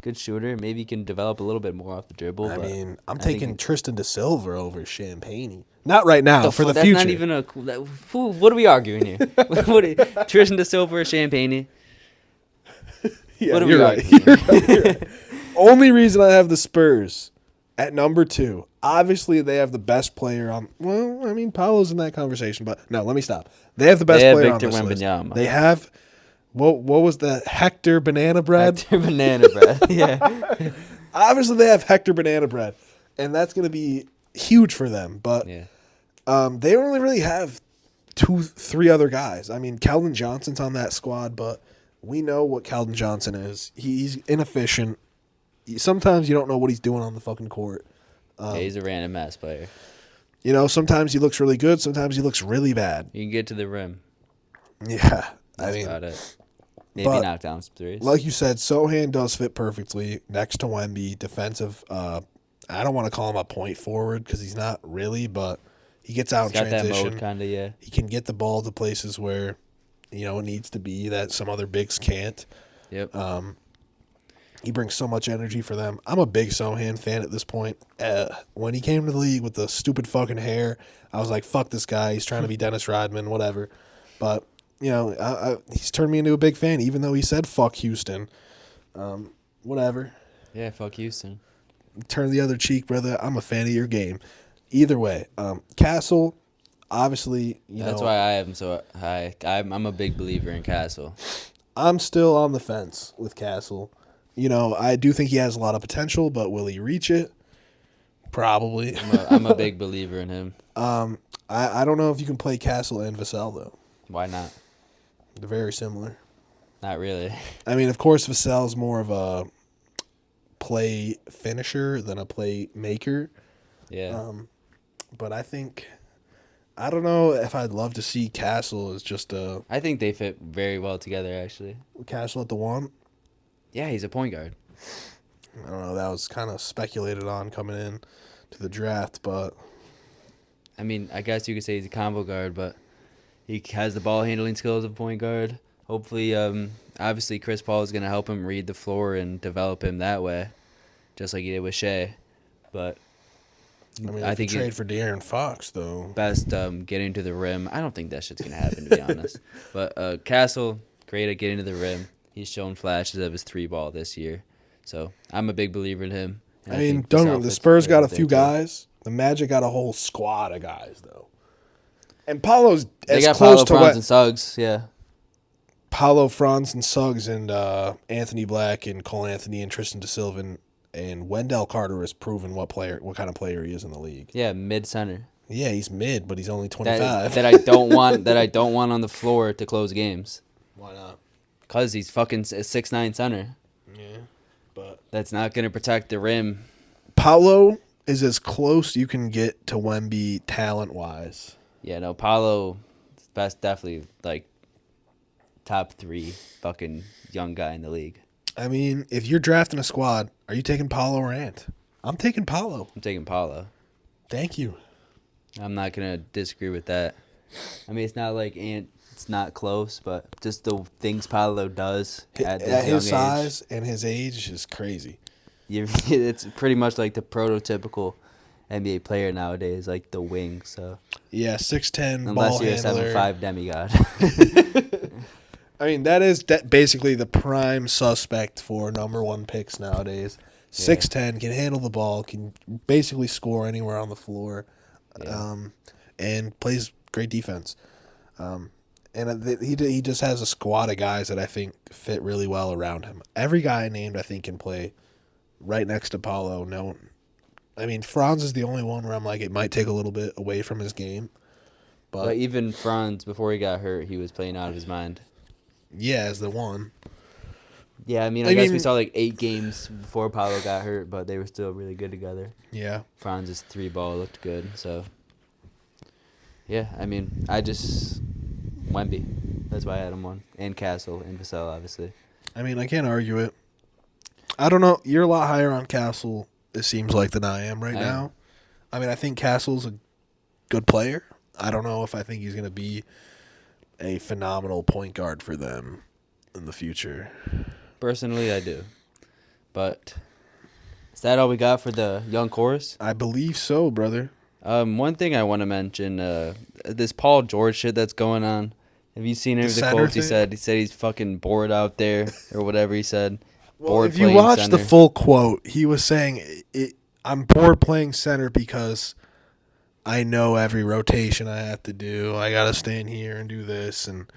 Good shooter. Maybe he can develop a little bit more off the dribble. I but mean, I'm I think taking Tristan da Silva over Champagne. Not right now, for the that's future. not even a. What are we arguing here? Tristan da Silva or Champagne? Yeah, what are you're we right. arguing? You're right. Only reason I have the Spurs at number 2. Obviously, they have the best player on. Well, I mean, Paolo's in that conversation, but no, let me stop. They have the best They have player Victor on this list. Wembanyama. They have. What was the Hector Banana Bread? Hector Banana Bread. Yeah. Obviously, they have Hector Banana Bread, and that's going to be huge for them. But Yeah. they only really have 2-3 other guys. I mean, Keldon Johnson's on that squad, but we know what Keldon Johnson is. He's inefficient. Sometimes you don't know what he's doing on the fucking court. Yeah, he's a random ass player. You know, sometimes he looks really good. Sometimes he looks really bad. You can get to the rim. Yeah, That's I mean, about it. Maybe but knock down some threes. like you said, Sohan does fit perfectly next to Wemby. Defensive. I don't want to call him a point forward because he's not really, but he gets out He's in got that transition. mode, kind of, yeah. He can get the ball to places where, it needs to be that some other bigs can't. Yep. He brings so much energy for them. I'm a big Sohan fan at this point. When he came to the league with the stupid fucking hair, I was like, fuck this guy. He's trying to be Dennis Rodman, whatever. But, he's turned me into a big fan, even though he said fuck Houston. Whatever. Yeah, fuck Houston. Turn the other cheek, brother. I'm a fan of your game. Either way, Castle, obviously, That's why I have him so high. I'm a big believer in Castle. I'm still on the fence with Castle. I do think he has a lot of potential, but will he reach it? Probably. I'm a big believer in him. I don't know if you can play Castle and Vassell, though. Why not? They're very similar. Not really. I mean, of course, Vassell's more of a play finisher than a play maker. Yeah. But I don't know if I'd love to see Castle as just I think they fit very well together, actually. Castle at the one. Yeah, he's a point guard. I don't know. That was kind of speculated on coming in to the draft, but I mean, I guess you could say he's a combo guard, but he has the ball handling skills of a point guard. Hopefully, obviously, Chris Paul is going to help him read the floor and develop him that way, just like he did with Shea. But I think trade for De'Aaron Fox, though. Best getting to the rim. I don't think that shit's going to happen, to be honest. But Castle, great at getting to the rim. He's shown flashes of his 3-ball this year. So I'm a big believer in him. I mean, the Spurs got a few guys. The Magic got a whole squad of guys, though. And Paolo's they as got close Paolo, to Franz, and Suggs, yeah. Paolo, Franz, and Suggs, and Anthony Black, and Cole Anthony, and Tristan DeSilva, and Wendell Carter has proven what kind of player he is in the league. Yeah, mid center. Yeah, he's mid, but he's only 25. That I don't want. That I don't want on the floor to close games. Why not? Cause he's fucking a 6'9" center. Yeah, but that's not gonna protect the rim. Paolo is as close you can get to Wemby talent wise. Yeah, no, Paolo, best definitely like top 3 fucking young guy in the league. I mean, if you're drafting a squad, are you taking Paolo or Ant? I'm taking Paolo. I'm taking Paolo. Thank you. I'm not gonna disagree with that. I mean, it's not like Ant. It's not close, but just the things Paolo does at this young his size and his age is crazy. It's pretty much like the prototypical NBA player nowadays, like the wing. So yeah, 6'10", unless ball you're handler. a 7'5" demigod. I mean, that is basically the prime suspect for number 1 picks nowadays. 6'10", can handle the ball, can basically score anywhere on the floor, and plays great defense. And he just has a squad of guys that I think fit really well around him. Every guy I named, I think, can play right next to Paolo. No, I mean, Franz is the only one where I'm like, it might take a little bit away from his game. But even Franz, before he got hurt, he was playing out of his mind. Yeah, as the one. Yeah, I mean, I guess we saw like 8 games before Paolo got hurt, but they were still really good together. Yeah. Franz's 3-ball looked good, so. Yeah, I mean, Wemby. That's why I had him 1. And Castle and Vassell, obviously. I mean, I can't argue it. I don't know. You're a lot higher on Castle, it seems like, than I am right now. I mean, I think Castle's a good player. I don't know if I think he's going to be a phenomenal point guard for them in the future. Personally, I do. But is that all we got for the young chorus? I believe so, brother. One thing I want to mention, this Paul George shit that's going on. Have you seen any of the quotes he said? He said he's fucking bored out there or whatever he said. Well, if you watch the full quote, he was saying, I'm bored playing center because I know every rotation I have to do. I got to stand here and do this. And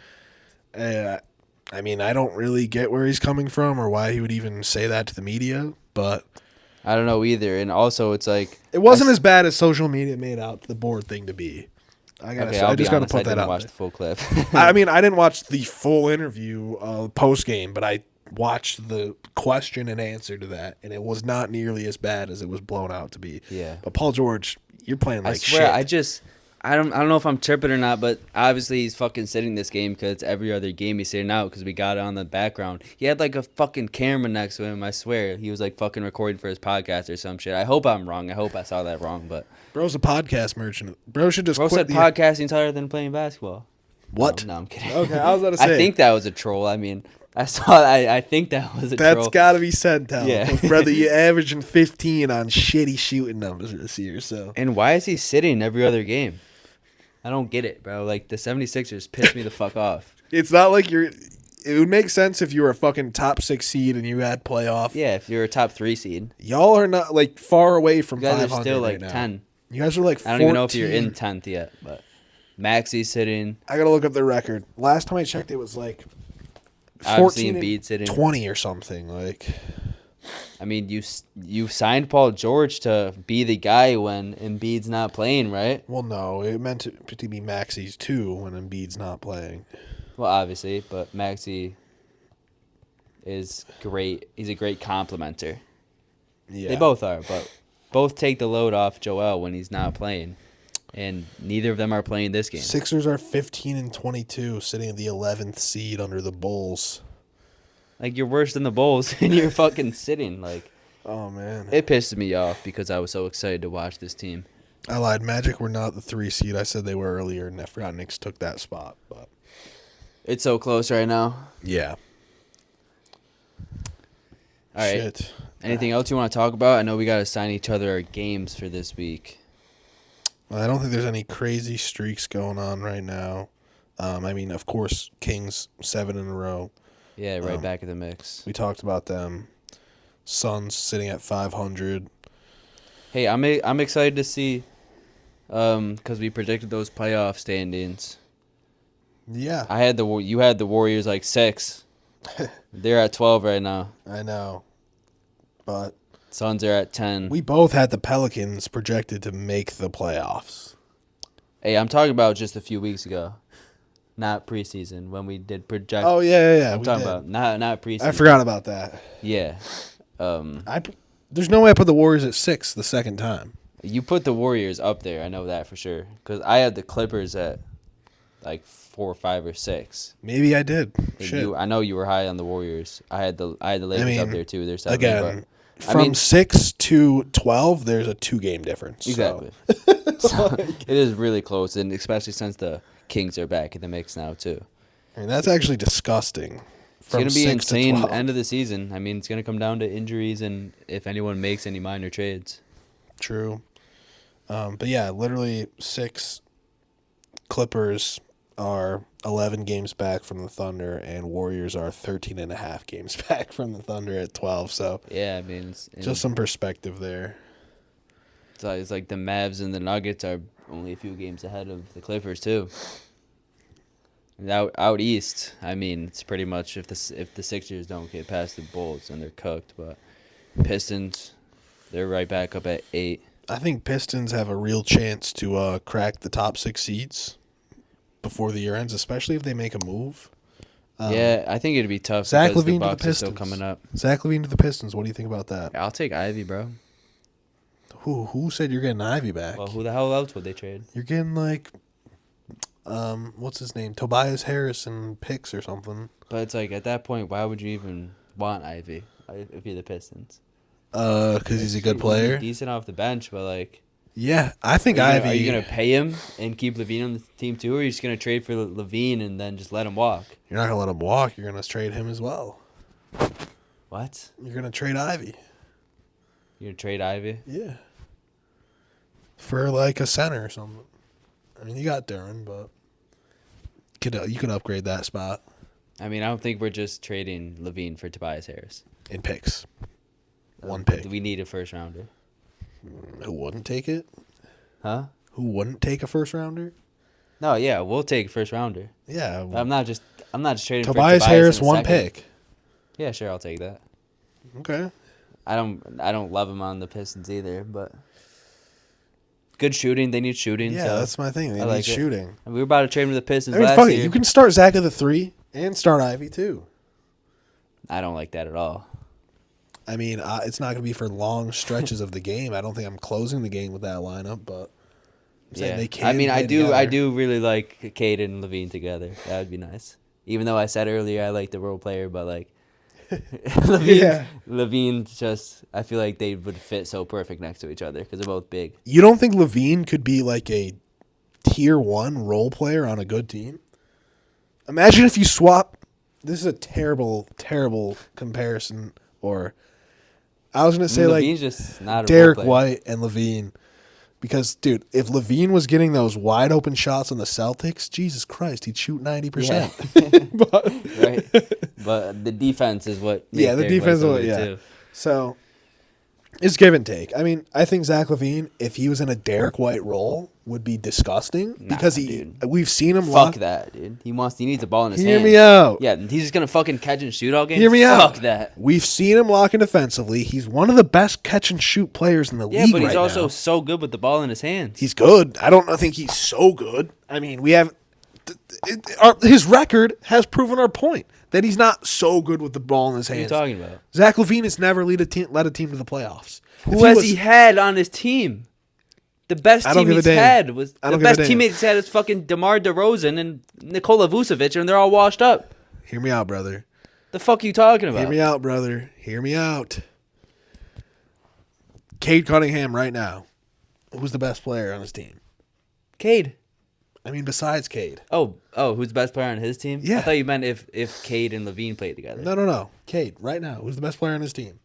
I mean, I don't really get where he's coming from or why he would even say that to the media, but I don't know either. And also, it's like it wasn't as bad as social media made out the board thing to be. I just got to put that out. Watch the full clip. I mean, I didn't watch the full interview post game, but I watched the question and answer to that, and it was not nearly as bad as it was blown out to be. Yeah. But Paul George, you're playing like shit. I swear, I don't know if I'm tripping or not, but obviously he's fucking sitting this game because it's every other game he's sitting out because we got it on the background. He had like a fucking camera next to him. I swear he was like fucking recording for his podcast or some shit. I hope I'm wrong. I hope I saw that wrong, but bro's a podcast merchant. Bro should just. Bro quit said podcasting's harder than playing basketball. What? No, I'm kidding. Okay, I was about to say. I think that was a troll. I mean, I saw. I think that was a That's troll. got to be Centel. Yeah. Brother, you're averaging 15 on shitty shooting numbers this year, so. And why is he sitting every other game? I don't get it, bro. Like, the 76ers piss me the fuck off. It's not like you're. It would make sense if you were a fucking top 6 seed and you had playoff. Yeah, if you're a top 3 seed. Y'all are not, like, far away from You guys 500 are still, like, right now. 10. You guys are, like, 14. I don't even know if you're in 10th yet, but Maxi's sitting. I got to look up the record. Last time I checked, it was, like, Obviously 14 Embiid sitting. 20 or something. Like, I mean, you signed Paul George to be the guy when Embiid's not playing, right? well, no. It meant to be Maxi's, too, when Embiid's not playing. Well, obviously, but Maxi is great. He's a great complementer. Yeah. They both are, but both take the load off Joel when he's not playing, and neither of them are playing this game. Sixers are 15-22, sitting at the 11th seed under the Bulls. Like, you're worse than the Bulls, and you're fucking sitting. Like, Oh, man. it pisses me off because I was so excited to watch this team. I lied. Magic were not the 3 seed. I said they were earlier, and I forgot Knicks took that spot. But It's so close right now. yeah. All right. Shit. Anything else you want to talk about? I know we got to assign each other our games for this week. Well, I don't think there's any crazy streaks going on right now. I mean, of course, Kings 7 in a row. Yeah, right back in the mix. We talked about them. Suns sitting at 500. Hey, I'm excited to see, because we predicted those playoff standings. Yeah, You had the Warriors like 6. They're at 12 right now. I know. But Suns are at 10. we both had the Pelicans projected to make the playoffs. Hey, I'm talking about just a few weeks ago, not preseason when we did project. Oh, yeah. I'm we talking did. about not preseason. I forgot about that. Yeah. There's no way I put the Warriors at 6 the second time. You put the Warriors up there. I know that for sure. Because I had the Clippers at like 4 or 5 or 6. Maybe I did. And Shit. I know you were high on the Warriors. I had the Lakers up there too. They're 7. Again, but, from 6 to 12, there's a 2-game difference. Exactly. So. So, it is really close, and especially since the Kings are back in the mix now too. I mean, that's actually disgusting. It's going to be 6 to insane 12. end of the season. I mean, it's going to come down to injuries and if anyone makes any minor trades. True. But yeah, literally 6 Clippers are 11 games back from the Thunder, and Warriors are 13 and a half games back from the Thunder at 12. So Yeah, I mean, just some perspective there. it's like the Mavs and the Nuggets are only a few games ahead of the Clippers too. And out east, I mean, it's pretty much if the Sixers don't get past the Bulls, then they're cooked. But Pistons, they're right back up at 8. I think Pistons have a real chance to crack the top 6 seeds before the year ends, especially if they make a move. Yeah, I think it'd be tough Zach because LaVine the to the Bucks are still Pistons. coming up. Zach LaVine to the Pistons. What do you think about that? I'll take Ivy, bro. Who said you're getting Ivy back? Well, who the hell else would they trade? You're getting like, what's his name? Tobias Harris and picks or something. But it's like at that point, why would you even want Ivy if you're the Pistons? Because he's a good He's player. decent off the bench, but like, Yeah, I think Ivy. are you gonna pay him and keep Levine on the team too, or are you just gonna trade for Levine and then just let him walk? You're not gonna let him walk. You're gonna trade him as well. What? You're gonna trade Ivy. You're gonna trade Ivy? Yeah. For like a center or something. I mean, you got Duran, but you could upgrade that spot I mean, I don't think we're just trading Levine for Tobias Harris. in picks. One pick. We need a first rounder. Who wouldn't take it? Huh? Who wouldn't take a first rounder? No, yeah, we'll take a first rounder. Yeah. I'm not just trading Tobias for Harris, in a one second. pick. Yeah, sure, I'll take that. Okay. I don't love him on the Pistons either, but good shooting. They need shooting. Yeah, so that's my thing. They I need like it. shooting. We were about to trade him to the Pistons I mean, last fuck year. it. You can start Zach at the 3 and start Ivy too. I don't like that at all. I mean, it's not going to be for long stretches of the game. I don't think I'm closing the game with that lineup, but I'm saying Yeah, they can. I mean, I play do together. really like Cade and Levine together. That would be nice. Even though I said earlier I like the role player, but like Levine just I feel like they would fit so perfect next to each other because they're both big. You don't think Levine could be like a tier 1 role player on a good team? Imagine if you swap this is a terrible, terrible comparison. Or I was gonna I say mean, like Levine's just not a Derek role player. White and Levine, because dude, if Levine was getting those wide open shots on the Celtics, Jesus Christ, he'd shoot 90%. But Right. But the defense is what makes yeah, the Derek White defense, so good yeah. too. So it's give and take. I mean, I think Zach LaVine, if he was in a Derek White role, would be disgusting because dude. we've seen him Fuck lock. that, dude. He needs a ball in his Hear hands. me out. Yeah, he's just gonna fucking catch and shoot all game. Hear me Fuck out. that. We've seen him locking defensively. He's one of the best catch and shoot players in the Yeah, league but he's right also now. so good with the ball in his hands. He's good. I don't think he's so good. I mean, we have his record has proven our point that he's not so good with the ball in his What are you hands. talking about? Zach LaVine has never led a team to the playoffs. Who has he had on his team? The best I don't team give a he's damn. had was I the don't give a best damn. teammate he's had is fucking DeMar DeRozan and Nikola Vucevic, and they're all washed up. Hear me out, brother. The fuck are you talking Hear about? me out, brother. Hear me out. Cade Cunningham right now. Who's the best player on his team? Cade. I mean, besides Cade. Oh, who's the best player on his team? Yeah. I thought you meant if Cade and Levine played together. No. Cade, right now. Who's the best player on his team?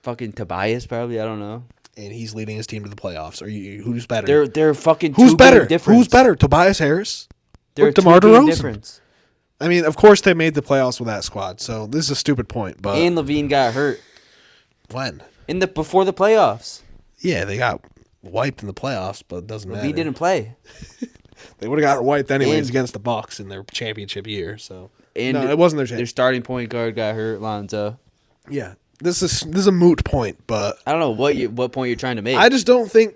Fucking Tobias, probably. I don't know. And he's leading his team to the playoffs. Who's better? They're fucking Who's two better? game difference. Who's better? Tobias Harris They're or a DeMar 2 game DeRozan? difference. I mean, of course they made the playoffs with that squad, so this is a stupid point. But And Levine got hurt when? before the playoffs. Yeah, they got wiped in the playoffs, but it doesn't matter. Levine didn't play. They would have got wiped anyways And- against the Bucks in their championship year. So And no, it wasn't their Their championship. starting point guard got hurt, Lonzo. Yeah, this is a moot point, but I don't know what point you're trying to make. I just don't think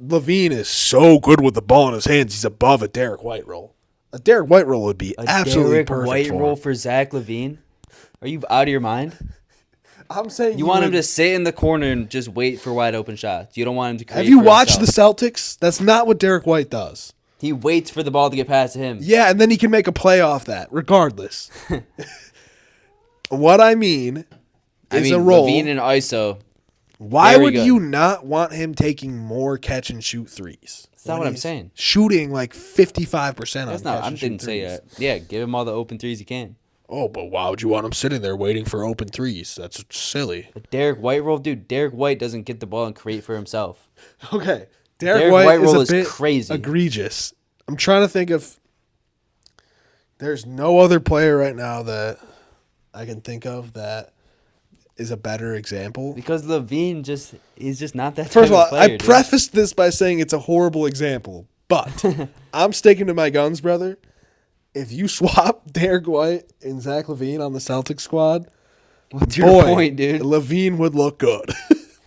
Levine is so good with the ball in his hands. He's above a Derek White role. A Derek White role would be absolutely Derek perfect White for role him. for Zach LaVine? Are you out of your mind? I'm saying You want him to sit in the corner and just wait for wide open shots. You don't want him to create. Have you for watched the himself. Celtics? That's not what Derek White does. He waits for the ball to get past him. Yeah, and then he can make a play off that, regardless. What I mean is a role. Levine and ISO. Why very would good. you not want him taking more catch and shoot threes? That's not when what I'm he's saying. Shooting like 55% on That's not. catch I and shoot didn't say threes. that. Yeah, give him all the open threes he can. Oh, but why would you want him sitting there waiting for open threes? That's silly. The Derek White role, dude. Derek White doesn't get the ball and create for himself. Okay. Derek White White role is a is bit crazy. egregious. I'm trying to think of. There's no other player right now that I can think of that is a better example. Because Levine he's just not that. First of type all, player, I dude. prefaced this by saying it's a horrible example, but I'm sticking to my guns, brother. If you swap Derek White and Zach LaVine on the Celtics squad, What's your point, dude? LaVine would look good.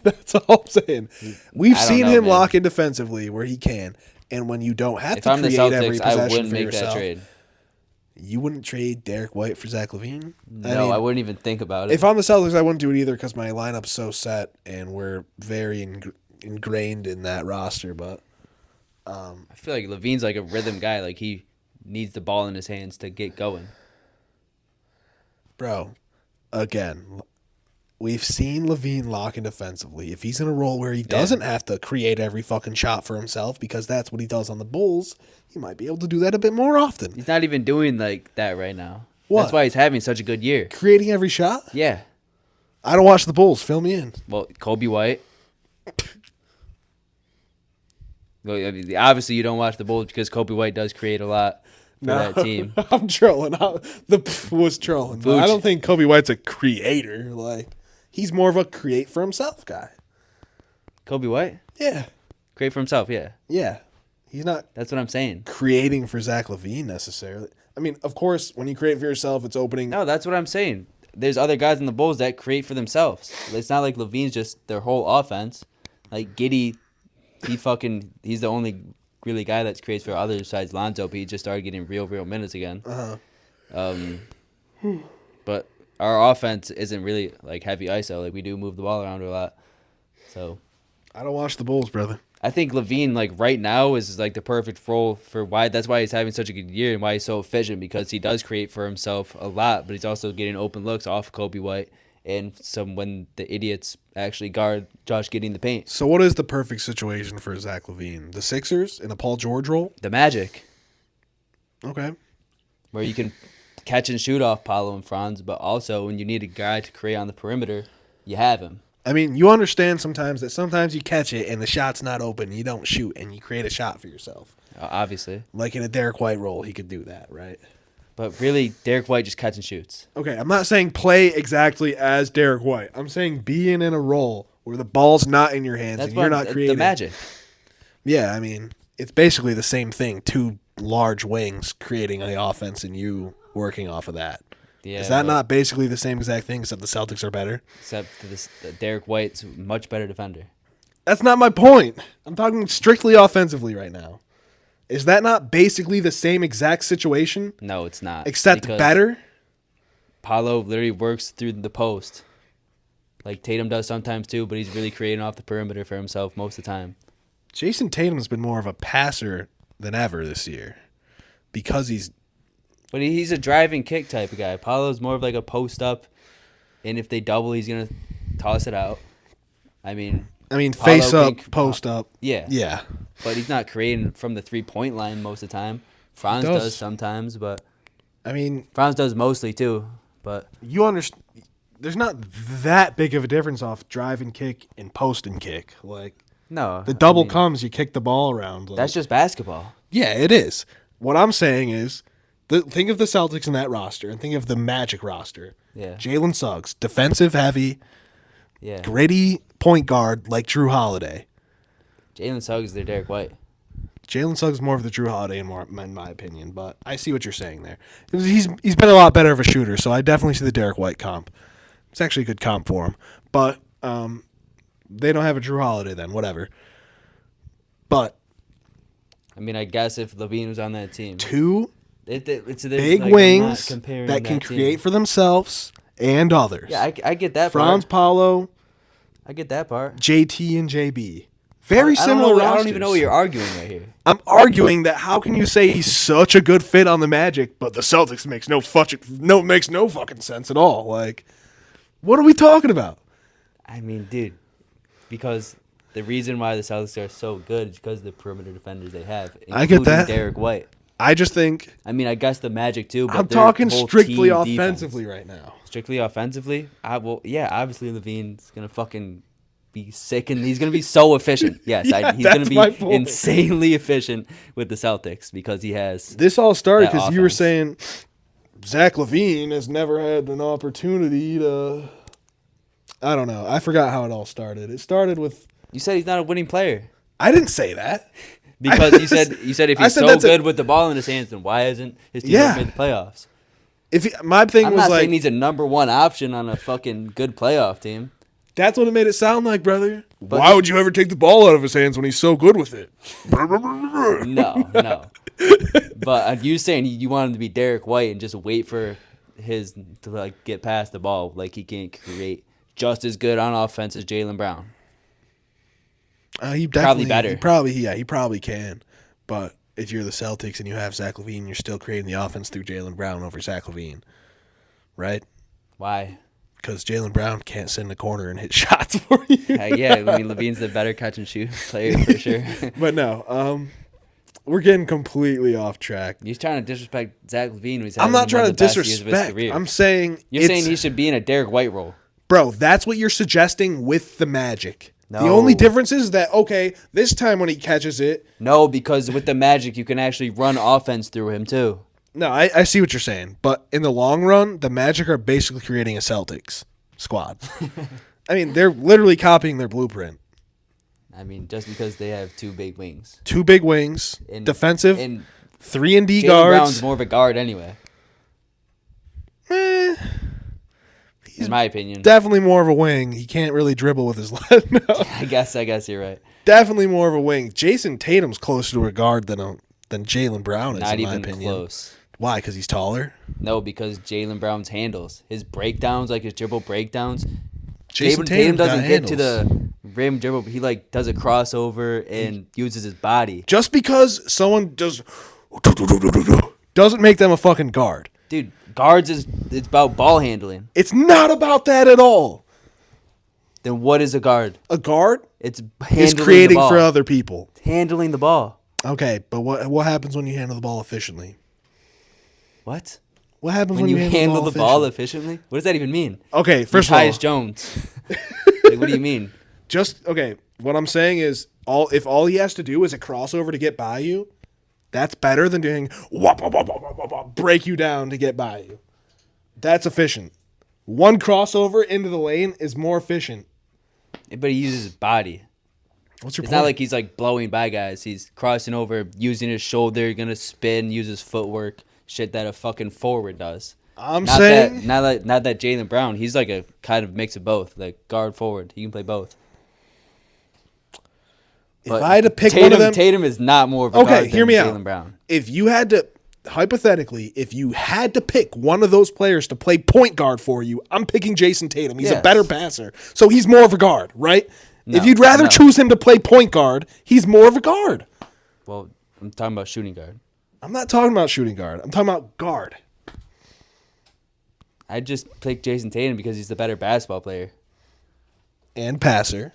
That's all I'm saying. We've I don't seen know, him man. lock in defensively where he can, and when you don't have If to I'm the create every Celtics, I possession wouldn't for make yourself, that trade. you wouldn't trade Derek White for Zach LaVine? No, I wouldn't even think about it. If I'm the Celtics, I wouldn't do it either because my lineup's so set and we're very ingrained in that roster. But I feel like Levine's like a rhythm guy. Like he needs the ball in his hands to get going. bro, again, we've seen Levine lock in defensively. If he's in a role where he doesn't have to create every fucking shot for himself because that's what he does on the Bulls, he might be able to do that a bit more often. He's not even doing like that right now. What? That's why he's having such a good year. Creating every shot? Yeah. I don't watch the Bulls. Fill me in. Well, Kobe White. Well, I mean, obviously, you don't watch the Bulls because Kobe White does create a lot for that team. I'm trolling. Was trolling. But I don't think Kobe White's a creator. Like, he's more of a create for himself guy. Kobe White? Yeah. Create for himself, yeah. Yeah. He's not That's what I'm saying. creating for Zach LaVine necessarily. I mean, of course, when you create for yourself, it's opening. No, that's what I'm saying. There's other guys in the Bulls that create for themselves. It's not like Levine's just their whole offense. Like Giddey, he's the only really guy that creates for others besides Lonzo, but he just started getting real minutes again. But our offense isn't really like heavy ISO. Like we do move the ball around a lot. So I don't watch the Bulls, brother. I think Levine, like right now, is like the perfect role for why. That's why he's having such a good year and why he's so efficient because he does create for himself a lot, but he's also getting open looks off Kobe White and some when the idiots actually guard Josh getting the paint. So, what is the perfect situation for Zach LaVine? The Sixers in a Paul George role? The Magic, Okay. where you can catch and shoot off Paolo and Franz, but also when you need a guy to create on the perimeter, you have him. I mean, you understand sometimes you catch it and the shot's not open, you don't shoot, and you create a shot for yourself. Obviously. Like in a Derek White role, he could do that, right? But really, Derek White just catch and shoots. Okay, I'm not saying play exactly as Derek White. I'm saying being in a role where the ball's not in your hands and you're not creating. The magic. Yeah, I mean, it's basically the same thing. Two large wings creating the offense and you working off of that. Yeah, is that not basically the same exact thing, except the Celtics are better? Except Derek White's a much better defender. That's not my point. I'm talking strictly offensively right now. Is that not basically the same exact situation? No, it's not. Except better? Paolo literally works through the post. Like Tatum does sometimes too, but he's really creating off the perimeter for himself most of the time. Jason Tatum's been more of a passer than ever this year because he's... But he's a driving kick type of guy. Paolo's more of like a post up, and if they double, he's going to toss it out. I mean, face up, post up. Yeah. Yeah. But he's not creating from the 3-point line most of the time. Franz does sometimes, but Franz does mostly too. But you understand, there's not that big of a difference off drive and kick and post and kick. Like, no, the double comes, you kick the ball around. Like, that's just basketball. Yeah, it is. What I'm saying is, think of the Celtics in that roster and think of the Magic roster. Yeah. Jalen Suggs, defensive heavy, gritty point guard like Drew Holiday. Jalen Suggs is their Derek White. Jalen Suggs is more of the Drew Holiday in my opinion, but I see what you're saying there. He's been a lot better of a shooter, so I definitely see the Derek White comp. It's actually a good comp for him, but they don't have a Drew Holiday then, whatever. But I guess if Levine was on that team, two it's big wings that can create for themselves and others. Yeah, I get that Franz, part. Paolo. I get that part. JT and JB. Very similar rosters. I don't even know what you're arguing right here. I'm arguing that how can you say he's such a good fit on the Magic, but the Celtics makes no fucking sense at all. Like, what are we talking about? Dude, because the reason why the Celtics are so good is because of the perimeter defenders they have. I get that. Derek White. I just think. I guess the Magic too. But I'm talking strictly offensively right now. Strictly offensively? Obviously Levine's gonna fucking be sick and he's gonna be so efficient. Yes, he's gonna be insanely efficient with the Celtics because he has. This all started because you were saying Zach LaVine has never had an opportunity to. I don't know. I forgot how it all started. It started with. You said he's not a winning player. I didn't say that. Because you said if he's so good with the ball in his hands, then why hasn't his team made the playoffs? I'm not saying he's a number one option on a fucking good playoff team. That's what it made it sound like, brother. But why would you ever take the ball out of his hands when he's so good with it? No. But you saying you want him to be Derek White and just wait for to get past the ball, like he can't create just as good on offense as Jaylen Brown. He probably better. He probably can. But if you're the Celtics and you have Zach LaVine, you're still creating the offense through Jaylen Brown over Zach LaVine, right? Why? Because Jaylen Brown can't sit in the corner and hit shots for you. Levine's the better catch and shoot player for sure. But no, we're getting completely off track. He's trying to disrespect Zach LaVine. I'm not trying to disrespect. I'm saying you're saying he should be in a Derek White role. Bro, that's what you're suggesting with the Magic. No. The only difference is that, this time when he catches it. No, because with the Magic, you can actually run offense through him, too. No, I see what you're saying. But in the long run, the Magic are basically creating a Celtics squad. They're literally copying their blueprint. Just because they have two big wings. Two big wings, defensive, and 3-and-D Jaylen guards. Brown's more of a guard anyway. In my opinion. Definitely more of a wing. He can't really dribble with his left. No. I guess you're right. Definitely more of a wing. Jason Tatum's closer to a guard than Jaylen Brown is, Not in my even opinion. Close. Why? Because he's taller? No, because Jaylen Brown's handles. His breakdowns, like his dribble breakdowns. Jason Tatum doesn't get handles. to the rim dribble, but he does a crossover and uses his body. Just because someone doesn't make them a fucking guard. Dude, guards it's about ball handling. It's not about that at all. Then what is a guard? A guard It's is creating for other people. Handling the ball. Okay, but what happens when you handle the ball efficiently? What What happens When you handle the ball efficiently? What does that even mean? Okay, first of all, Tyus Jones. Like, what do you mean? what I'm saying is if all he has to do is a crossover to get by you, that's better than doing wop, wop, wop, wop, wop, wop, break you down to get by you. That's efficient. One crossover into the lane is more efficient. But he uses his body. What's your It's point? not like he's like blowing by guys. He's crossing over, using his shoulder, gonna spin, use his footwork, shit that a fucking forward does. I'm saying not that Jaylen Brown. He's like a kind of mix of both, like guard forward. He can play both. if I had to pick one of them, Tatum is not more of a guard hear than me Jaylen out. Brown. If you had to, hypothetically, if you had to pick one of those players to play point guard for you, I'm picking Jason Tatum. He's a Yes. better passer, so he's more of a guard, right? No, if you'd rather no. choose him to play point guard, he's more of a guard. Well, I'm talking about shooting guard. I'm not talking about shooting guard. I'm talking about guard. I just pick Jason Tatum because he's the better basketball player. And passer.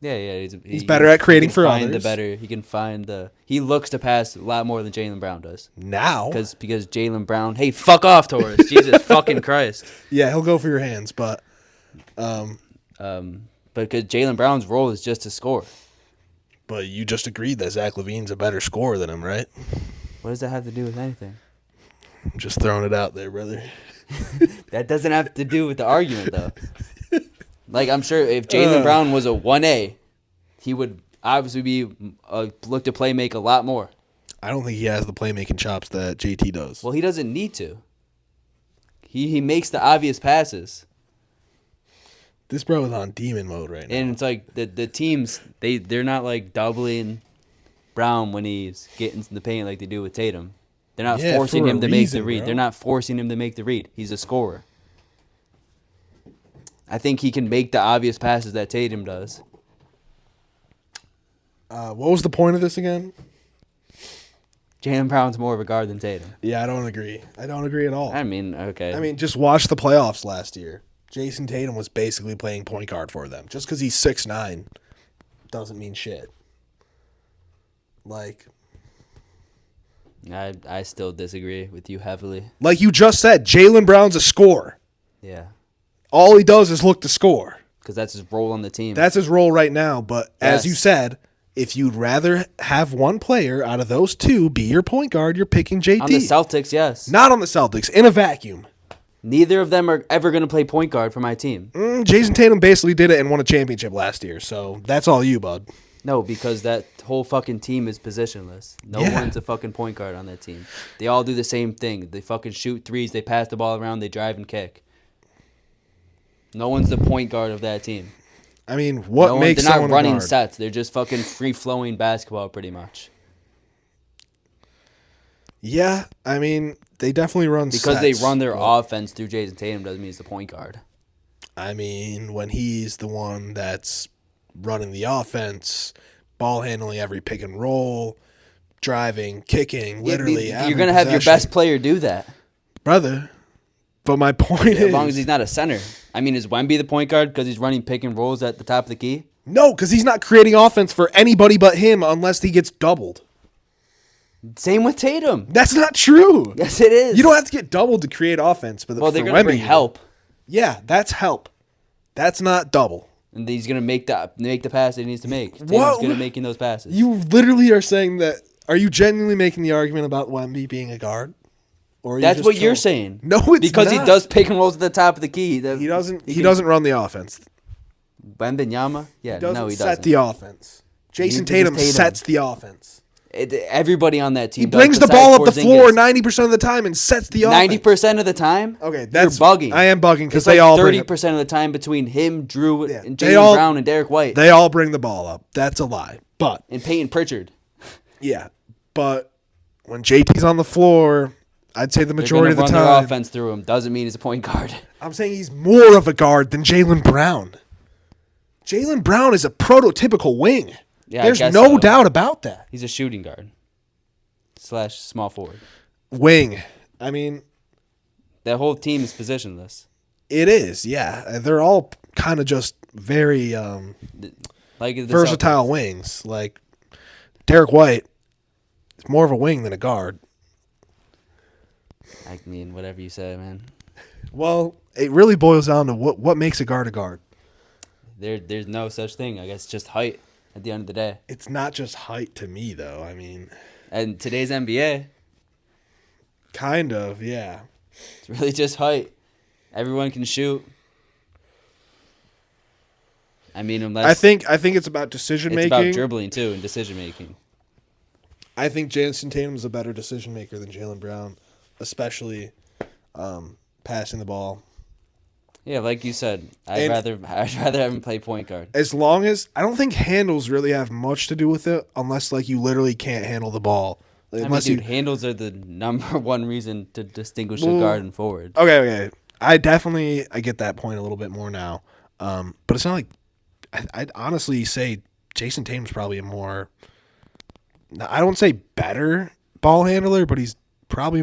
Yeah. He's better at creating for others. He can find the. He looks to pass a lot more than Jaylen Brown does. Now. Because Jaylen Brown. Hey, fuck off, Taurus. Jesus fucking Christ. Yeah, he'll go for your hands, but. Because Jaylen Brown's role is just to score. But you just agreed that Zach LaVine's a better scorer than him, right? What does that have to do with anything? I'm just throwing it out there, brother. That doesn't have to do with the argument, though. Like, I'm sure if Jaylen Brown was a 1A, he would obviously be look to play make a lot more. I don't think he has the playmaking chops that JT does. Well, he doesn't need to. He makes the obvious passes. This bro is on demon mode right now. And it's like the teams, they're not like doubling Brown when he's getting in the paint like they do with Tatum. They're not forcing him to make the read. Bro. They're not forcing him to make the read. He's a scorer. I think he can make the obvious passes that Tatum does. What was the point of this again? Jaylen Brown's more of a guard than Tatum. Yeah, I don't agree. I don't agree at all. I mean, okay. I mean, just watch the playoffs last year. Jason Tatum was basically playing point guard for them. Just because he's 6'9" doesn't mean shit. Like I still disagree with you heavily. you just said, Jaylen Brown's a scorer. Yeah. All he does is look to score. Because that's his role on the team. That's his role right now. But as Yes. you said, if you'd rather have one player out of those two be your point guard, you're picking JT. On the Celtics, yes. Not on the Celtics. In a vacuum. Neither of them are ever going to play point guard for my team. Jason Tatum basically did it and won a championship last year. So that's all you, bud. No, because that whole fucking team is positionless. No Yeah. one's a fucking point guard on that team. They all do the same thing. They fucking shoot threes, they pass the ball around, they drive and kick. No one's the point guard of that team. I mean, what makes they're someone not running a guard? sets. They're just fucking free-flowing basketball pretty much. Yeah, I mean, they definitely run Because sets, they run their but, offense through Jason Tatum doesn't mean he's the point guard. I mean, when he's the one that's running the offense, ball handling every pick and roll, driving, kicking, literally You're going to have your best player do that. brother. But my point is, As long as he's not a center. I mean, is Wemby the point guard because he's running pick and rolls at the top of the key? no, because he's not creating offense for anybody but him unless he gets doubled. Same with Tatum. That's not true. Yes, it is. You don't have to get doubled to create offense. But Well, they're for going to Wemby, bring help. Yeah, that's help. That's not double. And he's going to make the pass that he needs to make. Tatum's What? good at making those passes. You literally are saying that. Are you genuinely making the argument about Wemby being a guard? Or are you That's just what you're trolling? saying. No, it's because not. he does pick and rolls at the top of the key. He doesn't. He doesn't run the offense. Wembanyama? Yeah, He doesn't no, he set doesn't. the offense. Jason Neither does Tatum Tatum. sets the offense. Everybody on that team He brings the does ball up besides the floor Porzingis. 90% of the time and sets the offense. 90% of the time? Okay, that's You're bugging. I am bugging because It's they like all bring 30% of the time between him, Drew, Yeah, and they Jaylen all- Brown and Derek White. They all bring the ball up. That's a lie. But And Peyton Pritchard. yeah, but when JT's on the floor, I'd say the They're majority of going the to run their time. offense through him. Doesn't mean he's a point guard. I'm saying he's more of a guard than Jaylen Brown. Jaylen Brown is a prototypical wing. Yeah, I There's guess no so. doubt about that. He's a shooting guard / small forward. Wing. I mean, That whole team is positionless. it is, yeah. They're all kind of just very Like the versatile Celtics. wings. Like Derek White is more of a wing than a guard. I mean, whatever you say, man. Well, it really boils down to what makes a guard a guard. There's no such thing. I guess just height at the end of the day. It's not just height to me, though. I mean, And today's NBA, kind of, yeah. it's really just height. Everyone can shoot. I mean, unless I think it's about decision it's about making. dribbling too and decision making. I think Jason Tatum's a better decision maker than Jaylen Brown, especially passing the ball. Yeah, like you said, I'd rather have him play point guard. As long as I don't think handles really have much to do with it, unless like you literally can't handle the ball. Unless dude, handles are the number one reason to distinguish a Well, guard and forward. Okay. I get that point a little bit more now, but it's not like I'd honestly say Jason Tatum's probably a more. I don't say better ball handler, but he's probably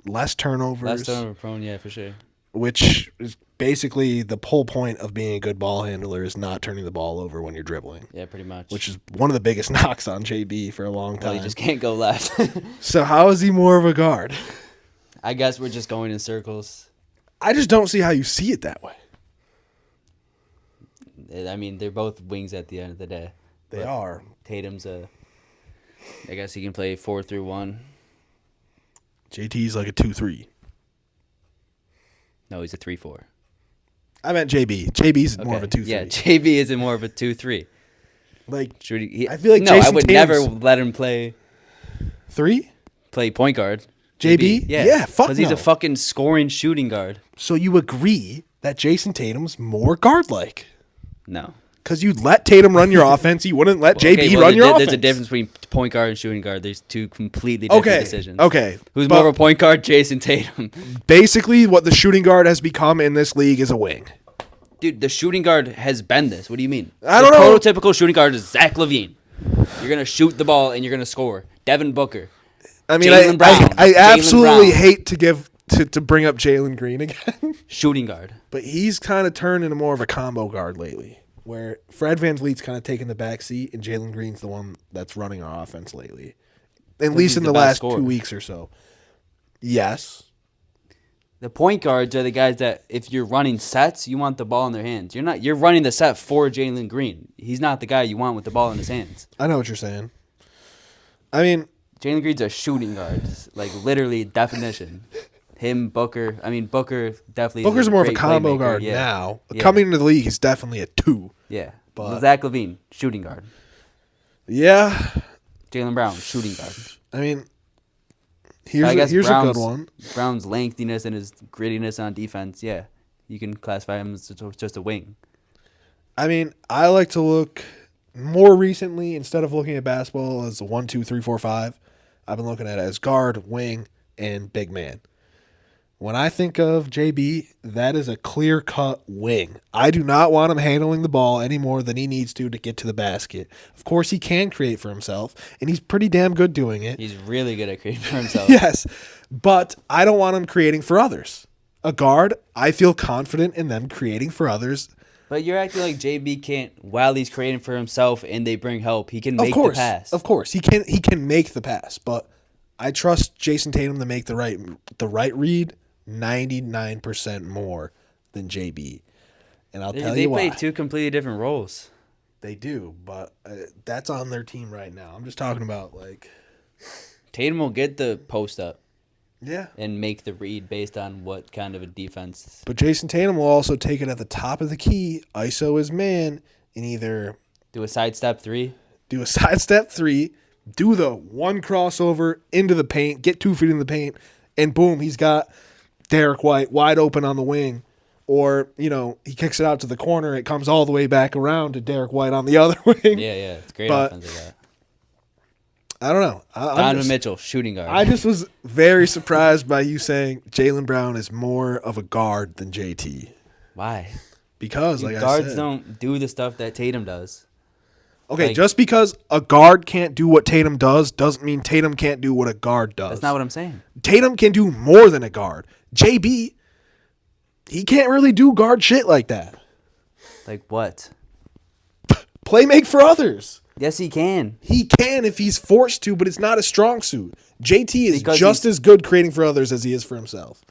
less turnovers. Less turnover prone, yeah, for sure. Which is basically the whole point of being a good ball handler is not turning the ball over when you're dribbling. Yeah, pretty much. Which is one of the biggest knocks on JB for a long time. Well, he just can't go left. So how is he more of a guard? I guess we're just going in circles. I just don't see how you see it that way. I mean, they're both wings at the end of the day. They are. Tatum's I guess he can play 4-3-1. JT's like a 2-3. No, he's a 3-4. I meant JB. JB's more of a 2-3. Yeah, JB is more of a 2-3. Like, I feel like no, Jason I would Tatum's never let him play 3? point guard. JB? Yeah, fuck because he's no. a fucking scoring shooting guard. So you agree that Jason Tatum's more guard-like? No. Because you'd let Tatum run your offense, you wouldn't let JB Okay, run your offense. There's a difference between point guard and shooting guard. There's two completely different decisions. Okay. Who's more of a point guard? Jason Tatum. Basically, what the shooting guard has become in this league is a wing. Dude, the shooting guard has been this. What do you mean? I don't know. The prototypical shooting guard is Zach LaVine. You're going to shoot the ball and you're going to score. Devin Booker. I mean, Jaylen Brown. I absolutely Brown. hate to bring up Jalen Green again. Shooting guard. But he's kind of turned into more of a combo guard lately, where Fred VanVleet's kind of taking the back seat and Jalen Green's the one that's running our offense lately. At least in the last 2 weeks or so. Yes. The point guards are the guys that if you're running sets, you want the ball in their hands. You're running the set for Jalen Green. He's not the guy you want with the ball in his hands. I know what you're saying. I mean, Jalen Green's a shooting guard, like literally definition. Him, Booker. I mean, Booker definitely. Booker's more of a great combo playmaker, guard yeah. now. Yeah. Coming into the league, he's definitely a 2. Yeah, But Zach LaVine, shooting guard. Yeah. Jaylen Brown, shooting guard. I mean, here's a good one. Brown's lengthiness and his grittiness on defense. Yeah, you can classify him as just a wing. I mean, I like to look more recently, instead of looking at basketball as a 1, 2, 3, 4, 5, I've been looking at it as guard, wing, and big man. When I think of JB, that is a clear-cut wing. I do not want him handling the ball any more than he needs to get to the basket. Of course, he can create for himself, and he's pretty damn good doing it. He's really good at creating for himself. Yes, but I don't want him creating for others. A guard, I feel confident in them creating for others. But you're acting like JB can't, while he's creating for himself and they bring help, he can make the pass. Of course, he can make the pass, but I trust Jason Tatum to make the right read 99% more than JB. And I'll tell you why. They play two completely different roles. They do, but that's on their team right now. I'm just talking about like Tatum will get the post up. Yeah. And make the read based on what kind of a defense. But Jason Tatum will also take it at the top of the key, ISO his man, and either do a sidestep 3. Do a sidestep 3, do the one crossover into the paint, get 2 feet in the paint, and boom, he's got Derek White wide open on the wing. Or, he kicks it out to the corner, it comes all the way back around to Derek White on the other wing. Yeah. It's great offense like that. I don't know. Donovan Mitchell, shooting guard. I just was very surprised by you saying Jaylen Brown is more of a guard than JT. Why? Because, like I said, guards don't do the stuff that Tatum does. Okay, just because a guard can't do what Tatum does doesn't mean Tatum can't do what a guard does. That's not what I'm saying. Tatum can do more than a guard. JB, he can't really do guard shit like that. Like what? Play make for others. Yes, he can. He can if he's forced to, but it's not a strong suit. JT is Because just as good creating for others as he is for himself.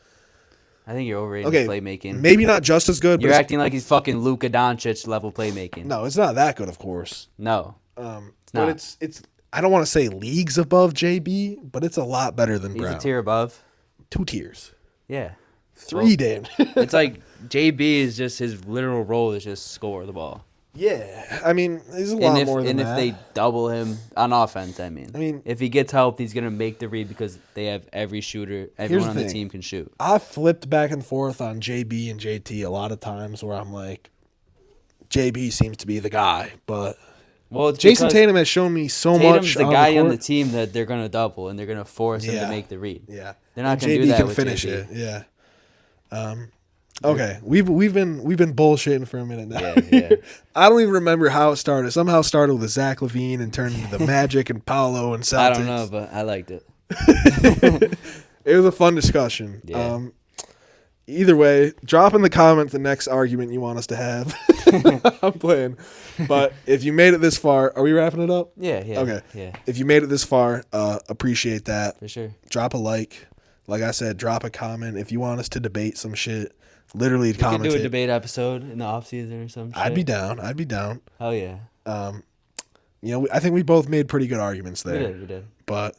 I think you're overrating Okay, his playmaking. maybe not just as good, but You're acting like he's fucking Luka Doncic level playmaking. no, it's not that good, of course. No. But not. it's I don't want to say leagues above JB, but it's a lot better than He's Brown. a tier above. 2 tiers. Yeah. 3 damn. It's like JB is just his literal role is just score the ball. Yeah, I mean, he's a lot more than And that. if they double him on offense, I mean, if he gets help, he's gonna make the read because they have every shooter, everyone on the team can shoot. I flipped back and forth on JB and JT a lot of times where I'm like, JB seems to be the guy, but Well, Jason Tatum has shown me so Tatum's much. the guy on the court. team that they're gonna double and they're gonna force him to make the read. Yeah, they're not and gonna JB do that can with finish JB. it. Yeah. Okay, we've been bullshitting for a minute now. Yeah. I don't even remember how it started. Somehow it started with Zach LaVine and turned into the Magic and Paolo and Celtics. I don't know, but I liked it. It was a fun discussion. Yeah. Either way, drop in the comments the next argument you want us to have. I'm playing. But if you made it this far, are we wrapping it up? Yeah. Okay. Yeah. If you made it this far, appreciate that. For sure. Drop a like. Like I said, drop a comment. If you want us to debate some shit, literally We comment could do a it. debate episode in the off season or some shit. I'd be down. Hell yeah. I think we both made pretty good arguments there. We did. But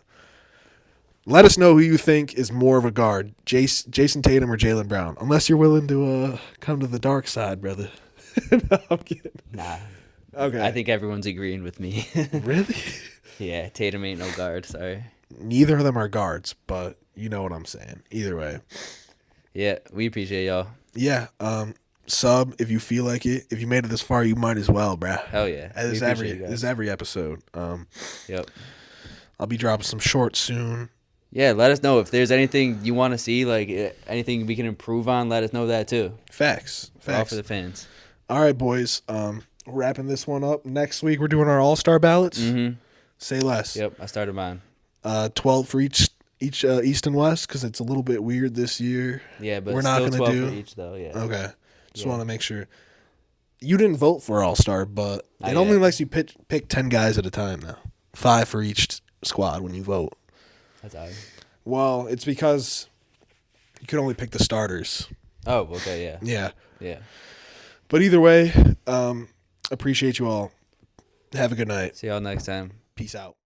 let us know who you think is more of a guard, Jason Tatum or Jaylen Brown. Unless you're willing to come to the dark side, brother. No, I'm kidding. Nah. Okay. I think everyone's agreeing with me. Really? Yeah, Tatum ain't no guard, sorry. Neither of them are guards, but you know what I'm saying. Either way. Yeah, we appreciate y'all. Yeah. Sub if you feel like it. If you made it this far, you might as well, bruh. Hell yeah. This is every episode. Yep. I'll be dropping some shorts soon. Yeah, let us know if there's anything you want to see, like anything we can improve on. Let us know that too. Facts. All for the fans. All right, boys. We're wrapping this one up. Next week we're doing our All-Star ballots. Mm-hmm. Say less. Yep, I started mine. 12 for each East and West because it's a little bit weird this year. Yeah, but we're still not going to 12 do for each though. Yeah. Okay. Just want to make sure. You didn't vote for All-Star, but it only lets you pick 10 guys at a time now. 5 for each squad when you vote. That's all right. Well, it's because you could only pick the starters. Oh, okay, yeah. Yeah. Yeah. But either way, appreciate you all. Have a good night. See y'all next time. Peace out.